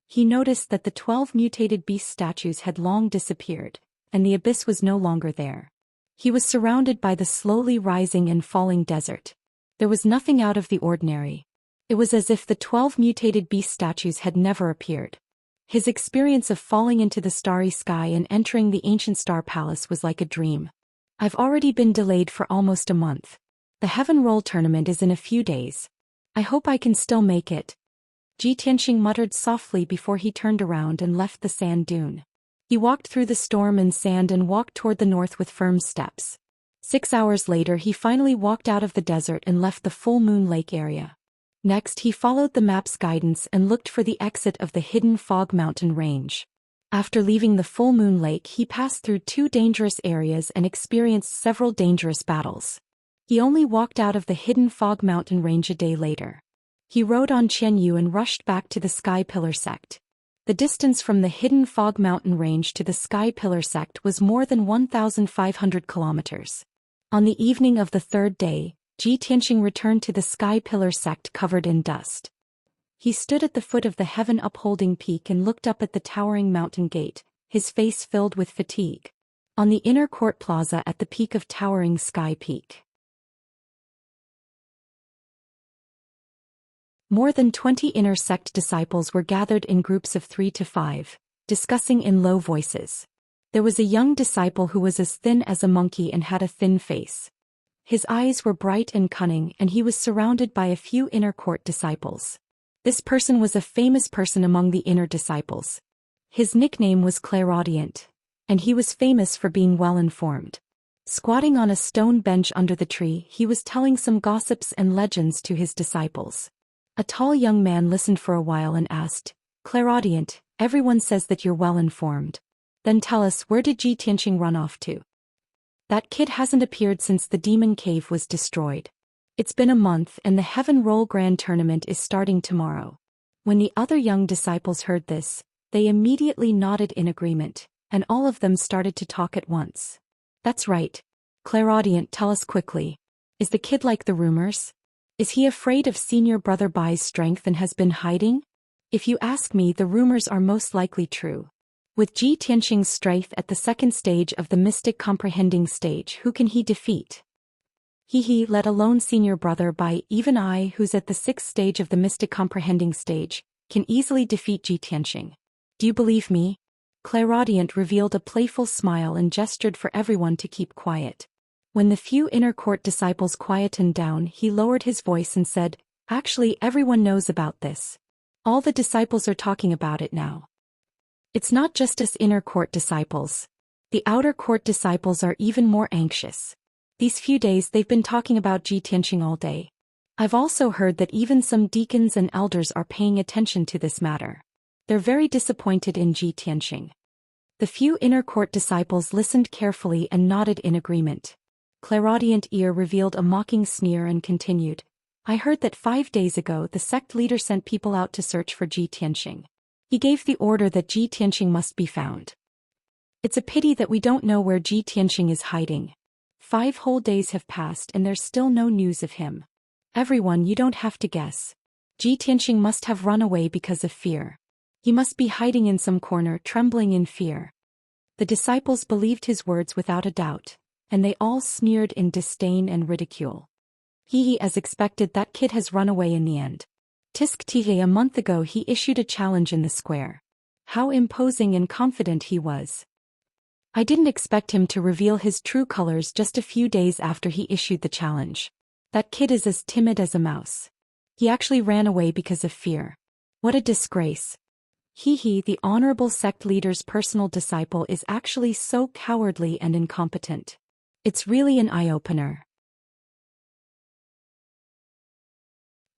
He noticed that the 12 mutated beast statues had long disappeared, and the abyss was no longer there. He was surrounded by the slowly rising and falling desert. There was nothing out of the ordinary. It was as if the 12 mutated beast statues had never appeared. His experience of falling into the starry sky and entering the ancient star palace was like a dream. I've already been delayed for almost a month. The Heaven Roll tournament is in a few days. I hope I can still make it. Ji Tianxing muttered softly before he turned around and left the sand dune. He walked through the storm and sand and walked toward the north with firm steps. 6 hours later he finally walked out of the desert and left the full moon lake area. Next he followed the map's guidance and looked for the exit of the hidden fog mountain range. After leaving the full moon lake he passed through 2 dangerous areas and experienced several dangerous battles. He only walked out of the hidden fog mountain range a day later. He rode on Qianyu and rushed back to the Sky Pillar sect. The distance from the hidden fog mountain range to the Sky Pillar sect was more than 1,500 kilometers. On the evening of the 3rd day, Ji Tianxing returned to the Sky Pillar sect covered in dust. He stood at the foot of the heaven-upholding peak and looked up at the towering mountain gate, his face filled with fatigue. On the inner court plaza at the peak of towering Sky Peak. More than 20 inner sect disciples were gathered in groups of 3 to 5, discussing in low voices. There was a young disciple who was as thin as a monkey and had a thin face. His eyes were bright and cunning and he was surrounded by a few inner court disciples. This person was a famous person among the inner disciples. His nickname was Clairaudient, and he was famous for being well-informed. Squatting on a stone bench under the tree, he was telling some gossips and legends to his disciples. A tall young man listened for a while and asked, "Clairaudient, everyone says that you're well-informed. Then tell us, where did Ji Tianxing run off to? That kid hasn't appeared since the demon cave was destroyed. It's been a month and the Heaven Roll Grand Tournament is starting tomorrow." When the other young disciples heard this, they immediately nodded in agreement, and all of them started to talk at once. "That's right. Clairaudient, tell us quickly. Is the kid like the rumors? Is he afraid of senior brother Bai's strength and has been hiding? If you ask me, the rumors are most likely true. With Ji Tianxing's strength at the 2nd stage of the Mystic Comprehending stage, who can he defeat? Let alone senior brother Bai, even I, who's at the 6th stage of the Mystic Comprehending stage, can easily defeat Ji Tianxing. Do you believe me?" Clairaudient revealed a playful smile and gestured for everyone to keep quiet. When the few inner court disciples quietened down, he lowered his voice and said, "Actually, everyone knows about this. All the disciples are talking about it now. It's not just us inner court disciples. The outer court disciples are even more anxious. These few days they've been talking about Ji Tianxing all day. I've also heard that even some deacons and elders are paying attention to this matter. They're very disappointed in Ji Tianxing." The few inner court disciples listened carefully and nodded in agreement. Clairaudient ear revealed a mocking sneer and continued, "I heard that 5 days ago the sect leader sent people out to search for Ji Tianxing. He gave the order that Ji Tianxing must be found. It's a pity that we don't know where Ji Tianxing is hiding. 5 whole days have passed and there's still no news of him. Everyone, you don't have to guess. Ji Tianxing must have run away because of fear. He must be hiding in some corner, trembling in fear." The disciples believed his words without a doubt, and they all sneered in disdain and ridicule. As expected, that kid has run away in the end. Tisk a month ago he issued a challenge in the square. How imposing and confident he was. I didn't expect him to reveal his true colors just a few days after he issued the challenge. That kid is as timid as a mouse. He actually ran away because of fear. What a disgrace. The honorable sect leader's personal disciple is actually so cowardly and incompetent. It's really an eye-opener.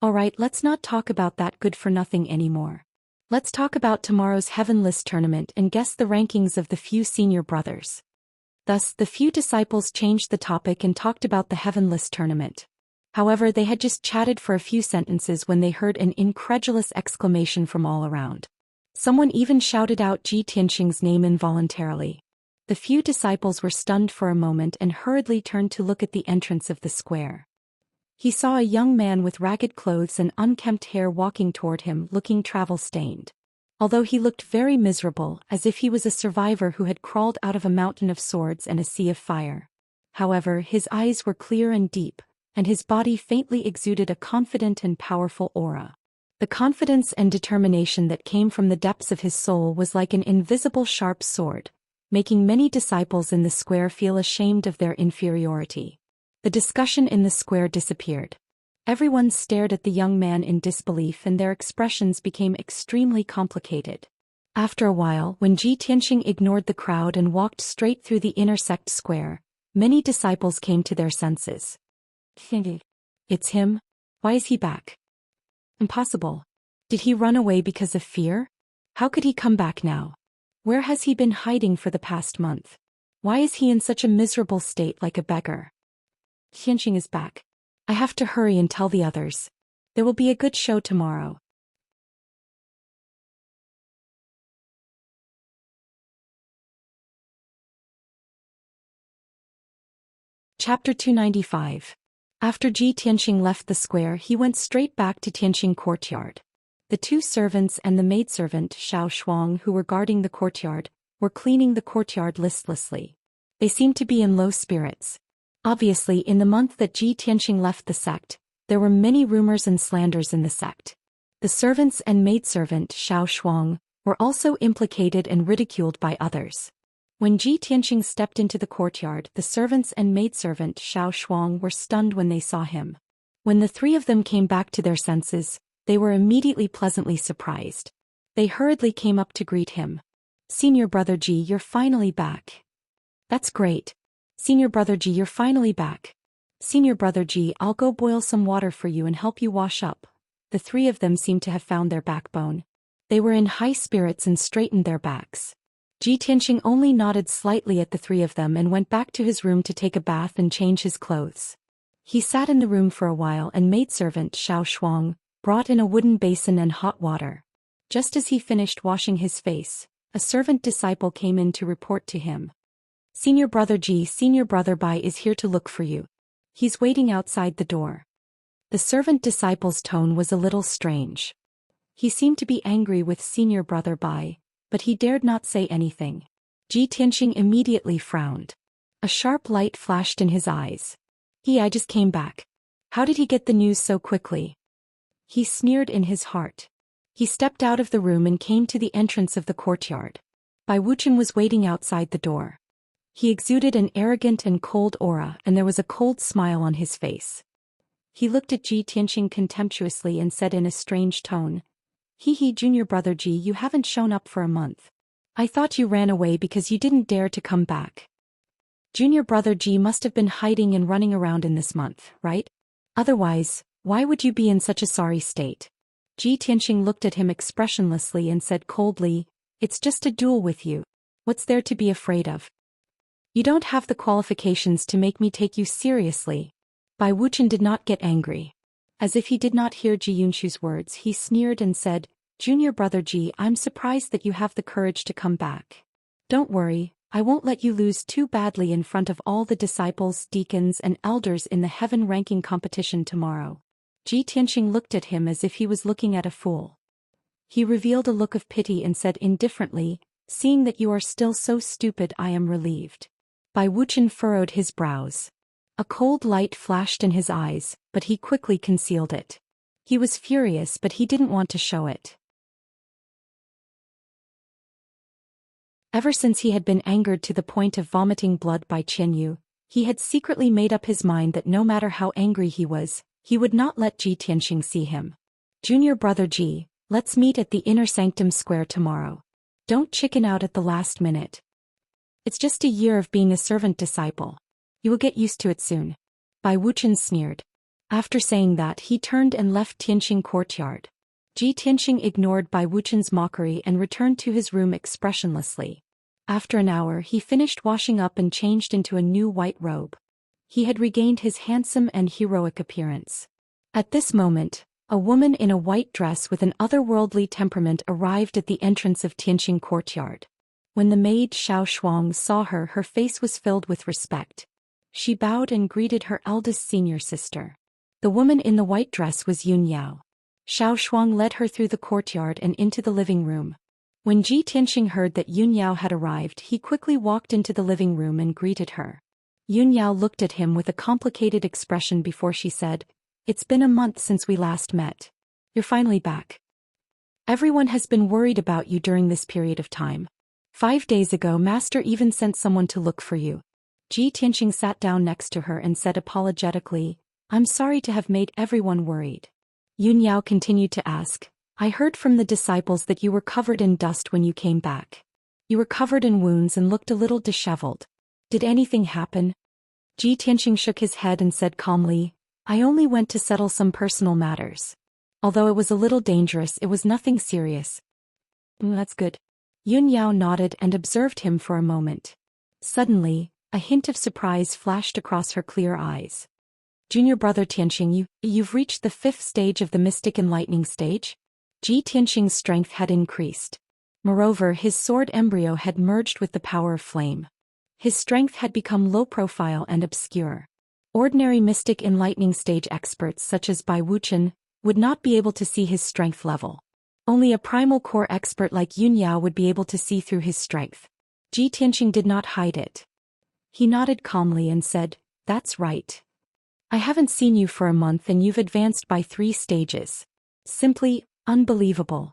Alright, let's not talk about that good-for-nothing anymore. Let's talk about tomorrow's Heaven List tournament and guess the rankings of the few senior brothers. Thus, the few disciples changed the topic and talked about the Heaven List tournament. However, they had just chatted for a few sentences when they heard an incredulous exclamation from all around. Someone even shouted out Ji Tianxing's name involuntarily. The few disciples were stunned for a moment and hurriedly turned to look at the entrance of the square. He saw a young man with ragged clothes and unkempt hair walking toward him, looking travel-stained. Although he looked very miserable, as if he was a survivor who had crawled out of a mountain of swords and a sea of fire. However, his eyes were clear and deep, and his body faintly exuded a confident and powerful aura. The confidence and determination that came from the depths of his soul was like an invisible sharp sword, making many disciples in the square feel ashamed of their inferiority. The discussion in the square disappeared. Everyone stared at the young man in disbelief and their expressions became extremely complicated. After a while, when Ji Tianxing ignored the crowd and walked straight through the inner sect square, many disciples came to their senses. It's him? Why is he back? Impossible. Did he run away because of fear? How could he come back now? Where has he been hiding for the past month? Why is he in such a miserable state like a beggar? Xianxia is back. I have to hurry and tell the others. There will be a good show tomorrow. Chapter 295. After Ji Tianxing left the square, he went straight back to Tianxing courtyard. The two servants and the maidservant Xiao Shuang who were guarding the courtyard were cleaning the courtyard listlessly. They seemed to be in low spirits. Obviously, in the month that Ji Tianxing left the sect, there were many rumors and slanders in the sect. The servants and maidservant Xiao Shuang were also implicated and ridiculed by others. When Ji Tianxing stepped into the courtyard, the servants and maidservant Xiao Shuang were stunned when they saw him. When the three of them came back to their senses, they were immediately pleasantly surprised. They hurriedly came up to greet him. "Senior brother Ji, you're finally back." "That's great. Senior brother Ji, you're finally back." "Senior brother Ji, I'll go boil some water for you and help you wash up." The three of them seemed to have found their backbone. They were in high spirits and straightened their backs. Ji Tianxing only nodded slightly at the three of them and went back to his room to take a bath and change his clothes. He sat in the room for a while and maidservant Xiao Shuang brought in a wooden basin and hot water. Just as he finished washing his face, a servant disciple came in to report to him. "Senior brother Ji, Senior brother Bai is here to look for you. He's waiting outside the door." The servant disciple's tone was a little strange. He seemed to be angry with Senior brother Bai, but he dared not say anything. Ji Tianxing immediately frowned. A sharp light flashed in his eyes. I just came back. How did he get the news so quickly?" He sneered in his heart. He stepped out of the room and came to the entrance of the courtyard. Bai Wuchen was waiting outside the door. He exuded an arrogant and cold aura, and there was a cold smile on his face. He looked at Ji Tianxing contemptuously and said in a strange tone, Junior brother Ji, you haven't shown up for a month. I thought you ran away because you didn't dare to come back. Junior brother Ji must have been hiding and running around in this month, right? Otherwise, why would you be in such a sorry state?" Ji Tianxing looked at him expressionlessly and said coldly, "It's just a duel with you. What's there to be afraid of? You don't have the qualifications to make me take you seriously." Bai Wuchen did not get angry. As if he did not hear Ji Yunshu's words, he sneered and said, "Junior brother Ji, I'm surprised that you have the courage to come back. Don't worry, I won't let you lose too badly in front of all the disciples, deacons and elders in the heaven-ranking competition tomorrow." Ji Tianxing looked at him as if he was looking at a fool. He revealed a look of pity and said indifferently, "Seeing that you are still so stupid, I am relieved." Bai Wuchen furrowed his brows. A cold light flashed in his eyes, but he quickly concealed it. He was furious, but he didn't want to show it. Ever since he had been angered to the point of vomiting blood by Qianyu, he had secretly made up his mind that no matter how angry he was, he would not let Ji Tianxing see him. "Junior brother Ji, let's meet at the inner sanctum square tomorrow. Don't chicken out at the last minute. It's just a year of being a servant disciple. You will get used to it soon." Bai Wuchen sneered. After saying that, he turned and left Tianxing courtyard. Ji Tianxing ignored Bai Wuchen's mockery and returned to his room expressionlessly. After an hour, he finished washing up and changed into a new white robe. He had regained his handsome and heroic appearance. At this moment, a woman in a white dress with an otherworldly temperament arrived at the entrance of Tianxing courtyard. When the maid Xiao Shuang saw her, her face was filled with respect. She bowed and greeted her eldest senior sister. The woman in the white dress was Yun Yao. Xiao Shuang led her through the courtyard and into the living room. When Ji Tianxing heard that Yun Yao had arrived, he quickly walked into the living room and greeted her. Yun Yao looked at him with a complicated expression before she said, "It's been a month since we last met. You're finally back. Everyone has been worried about you during this period of time. 5 days ago, Master even sent someone to look for you. Ji Tianxing sat down next to her and said apologetically, I'm sorry to have made everyone worried. Yun Yao continued to ask, I heard from the disciples that you were covered in dust when you came back. You were covered in wounds and looked a little disheveled. Did anything happen? Ji Tianxing shook his head and said calmly, I only went to settle some personal matters. Although it was a little dangerous, it was nothing serious. That's good. Yun Yao nodded and observed him for a moment. Suddenly, a hint of surprise flashed across her clear eyes. Junior brother Tianxing, you've reached the 5th stage of the mystic enlightening stage? Ji Tianxing's strength had increased. Moreover, his sword embryo had merged with the power of flame. His strength had become low profile and obscure. Ordinary mystic enlightening stage experts such as Bai Wuxian would not be able to see his strength level. Only a primal core expert like Yun Yao would be able to see through his strength. Ji Tianxing did not hide it. He nodded calmly and said, That's right. I haven't seen you for a month and you've advanced by 3 stages. Simply unbelievable.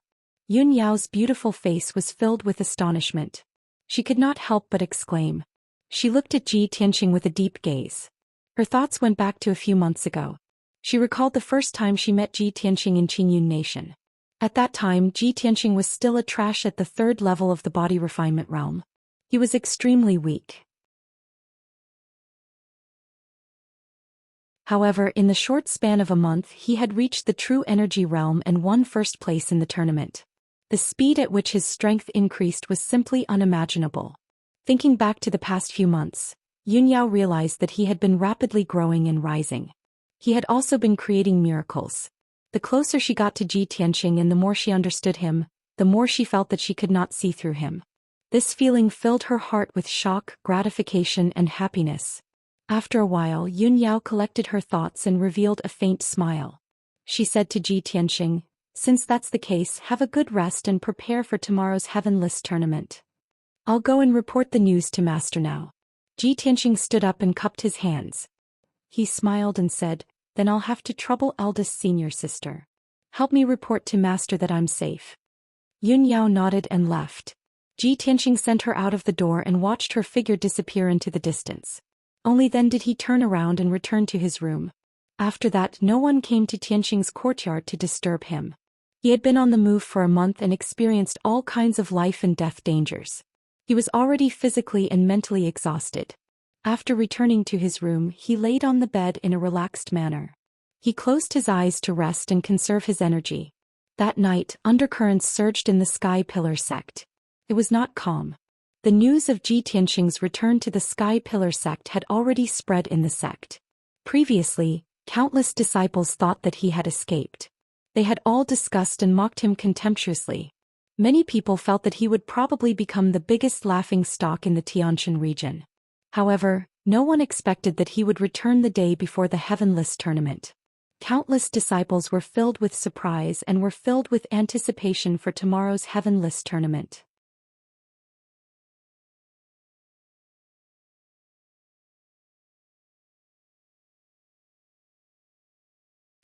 Yun Yao's beautiful face was filled with astonishment. She could not help but exclaim. She looked at Ji Tianxing with a deep gaze. Her thoughts went back to a few months ago. She recalled the first time she met Ji Tianxing in Qingyun Nation. At that time, Ji Tianxing was still a trash at the 3rd level of the body refinement realm. He was extremely weak. However, in the short span of a month, he had reached the true energy realm and won 1st place in the tournament. The speed at which his strength increased was simply unimaginable. Thinking back to the past few months, Yun Yao realized that he had been rapidly growing and rising. He had also been creating miracles. The closer she got to Ji Tianxing and the more she understood him, the more she felt that she could not see through him. This feeling filled her heart with shock, gratification, and happiness. After a while, Yun Yao collected her thoughts and revealed a faint smile. She said to Ji Tianxing, Since that's the case, have a good rest and prepare for tomorrow's Heavenless tournament. I'll go and report the news to Master now. Ji Tianxing stood up and cupped his hands. He smiled and said, Then I'll have to trouble eldest senior sister. Help me report to Master that I'm safe. Yun Yao nodded and left. Ji Tianxing sent her out of the door and watched her figure disappear into the distance. Only then did he turn around and return to his room. After that, no one came to Tianxing's courtyard to disturb him. He had been on the move for a month and experienced all kinds of life and death dangers. He was already physically and mentally exhausted. After returning to his room, he laid on the bed in a relaxed manner. He closed his eyes to rest and conserve his energy. That night, undercurrents surged in the Sky Pillar sect. It was not calm. The news of Ji Tianxing's return to the Sky Pillar sect had already spread in the sect. Previously, countless disciples thought that he had escaped. They had all discussed and mocked him contemptuously. Many people felt that he would probably become the biggest laughingstock in the Tianshan region. However, no one expected that he would return the day before the Heavenless tournament. Countless disciples were filled with surprise and were filled with anticipation for tomorrow's Heavenless tournament.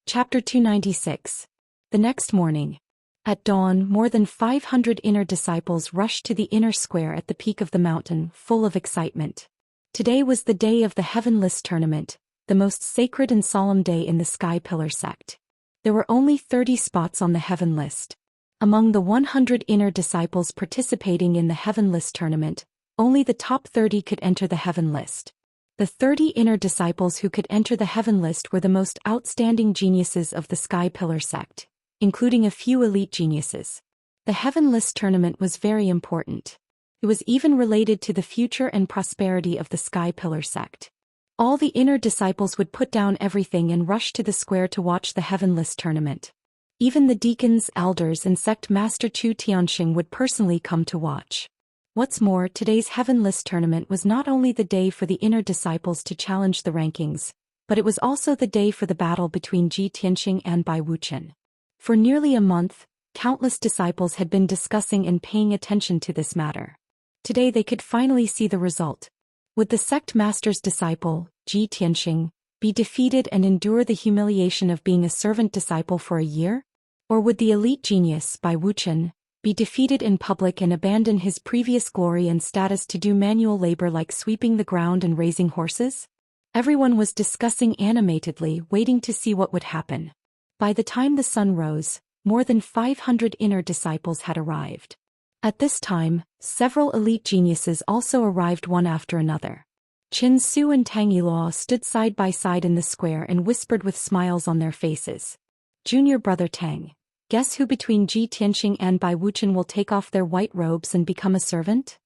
Chapter 296. The next morning. At dawn, more than 500 inner disciples rushed to the inner square at the peak of the mountain, full of excitement. Today was the day of the Heavenless tournament, the most sacred and solemn day in the Sky Pillar sect. There were only 30 spots on the Heaven list. Among the 100 inner disciples participating in the Heavenless tournament, only the top 30 could enter the Heaven list. The 30 inner disciples who could enter the Heaven list were the most outstanding geniuses of the Sky Pillar sect, including a few elite geniuses. The Heaven list tournament was very important. It was even related to the future and prosperity of the Sky Pillar sect. All the inner disciples would put down everything and rush to the square to watch the Heaven list tournament. Even the deacons, elders, and sect master Chu Tianxing would personally come to watch. What's more, today's Heaven list tournament was not only the day for the inner disciples to challenge the rankings, but it was also the day for the battle between Ji Tianxing and Bai Wuxian. For nearly a month, countless disciples had been discussing and paying attention to this matter. Today they could finally see the result. Would the sect master's disciple, Ji Tianxing, be defeated and endure the humiliation of being a servant disciple for a year? Or would the elite genius, Bai Wuqian, be defeated in public and abandon his previous glory and status to do manual labor like sweeping the ground and raising horses? Everyone was discussing animatedly, waiting to see what would happen. By the time the sun rose, more than 500 inner disciples had arrived. At this time, several elite geniuses also arrived one after another. Qin Su and Tang Yiluo stood side by side in the square and whispered with smiles on their faces. Junior brother Tang, guess who between Ji Tianxing and Bai Wuqian will take off their white robes and become a servant?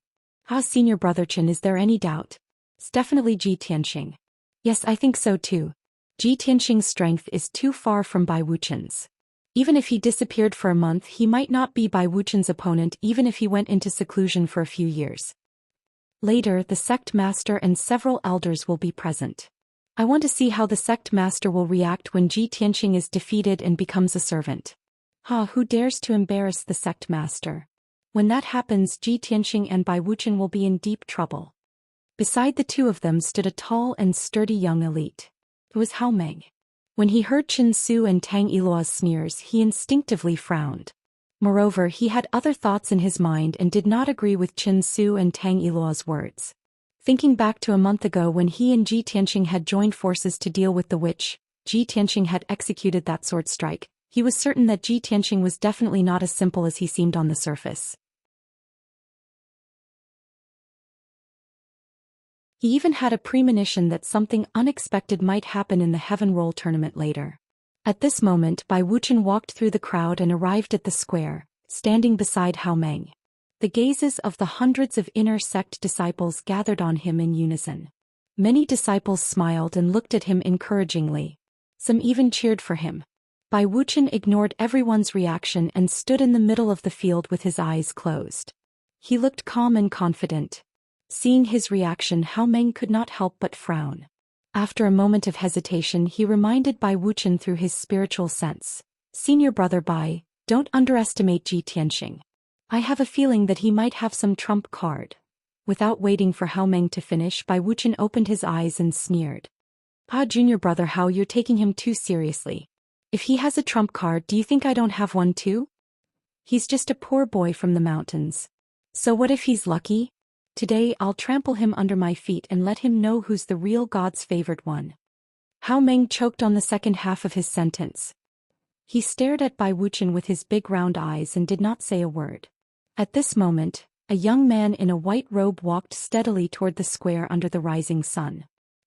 Senior brother Qin, is there any doubt? It's definitely Ji Tianxing. Yes, I think so too. Ji Tianxing's strength is too far from Bai Wuqian's. Even if he disappeared for a month, he might not be Bai Wuqian's opponent even if he went into seclusion for a few years. Later, the sect master and several elders will be present. I want to see how the sect master will react when Ji Tianxing is defeated and becomes a servant. Who dares to embarrass the sect master? When that happens, Ji Tianxing and Bai Wuqian will be in deep trouble. Beside the two of them stood a tall and sturdy young elite. It was Hao Meng. When he heard Qin Su and Tang Yiluo's sneers, he instinctively frowned. Moreover, he had other thoughts in his mind and did not agree with Qin Su and Tang Yiluo's words. Thinking back to a month ago when he and Ji Tianxing had joined forces to deal with the witch, Ji Tianxing had executed that sword strike, he was certain that Ji Tianxing was definitely not as simple as he seemed on the surface. He even had a premonition that something unexpected might happen in the Heaven Roll tournament later. At this moment, Bai Wuqian walked through the crowd and arrived at the square, standing beside Hao Meng. The gazes of the hundreds of inner sect disciples gathered on him in unison. Many disciples smiled and looked at him encouragingly. Some even cheered for him. Bai Wuqian ignored everyone's reaction and stood in the middle of the field with his eyes closed. He looked calm and confident. Seeing his reaction, Hao Meng could not help but frown. After a moment of hesitation, he reminded Bai Wuqian through his spiritual sense. Senior brother Bai, don't underestimate Ji Tianxing. I have a feeling that he might have some trump card. Without waiting for Hao Meng to finish, Bai Wuqian opened his eyes and sneered. Junior brother Hao, you're taking him too seriously. If he has a trump card, do you think I don't have one too? He's just a poor boy from the mountains. So what if he's lucky? Today I'll trample him under my feet and let him know who's the real God's favored one. Hao Meng choked on the second half of his sentence. He stared at Bai Wuqian with his big round eyes and did not say a word. At this moment, a young man in a white robe walked steadily toward the square under the rising sun.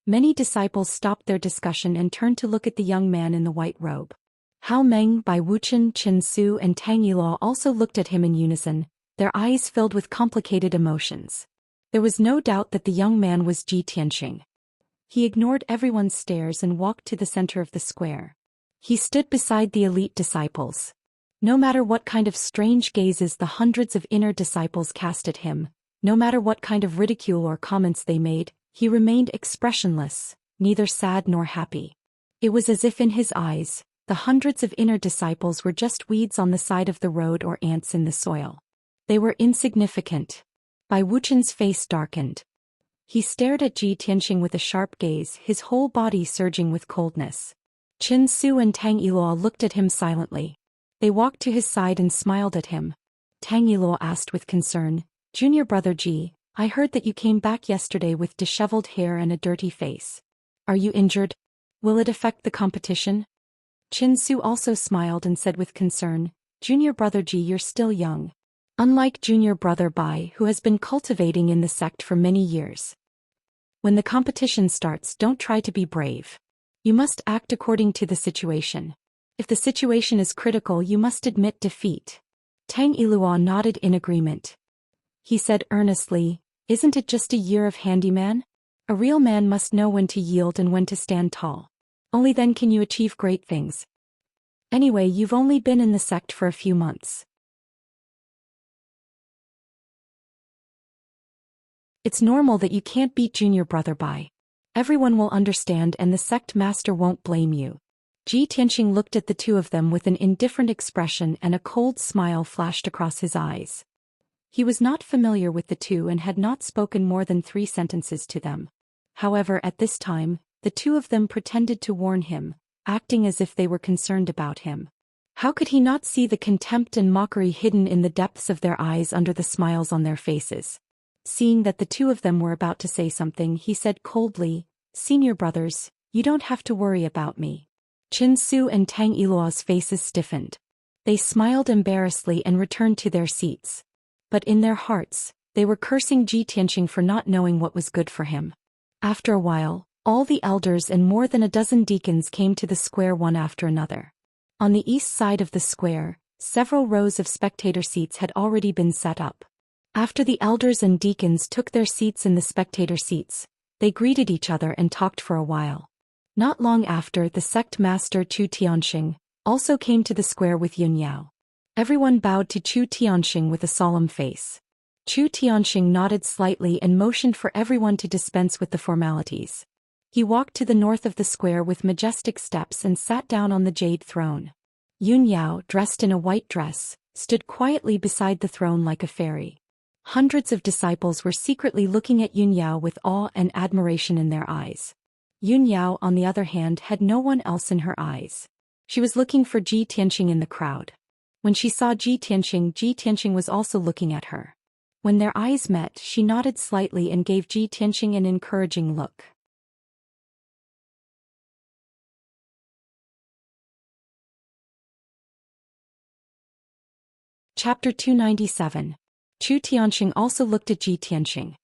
Many disciples stopped their discussion and turned to look at the young man in the white robe. Hao Meng, Bai Wuqian, Qin Su and Tang Yiluo also looked at him in unison, their eyes filled with complicated emotions. There was no doubt that the young man was Ji Tianxing. He ignored everyone's stares and walked to the center of the square. He stood beside the elite disciples. No matter what kind of strange gazes the hundreds of inner disciples cast at him, no matter what kind of ridicule or comments they made, he remained expressionless, neither sad nor happy. It was as if in his eyes, the hundreds of inner disciples were just weeds on the side of the road or ants in the soil. They were insignificant. Bai Wuqian's face darkened. He stared at Ji Tianxing with a sharp gaze, his whole body surging with coldness. Qin Su and Tang Yiluo looked at him silently. They walked to his side and smiled at him. Tang Yiluo asked with concern, Junior brother Ji, I heard that you came back yesterday with disheveled hair and a dirty face. Are you injured? Will it affect the competition? Qin Su also smiled and said with concern, Junior brother Ji, you're still young. Unlike junior brother Bai, who has been cultivating in the sect for many years. When the competition starts, don't try to be brave. You must act according to the situation. If the situation is critical, you must admit defeat. Tang Yiluo nodded in agreement. He said earnestly, isn't it just a year of handyman? A real man must know when to yield and when to stand tall. Only then can you achieve great things. Anyway, you've only been in the sect for a few months. It's normal that you can't beat junior brother Bai. Everyone will understand and the sect master won't blame you. Ji Tianxing looked at the two of them with an indifferent expression and a cold smile flashed across his eyes. He was not familiar with the two and had not spoken more than 3 sentences to them. However, at this time, the two of them pretended to warn him, acting as if they were concerned about him. How could he not see the contempt and mockery hidden in the depths of their eyes under the smiles on their faces? Seeing that the two of them were about to say something, he said coldly, "Senior brothers, you don't have to worry about me." Qin Su and Tang Yiluo's faces stiffened. They smiled embarrassedly and returned to their seats. But in their hearts, they were cursing Ji Tianqing for not knowing what was good for him. After a while, all the elders and more than a dozen deacons came to the square one after another. On the east side of the square, several rows of spectator seats had already been set up. After the elders and deacons took their seats in the spectator seats, they greeted each other and talked for a while. Not long after, the sect master Chu Tianxing also came to the square with Yun Yao. Everyone bowed to Chu Tianxing with a solemn face. Chu Tianxing nodded slightly and motioned for everyone to dispense with the formalities. He walked to the north of the square with majestic steps and sat down on the jade throne. Yun Yao, dressed in a white dress, stood quietly beside the throne like a fairy. Hundreds of disciples were secretly looking at Yun Yao with awe and admiration in their eyes. Yun Yao, on the other hand, had no one else in her eyes. She was looking for Ji Tianxing in the crowd. When she saw Ji Tianxing was also looking at her. When their eyes met, she nodded slightly and gave Ji Tianxing an encouraging look. Chapter 297. Chu Tianxing also looked at Ji Tianxing.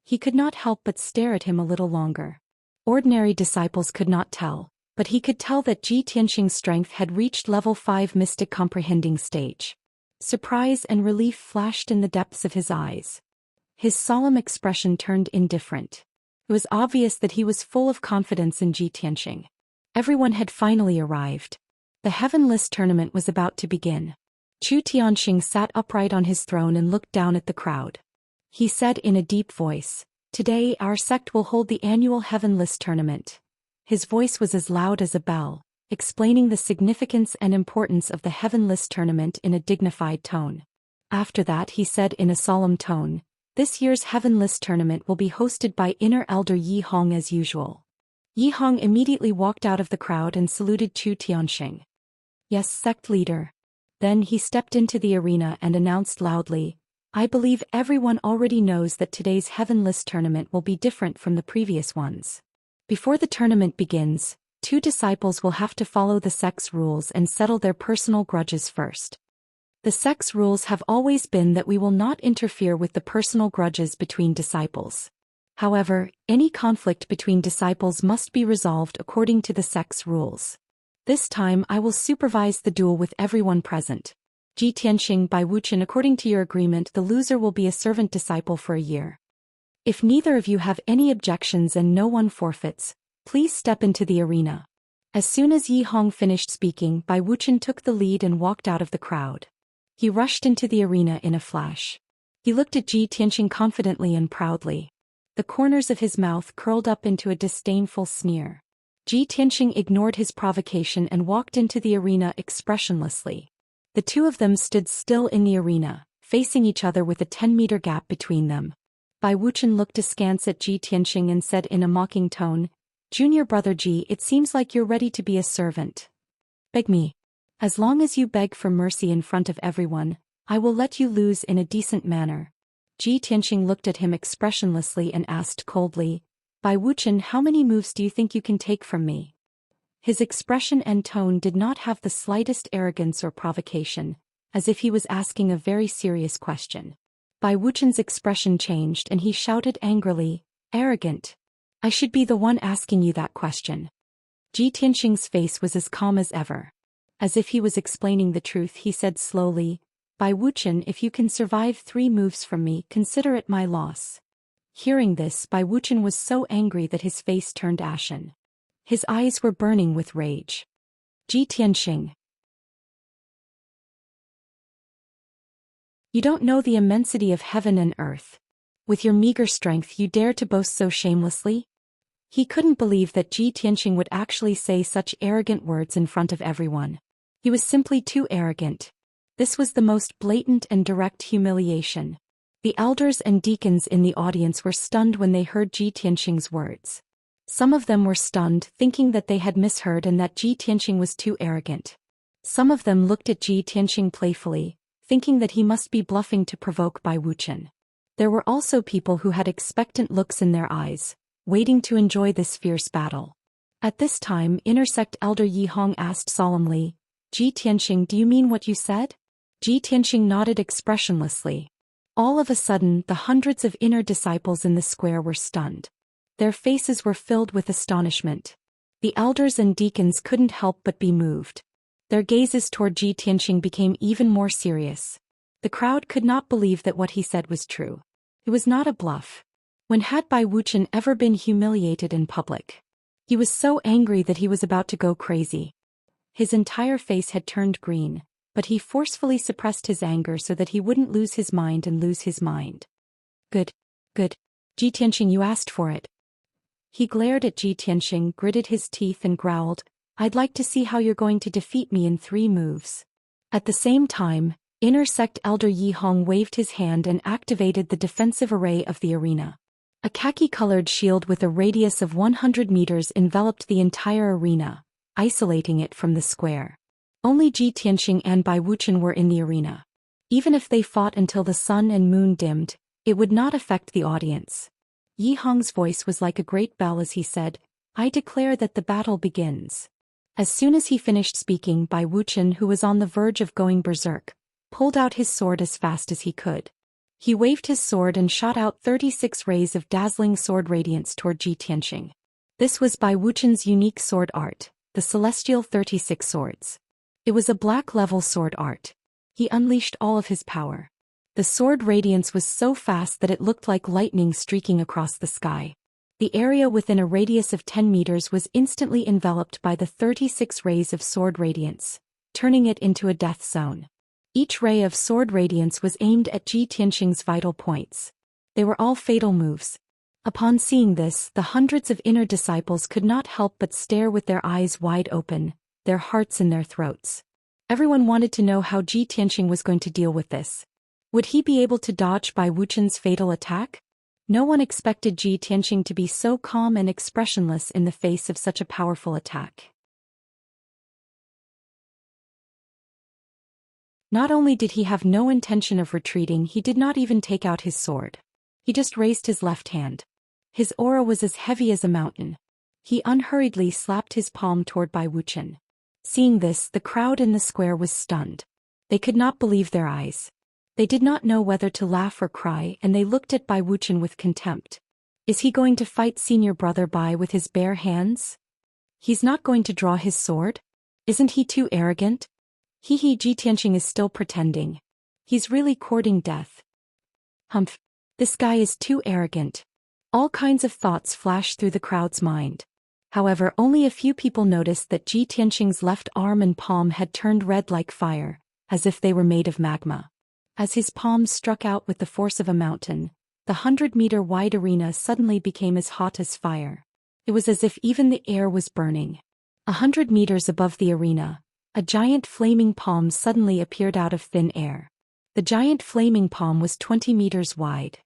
He could not help but stare at him a little longer. Ordinary disciples could not tell, but he could tell that Ji Tianxing's strength had reached level 5 mystic comprehending stage. Surprise and relief flashed in the depths of his eyes. His solemn expression turned indifferent. It was obvious that he was full of confidence in Ji Tianxing. Everyone had finally arrived. The Heaven List tournament was about to begin. Chu Tianxing sat upright on his throne and looked down at the crowd. He said in a deep voice, "Today our sect will hold the annual Heaven List tournament." His voice was as loud as a bell, explaining the significance and importance of the Heaven List tournament in a dignified tone. After that he said in a solemn tone, "This year's Heaven List tournament will be hosted by Inner Elder Yi Hong as usual." Yi Hong immediately walked out of the crowd and saluted Chu Tianxing. "Yes, sect leader." Then he stepped into the arena and announced loudly, "I believe everyone already knows that today's Heaven List tournament will be different from the previous ones. Before the tournament begins, 2 disciples will have to follow the sect's rules and settle their personal grudges first. The sect's rules have always been that we will not interfere with the personal grudges between disciples. However, any conflict between disciples must be resolved according to the sect's rules. This time I will supervise the duel with everyone present. Ji Tianxing by Wuxia, according to your agreement, the loser will be a servant disciple for a year. If neither of you have any objections and no one forfeits, please step into the arena." As soon as Yi Hong finished speaking, Bai Wuchen took the lead and walked out of the crowd. He rushed into the arena in a flash. He looked at Ji Tianxing confidently and proudly. The corners of his mouth curled up into a disdainful sneer. Ji Tianxing ignored his provocation and walked into the arena expressionlessly. The two of them stood still in the arena, facing each other with a 10-meter gap between them. Bai Wuchen looked askance at Ji Tianxing and said in a mocking tone, "Junior brother Ji, it seems like you're ready to be a servant. Beg me. As long as you beg for mercy in front of everyone, I will let you lose in a decent manner." Ji Tianxing looked at him expressionlessly and asked coldly, "Bai Wuchen, how many moves do you think you can take from me?" His expression and tone did not have the slightest arrogance or provocation, as if he was asking a very serious question. Bai Wuchen's expression changed and he shouted angrily, "Arrogant! I should be the one asking you that question." Ji Tianxing's face was as calm as ever. As if he was explaining the truth, he said slowly, "Bai Wuchen, if you can survive 3 moves from me, consider it my loss." Hearing this, Bai Wuchen was so angry that his face turned ashen. His eyes were burning with rage. Ji Tianxing, you don't know the immensity of heaven and earth. With your meager strength you dare to boast so shamelessly? He couldn't believe that Ji Tianxing would actually say such arrogant words in front of everyone. He was simply too arrogant. This was the most blatant and direct humiliation. The elders and deacons in the audience were stunned when they heard Ji Tianxing's words. Some of them were stunned, thinking that they had misheard and that Ji Tianxing was too arrogant. Some of them looked at Ji Tianxing playfully, thinking that he must be bluffing to provoke Bai Wuchen. There were also people who had expectant looks in their eyes, waiting to enjoy this fierce battle. At this time, Intersect Elder Yi Hong asked solemnly, "Ji Tianxing, do you mean what you said?" Ji Tianxing nodded expressionlessly. All of a sudden, the hundreds of inner disciples in the square were stunned. Their faces were filled with astonishment. The elders and deacons couldn't help but be moved. Their gazes toward Ji Tianxing became even more serious. The crowd could not believe that what he said was true. It was not a bluff. When had Bai Wuchen ever been humiliated in public? He was so angry that he was about to go crazy. His entire face had turned green, but he forcefully suppressed his anger so that he wouldn't lose his mind and lose his mind. Good. Ji Tianxing, you asked for it. He glared at Ji Tianxing, gritted his teeth and growled, "I'd like to see how you're going to defeat me in 3 moves. At the same time, Inner Sect Elder Yi Hong waved his hand and activated the defensive array of the arena. A khaki-colored shield with a radius of 100 meters enveloped the entire arena, isolating it from the square. Only Ji Tianxing and Bai Wuchen were in the arena. Even if they fought until the sun and moon dimmed, it would not affect the audience. Yi Hong's voice was like a great bell as he said, "I declare that the battle begins." As soon as he finished speaking, Bai Wuchen, who was on the verge of going berserk, pulled out his sword as fast as he could. He waved his sword and shot out 36 rays of dazzling sword radiance toward Ji Tianxing. This was Bai Wuchen's unique sword art, the Celestial 36 Swords. It was a black-level sword art. He unleashed all of his power. The sword radiance was so fast that it looked like lightning streaking across the sky. The area within a radius of 10 meters was instantly enveloped by the 36 rays of sword radiance, turning it into a death zone. Each ray of sword radiance was aimed at Ji Tianxing's vital points. They were all fatal moves. Upon seeing this, the hundreds of inner disciples could not help but stare with their eyes wide open, their hearts in their throats. Everyone wanted to know how Ji Tianxing was going to deal with this. Would he be able to dodge Bai Wuchen's fatal attack? No one expected Ji Tianxing to be so calm and expressionless in the face of such a powerful attack. Not only did he have no intention of retreating, he did not even take out his sword. He just raised his left hand. His aura was as heavy as a mountain. He unhurriedly slapped his palm toward Bai Wuchen. Seeing this, the crowd in the square was stunned. They could not believe their eyes. They did not know whether to laugh or cry, and they looked at Bai Wuchen with contempt. Is he going to fight senior brother Bai with his bare hands? He's not going to draw his sword? Isn't he too arrogant? Ji Tianxing is still pretending. He's really courting death. Humph. This guy is too arrogant. All kinds of thoughts flashed through the crowd's mind. However, only a few people noticed that Ji Tianxing's left arm and palm had turned red like fire, as if they were made of magma. As his palms struck out with the force of a mountain, the 100-meter-wide arena suddenly became as hot as fire. It was as if even the air was burning. 100 meters above the arena, a giant flaming palm suddenly appeared out of thin air. The giant flaming palm was 20 meters wide.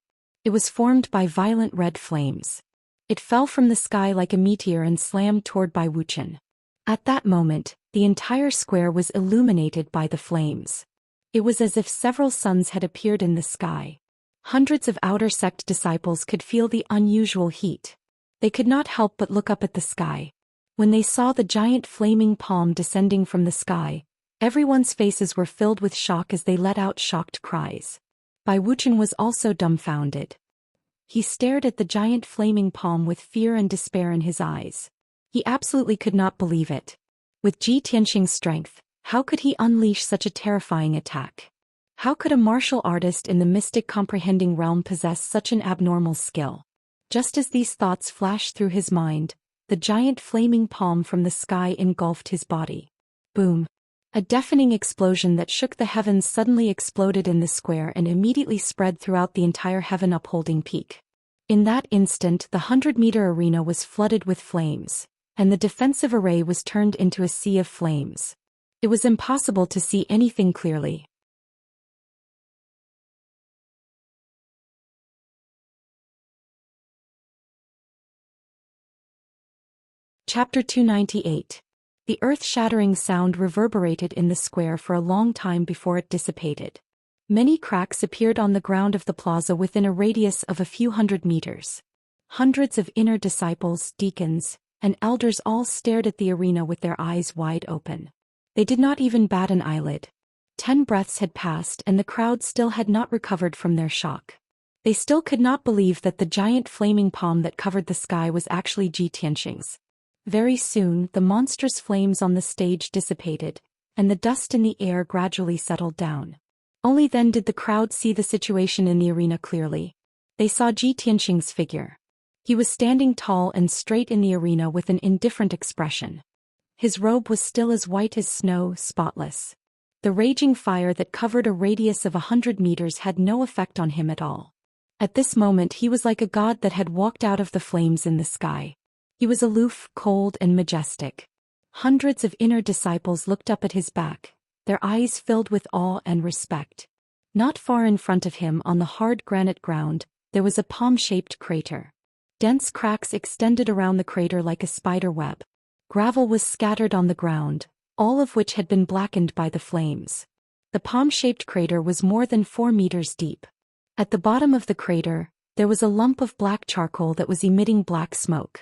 It was formed by violent red flames. It fell from the sky like a meteor and slammed toward Bai Wuchen. At that moment, the entire square was illuminated by the flames. It was as if several suns had appeared in the sky. Hundreds of outer sect disciples could feel the unusual heat. They could not help but look up at the sky. When they saw the giant flaming palm descending from the sky, everyone's faces were filled with shock as they let out shocked cries. Bai Wuchen was also dumbfounded. He stared at the giant flaming palm with fear and despair in his eyes. He absolutely could not believe it. With Ji Tianxing's strength, how could he unleash such a terrifying attack? How could a martial artist in the mystic comprehending realm possess such an abnormal skill? Just as these thoughts flashed through his mind, the giant flaming palm from the sky engulfed his body. Boom! A deafening explosion that shook the heavens suddenly exploded in the square and immediately spread throughout the entire heaven-upholding peak. In that instant, the 100-meter arena was flooded with flames, and the defensive array was turned into a sea of flames. It was impossible to see anything clearly. Chapter 298. The earth-shattering sound reverberated in the square for a long time before it dissipated. Many cracks appeared on the ground of the plaza within a radius of a few hundred meters. Hundreds of inner disciples, deacons, and elders all stared at the arena with their eyes wide open. They did not even bat an eyelid. 10 breaths had passed and the crowd still had not recovered from their shock. They still could not believe that the giant flaming palm that covered the sky was actually Ji Tianxing's. Very soon, the monstrous flames on the stage dissipated, and the dust in the air gradually settled down. Only then did the crowd see the situation in the arena clearly. They saw Ji Tianxing's figure. He was standing tall and straight in the arena with an indifferent expression. His robe was still as white as snow, spotless. The raging fire that covered a radius of 100 meters had no effect on him at all. At this moment he was like a god that had walked out of the flames in the sky. He was aloof, cold, and majestic. Hundreds of inner disciples looked up at his back, their eyes filled with awe and respect. Not far in front of him on the hard granite ground, there was a palm-shaped crater. Dense cracks extended around the crater like a spider web. Gravel was scattered on the ground, all of which had been blackened by the flames. The palm-shaped crater was more than 4 meters deep. At the bottom of the crater, there was a lump of black charcoal that was emitting black smoke.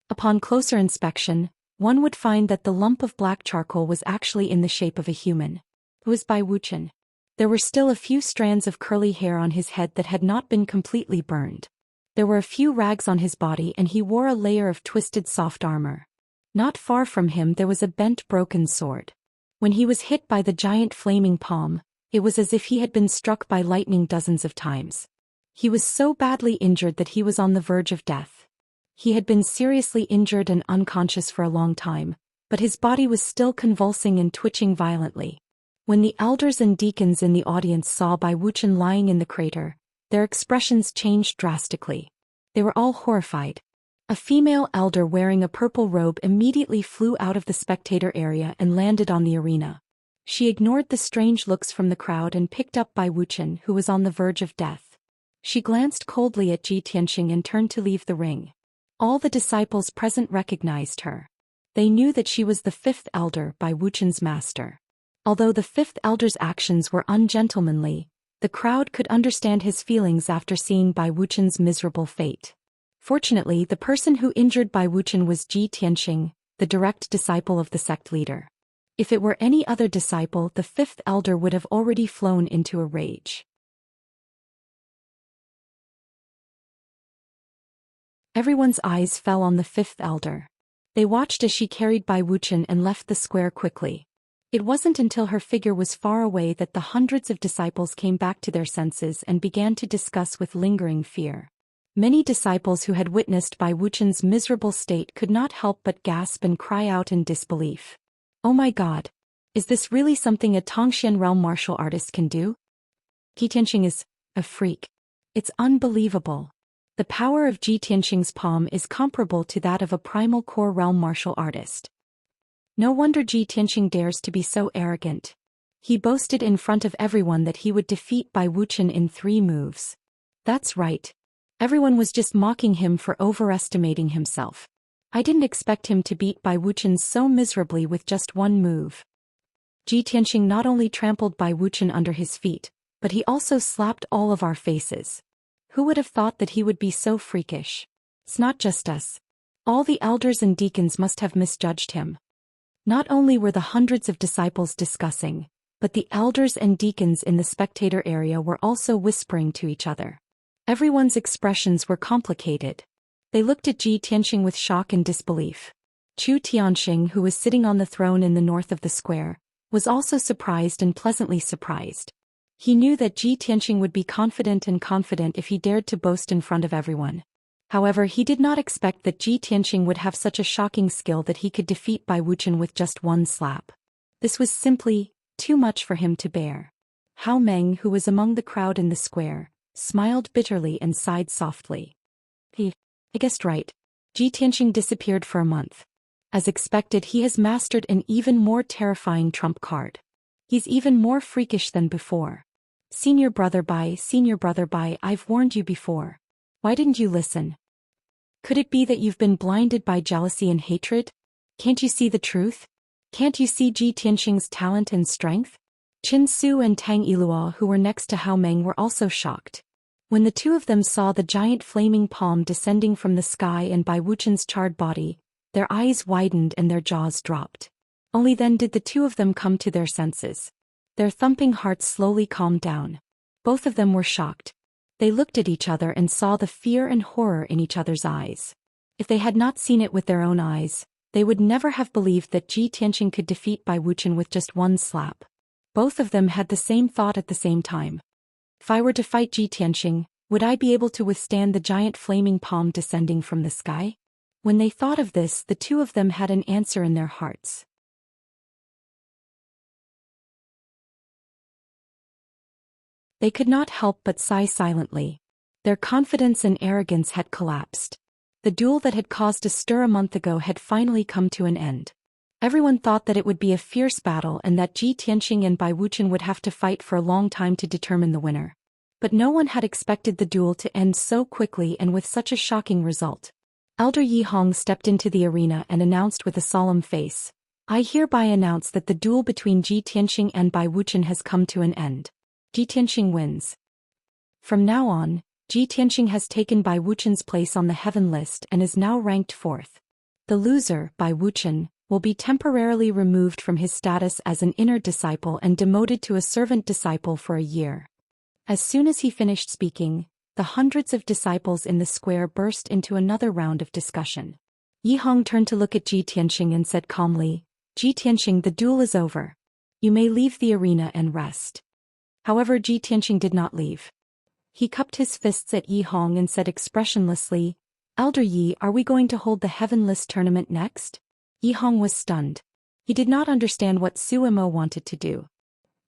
Upon closer inspection, one would find that the lump of black charcoal was actually in the shape of a human. It was by Wuxian. There were still a few strands of curly hair on his head that had not been completely burned. There were a few rags on his body and he wore a layer of twisted soft armor. Not far from him there was a bent broken sword. When he was hit by the giant flaming palm, it was as if he had been struck by lightning dozens of times. He was so badly injured that he was on the verge of death. He had been seriously injured and unconscious for a long time, but his body was still convulsing and twitching violently. When the elders and deacons in the audience saw Bai Wuchen lying in the crater, their expressions changed drastically. They were all horrified. A female elder wearing a purple robe immediately flew out of the spectator area and landed on the arena. She ignored the strange looks from the crowd and picked up Bai Wuchen, who was on the verge of death. She glanced coldly at Ji Tianxing and turned to leave the ring. All the disciples present recognized her. They knew that she was the 5th elder, Bai Wuchen's master. Although the 5th elder's actions were ungentlemanly, the crowd could understand his feelings after seeing Bai Wuchen's miserable fate. Fortunately, the person who injured Bai Wuchen was Ji Tianxing, the direct disciple of the sect leader. If it were any other disciple, the 5th elder would have already flown into a rage. Everyone's eyes fell on the 5th elder. They watched as she carried Bai Wuchen and left the square quickly. It wasn't until her figure was far away that the hundreds of disciples came back to their senses and began to discuss with lingering fear. Many disciples who had witnessed Bai Wuchen's miserable state could not help but gasp and cry out in disbelief. Oh my God! Is this really something a Tongxian realm martial artist can do? Ji Tianxing is a freak. It's unbelievable. The power of Ji Tianxing's palm is comparable to that of a primal core realm martial artist. No wonder Ji Tianxing dares to be so arrogant. He boasted in front of everyone that he would defeat Bai Wuchen in 3 moves. That's right. Everyone was just mocking him for overestimating himself. I didn't expect him to beat Bai Wuchen so miserably with just 1 move. Ji Tianxing not only trampled Bai Wuchen under his feet, but he also slapped all of our faces. Who would have thought that he would be so freakish? It's not just us. All the elders and deacons must have misjudged him. Not only were the hundreds of disciples discussing, but the elders and deacons in the spectator area were also whispering to each other. Everyone's expressions were complicated. They looked at Ji Tianxing with shock and disbelief. Chu Tianxing, who was sitting on the throne in the north of the square, was also surprised and pleasantly surprised. He knew that Ji Tianxing would be confident if he dared to boast in front of everyone. However, he did not expect that Ji Tianxing would have such a shocking skill that he could defeat Bai Wuchen with just 1 slap. This was simply too much for him to bear. Hao Meng, who was among the crowd in the square, smiled bitterly and sighed softly. I guessed right. Ji Tianxing disappeared for a month. As expected, he has mastered an even more terrifying trump card. He's even more freakish than before. Senior brother Bai, I've warned you before. Why didn't you listen? Could it be that you've been blinded by jealousy and hatred? Can't you see the truth? Can't you see Ji Tianxing's talent and strength? Qin Su and Tang Yilua, who were next to Hao Meng, were also shocked. When the two of them saw the giant flaming palm descending from the sky and Bai Wuchen's charred body, their eyes widened and their jaws dropped. Only then did the two of them come to their senses. Their thumping hearts slowly calmed down. Both of them were shocked. They looked at each other and saw the fear and horror in each other's eyes. If they had not seen it with their own eyes, they would never have believed that Ji Tianxing could defeat Bai Wuchen with just one slap. Both of them had the same thought at the same time. If I were to fight Ji Tianxing, would I be able to withstand the giant flaming palm descending from the sky? When they thought of this, the two of them had an answer in their hearts. They could not help but sigh silently. Their confidence and arrogance had collapsed. The duel that had caused a stir a month ago had finally come to an end. Everyone thought that it would be a fierce battle and that Ji Tianxing and Bai Wuchen would have to fight for a long time to determine the winner. But no one had expected the duel to end so quickly and with such a shocking result. Elder Yi Hong stepped into the arena and announced with a solemn face, "I hereby announce that the duel between Ji Tianxing and Bai Wuchen has come to an end. Ji Tianxing wins. From now on, Ji Tianxing has taken Bai Wuchen's place on the heaven list and is now ranked 4th. The loser, Bai Wuchen, will be temporarily removed from his status as an inner disciple and demoted to a servant disciple for a year." As soon as he finished speaking, the hundreds of disciples in the square burst into another round of discussion. Yi Hong turned to look at Ji Tianxing and said calmly, "Ji Tianxing, the duel is over. You may leave the arena and rest." However, Ji Tianxing did not leave. He cupped his fists at Yi Hong and said expressionlessly, "Elder Yi, are we going to hold the Heaven List tournament next?" Yi Hong was stunned. He did not understand what Su Mo wanted to do.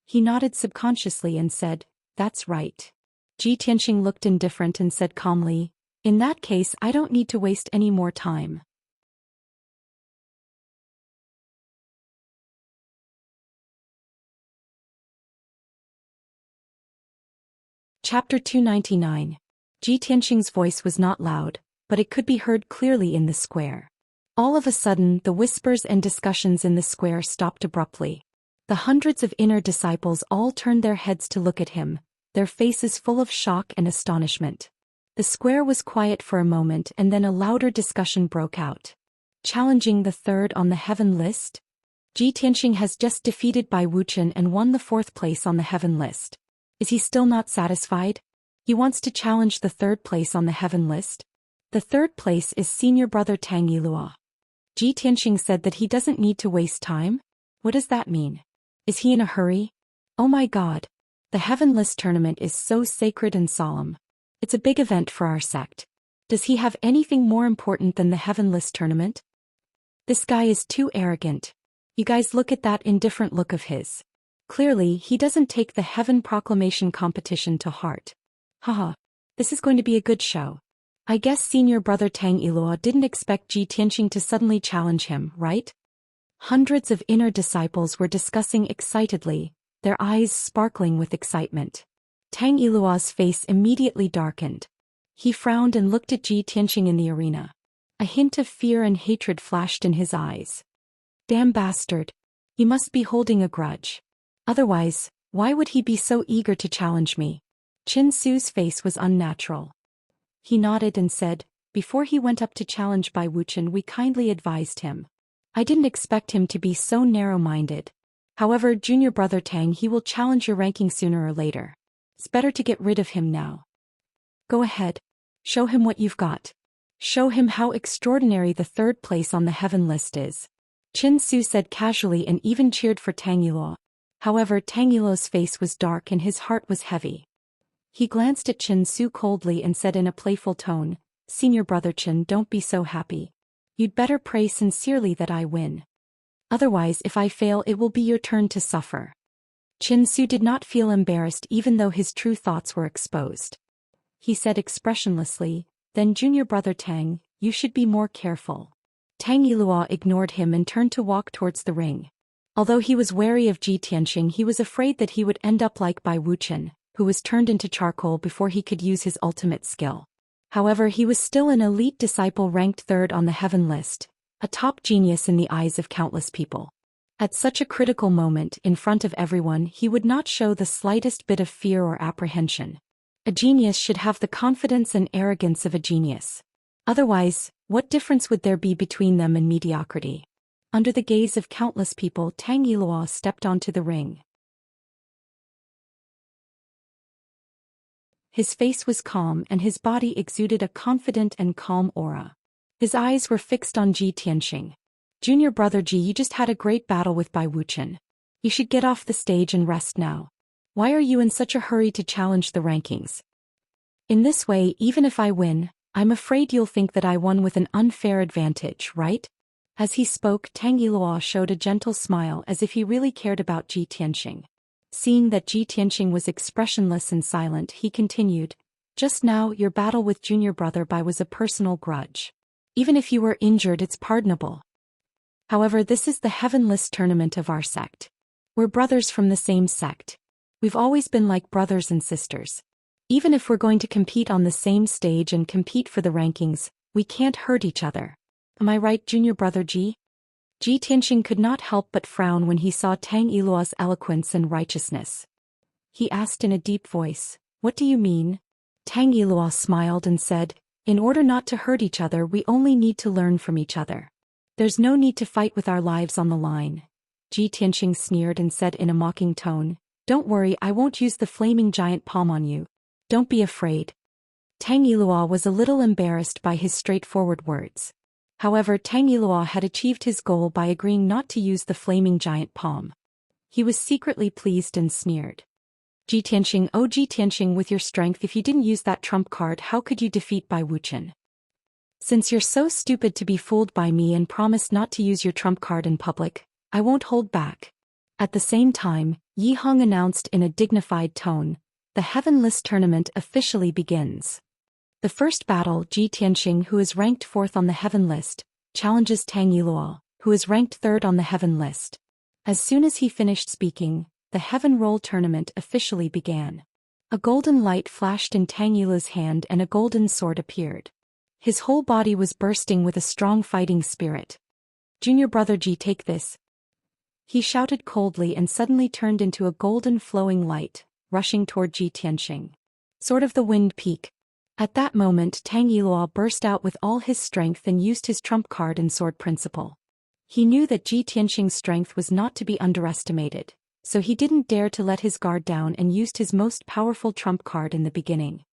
He nodded subconsciously and said, "That's right." Ji Tianxing looked indifferent and said calmly, "In that case, I don't need to waste any more time." Chapter 299. Ji Tianxing's voice was not loud, but it could be heard clearly in the square. All of a sudden, the whispers and discussions in the square stopped abruptly. The hundreds of inner disciples all turned their heads to look at him, their faces full of shock and astonishment. The square was quiet for a moment and then a louder discussion broke out. Challenging the third on the heaven list? Ji Tianxing has just defeated Bai Wuchen and won the 4th place on the heaven list. Is he still not satisfied? He wants to challenge the 3rd place on the heaven list. The 3rd place is senior brother Tang Yilua. Ji Tianxing said that he doesn't need to waste time? What does that mean? Is he in a hurry? Oh my God. The Heaven List tournament is so sacred and solemn. It's a big event for our sect. Does he have anything more important than the Heaven List tournament? This guy is too arrogant. You guys look at that indifferent look of his. Clearly, he doesn't take the Heaven Proclamation competition to heart. Haha. This is going to be a good show. I guess senior brother Tang Yilua didn't expect Ji Tianxing to suddenly challenge him, right? Hundreds of inner disciples were discussing excitedly, their eyes sparkling with excitement. Tang Yilua's face immediately darkened. He frowned and looked at Ji Tianxing in the arena. A hint of fear and hatred flashed in his eyes. Damn bastard. He must be holding a grudge. Otherwise, why would he be so eager to challenge me? Qin Su's face was unnatural. He nodded and said, "Before he went up to challenge Bai Wuchen, we kindly advised him. I didn't expect him to be so narrow-minded. However, junior brother Tang, he will challenge your ranking sooner or later. It's better to get rid of him now. Go ahead. Show him what you've got. Show him how extraordinary the 3rd place on the heaven list is." Qin Su said casually and even cheered for Tang Yilua. However, Tang Yilua's face was dark and his heart was heavy. He glanced at Qin Su coldly and said in a playful tone, "Senior brother Qin, don't be so happy. You'd better pray sincerely that I win. Otherwise, if I fail, it will be your turn to suffer." Qin Su did not feel embarrassed even though his true thoughts were exposed. He said expressionlessly, "Then junior brother Tang, you should be more careful." Tang Yilua ignored him and turned to walk towards the ring. Although he was wary of Ji Tianxing, he was afraid that he would end up like Bai Wuchen, who was turned into charcoal before he could use his ultimate skill. However, he was still an elite disciple ranked 3rd on the heaven list, a top genius in the eyes of countless people. At such a critical moment, in front of everyone, he would not show the slightest bit of fear or apprehension. A genius should have the confidence and arrogance of a genius. Otherwise, what difference would there be between them and mediocrity? Under the gaze of countless people, Tang Yiluo stepped onto the ring. His face was calm and his body exuded a confident and calm aura. His eyes were fixed on Ji Tianxing. Junior brother Ji, you just had a great battle with Bai Wuchen. You should get off the stage and rest now. Why are you in such a hurry to challenge the rankings? In this way, even if I win, I'm afraid you'll think that I won with an unfair advantage, right? As he spoke, Tang Yiluo showed a gentle smile as if he really cared about Ji Tianxing. Seeing that Ji Tianxing was expressionless and silent, he continued, "Just now, your battle with junior brother Bai was a personal grudge. Even if you were injured, it's pardonable. However, this is the heavenless tournament of our sect. We're brothers from the same sect. We've always been like brothers and sisters. Even if we're going to compete on the same stage and compete for the rankings, we can't hurt each other. Am I right, junior brother Ji?" Ji Tianxing could not help but frown when he saw Tang Yiluo's eloquence and righteousness. He asked in a deep voice, "What do you mean?" Tang Yiluo smiled and said, "In order not to hurt each other, we only need to learn from each other. There's no need to fight with our lives on the line." Ji Tianxing sneered and said in a mocking tone, "Don't worry, I won't use the flaming giant palm on you. Don't be afraid." Tang Yiluo was a little embarrassed by his straightforward words. However, Tang Yiluo had achieved his goal by agreeing not to use the flaming giant palm. He was secretly pleased and sneered. Ji Tianxing, "Oh Ji Tianxing, with your strength, if you didn't use that trump card, how could you defeat Bai Wuchen? Since you're so stupid to be fooled by me and promised not to use your trump card in public, I won't hold back." At the same time, Yi Heng announced in a dignified tone, "The heavenless tournament officially begins." The first battle, Ji Tianxing, who is ranked 4th on the heaven list, challenges Tang Yiluo, who is ranked 3rd on the heaven list. As soon as he finished speaking, the heaven roll tournament officially began. A golden light flashed in Tang Yiluo's hand and a golden sword appeared. His whole body was bursting with a strong fighting spirit. "Junior brother Ji, take this," he shouted coldly and suddenly turned into a golden flowing light, rushing toward Ji Tianxing. "Sword of the Wind Peak." At that moment, Tang Yiluo burst out with all his strength and used his trump card and sword principle. He knew that Ji Tianxing's strength was not to be underestimated, so he didn't dare to let his guard down and used his most powerful trump card in the beginning.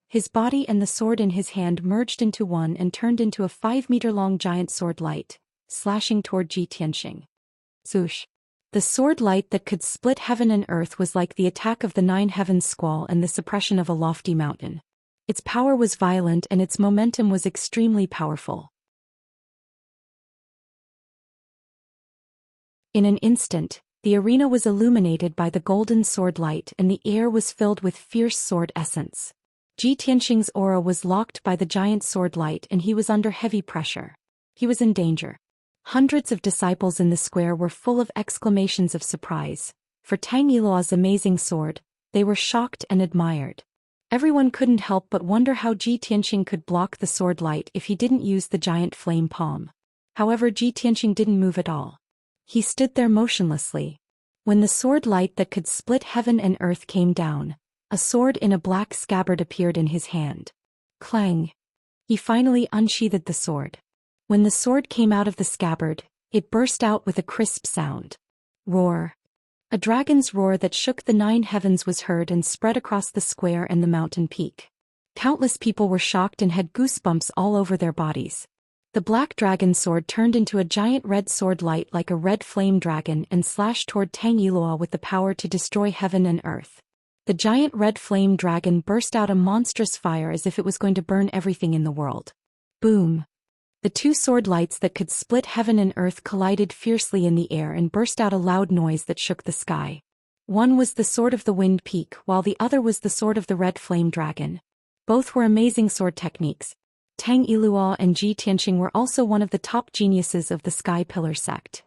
His body and the sword in his hand merged into one and turned into a 5-meter-long giant sword light, slashing toward Ji Tianxing. Zhoosh! The sword light that could split heaven and earth was like the attack of the 9 heavens squall and the suppression of a lofty mountain. Its power was violent and its momentum was extremely powerful. In an instant, the arena was illuminated by the golden sword light and the air was filled with fierce sword essence. Ji Tianxing's aura was locked by the giant sword light and he was under heavy pressure. He was in danger. Hundreds of disciples in the square were full of exclamations of surprise. For Tang Yiluo's amazing sword, they were shocked and admired. Everyone couldn't help but wonder how Ji Tianxing could block the sword light if he didn't use the giant flame palm. However, Ji Tianxing didn't move at all. He stood there motionlessly. When the sword light that could split heaven and earth came down, a sword in a black scabbard appeared in his hand. Clang! He finally unsheathed the sword. When the sword came out of the scabbard, it burst out with a crisp sound. Roar! A dragon's roar that shook the 9 heavens was heard and spread across the square and the mountain peak. Countless people were shocked and had goosebumps all over their bodies. The black dragon sword turned into a giant red sword light like a red flame dragon and slashed toward Tang Yiluo with the power to destroy heaven and earth. The giant red flame dragon burst out a monstrous fire as if it was going to burn everything in the world. Boom! The 2 sword lights that could split heaven and earth collided fiercely in the air and burst out a loud noise that shook the sky. One was the sword of the wind peak, while the other was the sword of the red flame dragon. Both were amazing sword techniques. Tang Yiluo and Ji Tianxing were also one of the top geniuses of the Sky Pillar sect.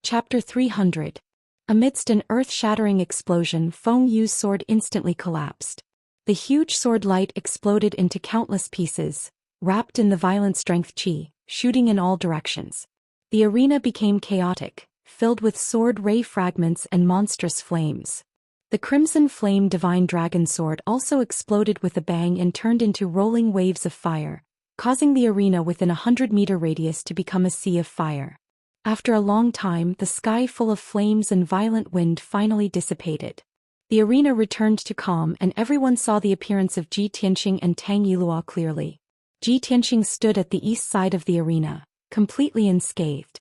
Chapter 300. Amidst an earth-shattering explosion, Feng Yu's sword instantly collapsed. The huge sword light exploded into countless pieces, wrapped in the violent strength qi, shooting in all directions. The arena became chaotic, filled with sword ray fragments and monstrous flames. The crimson flame divine dragon sword also exploded with a bang and turned into rolling waves of fire, causing the arena within a 100-meter radius to become a sea of fire. After a long time, the sky full of flames and violent wind finally dissipated. The arena returned to calm and everyone saw the appearance of Ji Tianqing and Tang Yilua clearly. Ji Tianqing stood at the east side of the arena, completely unscathed.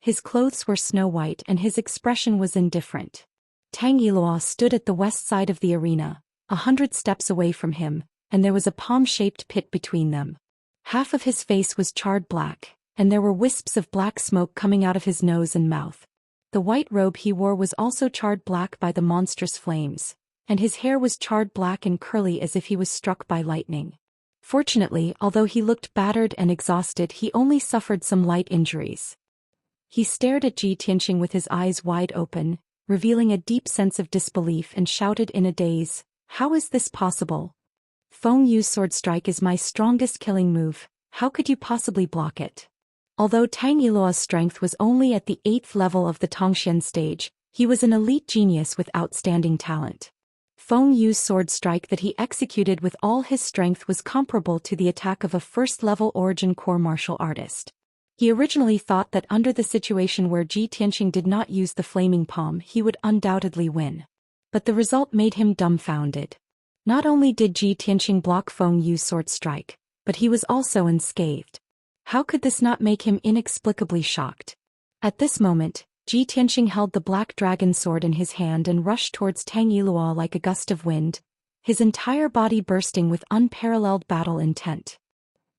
His clothes were snow white and his expression was indifferent. Tang Yilua stood at the west side of the arena, 100 steps away from him, and there was a palm-shaped pit between them. Half of his face was charred black, and there were wisps of black smoke coming out of his nose and mouth. The white robe he wore was also charred black by the monstrous flames, and his hair was charred black and curly as if he was struck by lightning. Fortunately, although he looked battered and exhausted, he only suffered some light injuries. He stared at Ji Tianqing with his eyes wide open, revealing a deep sense of disbelief, and shouted in a daze, "How is this possible? Feng Yu's sword strike is my strongest killing move, how could you possibly block it?" Although Tang Yilua's strength was only at the 8th level of the Tongxian stage, he was an elite genius with outstanding talent. Feng Yu's sword strike that he executed with all his strength was comparable to the attack of a first-level origin core martial artist. He originally thought that under the situation where Ji Tianqing did not use the flaming palm he would undoubtedly win. But the result made him dumbfounded. Not only did Ji Tianqing block Feng Yu's sword strike, but he was also unscathed. How could this not make him inexplicably shocked? At this moment, Ji Tianqing held the black dragon sword in his hand and rushed towards Tang Yilua like a gust of wind, his entire body bursting with unparalleled battle intent.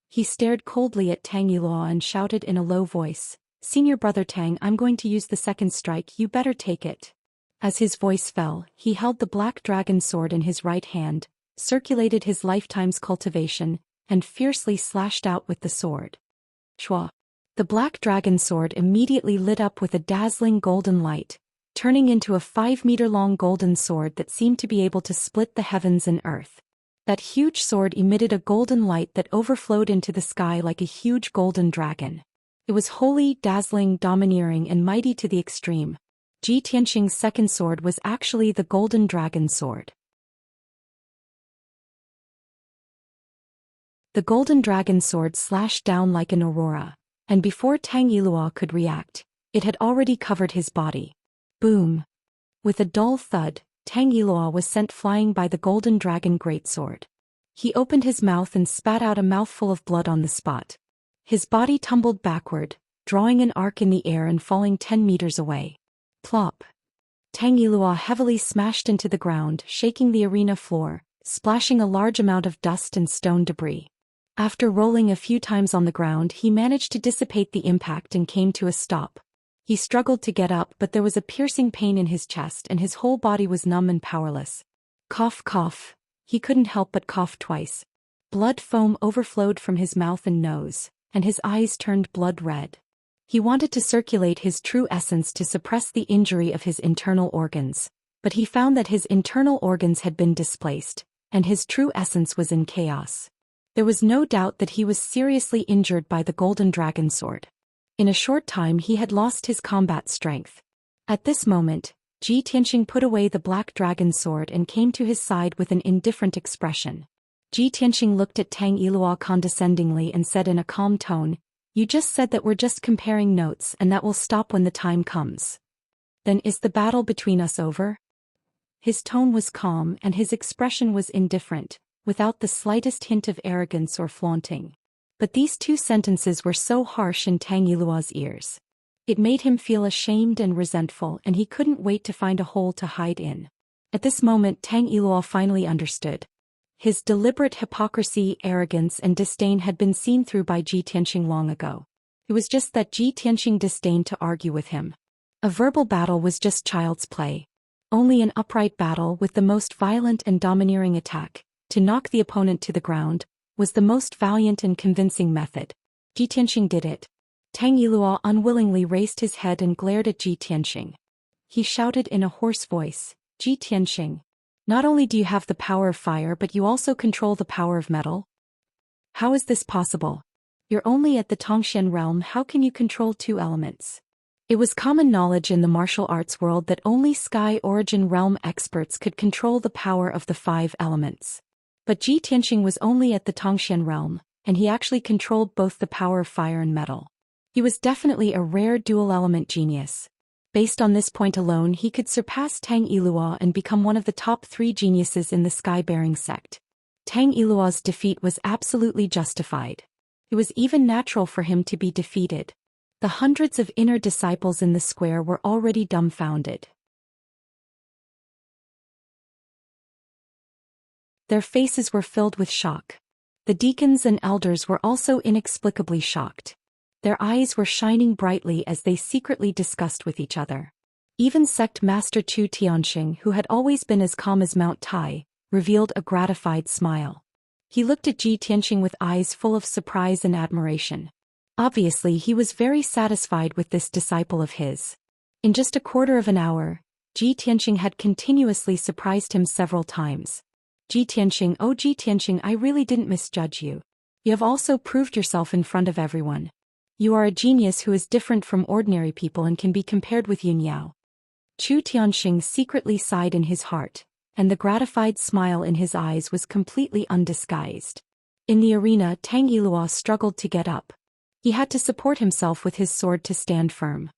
He stared coldly at Tang Yilua and shouted in a low voice, "Senior brother Tang, I'm going to use the second strike, you better take it." As his voice fell, he held the black dragon sword in his right hand, circulated his lifetime's cultivation, and fiercely slashed out with the sword. Chua! The black dragon sword immediately lit up with a dazzling golden light, turning into a 5-meter-long golden sword that seemed to be able to split the heavens and earth. That huge sword emitted a golden light that overflowed into the sky like a huge golden dragon. It was holy, dazzling, domineering, and mighty to the extreme. Ji Tianqing's second sword was actually the golden dragon sword. The golden dragon sword slashed down like an aurora, and before Tang Yilua could react, it had already covered his body. Boom! With a dull thud, Tang Yilua was sent flying by the golden dragon greatsword. He opened his mouth and spat out a mouthful of blood on the spot. His body tumbled backward, drawing an arc in the air and falling 10 meters away. Plop! Tang Yilua heavily smashed into the ground, shaking the arena floor, splashing a large amount of dust and stone debris. After rolling a few times on the ground, he managed to dissipate the impact and came to a stop. He struggled to get up, but there was a piercing pain in his chest and his whole body was numb and powerless. Cough, cough. He couldn't help but cough twice. Blood foam overflowed from his mouth and nose, and his eyes turned blood red. He wanted to circulate his true essence to suppress the injury of his internal organs, but he found that his internal organs had been displaced, and his true essence was in chaos. There was no doubt that he was seriously injured by the golden dragon sword. In a short time he had lost his combat strength. At this moment, Ji Tianqing put away the black dragon sword and came to his side with an indifferent expression. Ji Tianqing looked at Tang Yilua condescendingly and said in a calm tone, "You just said that we're just comparing notes and that will stop when the time comes. Then is the battle between us over?" His tone was calm and his expression was indifferent, without the slightest hint of arrogance or flaunting. But these two sentences were so harsh in Tang Yilua's ears. It made him feel ashamed and resentful, and he couldn't wait to find a hole to hide in. At this moment Tang Yilua finally understood. His deliberate hypocrisy, arrogance, and disdain had been seen through by Ji Tianqing long ago. It was just that Ji Tianqing disdained to argue with him. A verbal battle was just child's play. Only an upright battle with the most violent and domineering attack, to knock the opponent to the ground, was the most valiant and convincing method. Ji Tianqing did it. Tang Yilua unwillingly raised his head and glared at Ji Tianqing. He shouted in a hoarse voice, "Ji Tianqing. Not only do you have the power of fire but you also control the power of metal? How is this possible? You're only at the Tongxian realm, how can you control two elements? It was common knowledge in the martial arts world that only Sky Origin realm experts could control the power of the five elements. But Ji Tianxing was only at the Tongxian realm, and he actually controlled both the power of fire and metal. He was definitely a rare dual-element genius. Based on this point alone, he could surpass Tang Yilua and become one of the top 3 geniuses in the Sky-bearing sect. Tang Yilua's defeat was absolutely justified. It was even natural for him to be defeated. The hundreds of inner disciples in the square were already dumbfounded. Their faces were filled with shock. The deacons and elders were also inexplicably shocked. Their eyes were shining brightly as they secretly discussed with each other. Even sect master Chu Tianxing, who had always been as calm as Mount Tai, revealed a gratified smile. He looked at Ji Tianxing with eyes full of surprise and admiration. Obviously, he was very satisfied with this disciple of his. In just a quarter of an hour, Ji Tianxing had continuously surprised him several times. Ji Tianxing, oh Ji Tianxing, I really didn't misjudge you. You have also proved yourself in front of everyone. You are a genius who is different from ordinary people and can be compared with Yun Yao. Chu Tianxing secretly sighed in his heart, and the gratified smile in his eyes was completely undisguised. In the arena, Tang Yilua struggled to get up. He had to support himself with his sword to stand firm.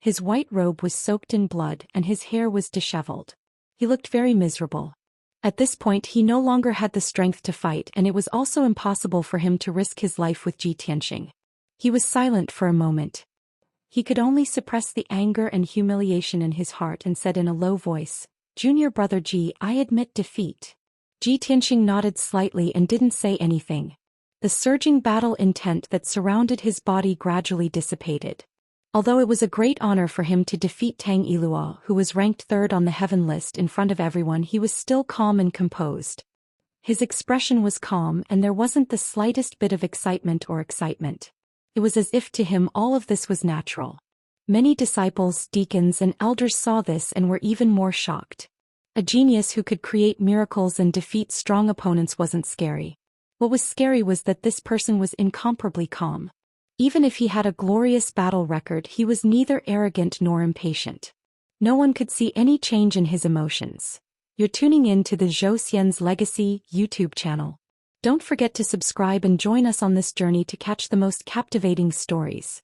His white robe was soaked in blood and his hair was disheveled. He looked very miserable. At this point he no longer had the strength to fight, and it was also impossible for him to risk his life with Ji Tianxing. He was silent for a moment. He could only suppress the anger and humiliation in his heart and said in a low voice, "Junior brother Ji, I admit defeat." Ji Tianxing nodded slightly and didn't say anything. The surging battle intent that surrounded his body gradually dissipated. Although it was a great honor for him to defeat Tang Yilua, who was ranked 3rd on the heaven list in front of everyone, he was still calm and composed. His expression was calm and there wasn't the slightest bit of excitement. It was as if to him all of this was natural. Many disciples, deacons and elders saw this and were even more shocked. A genius who could create miracles and defeat strong opponents wasn't scary. What was scary was that this person was incomparably calm. Even if he had a glorious battle record, he was neither arrogant nor impatient. No one could see any change in his emotions. You're tuning in to the Zhou Xian's Legacy YouTube channel. Don't forget to subscribe and join us on this journey to catch the most captivating stories.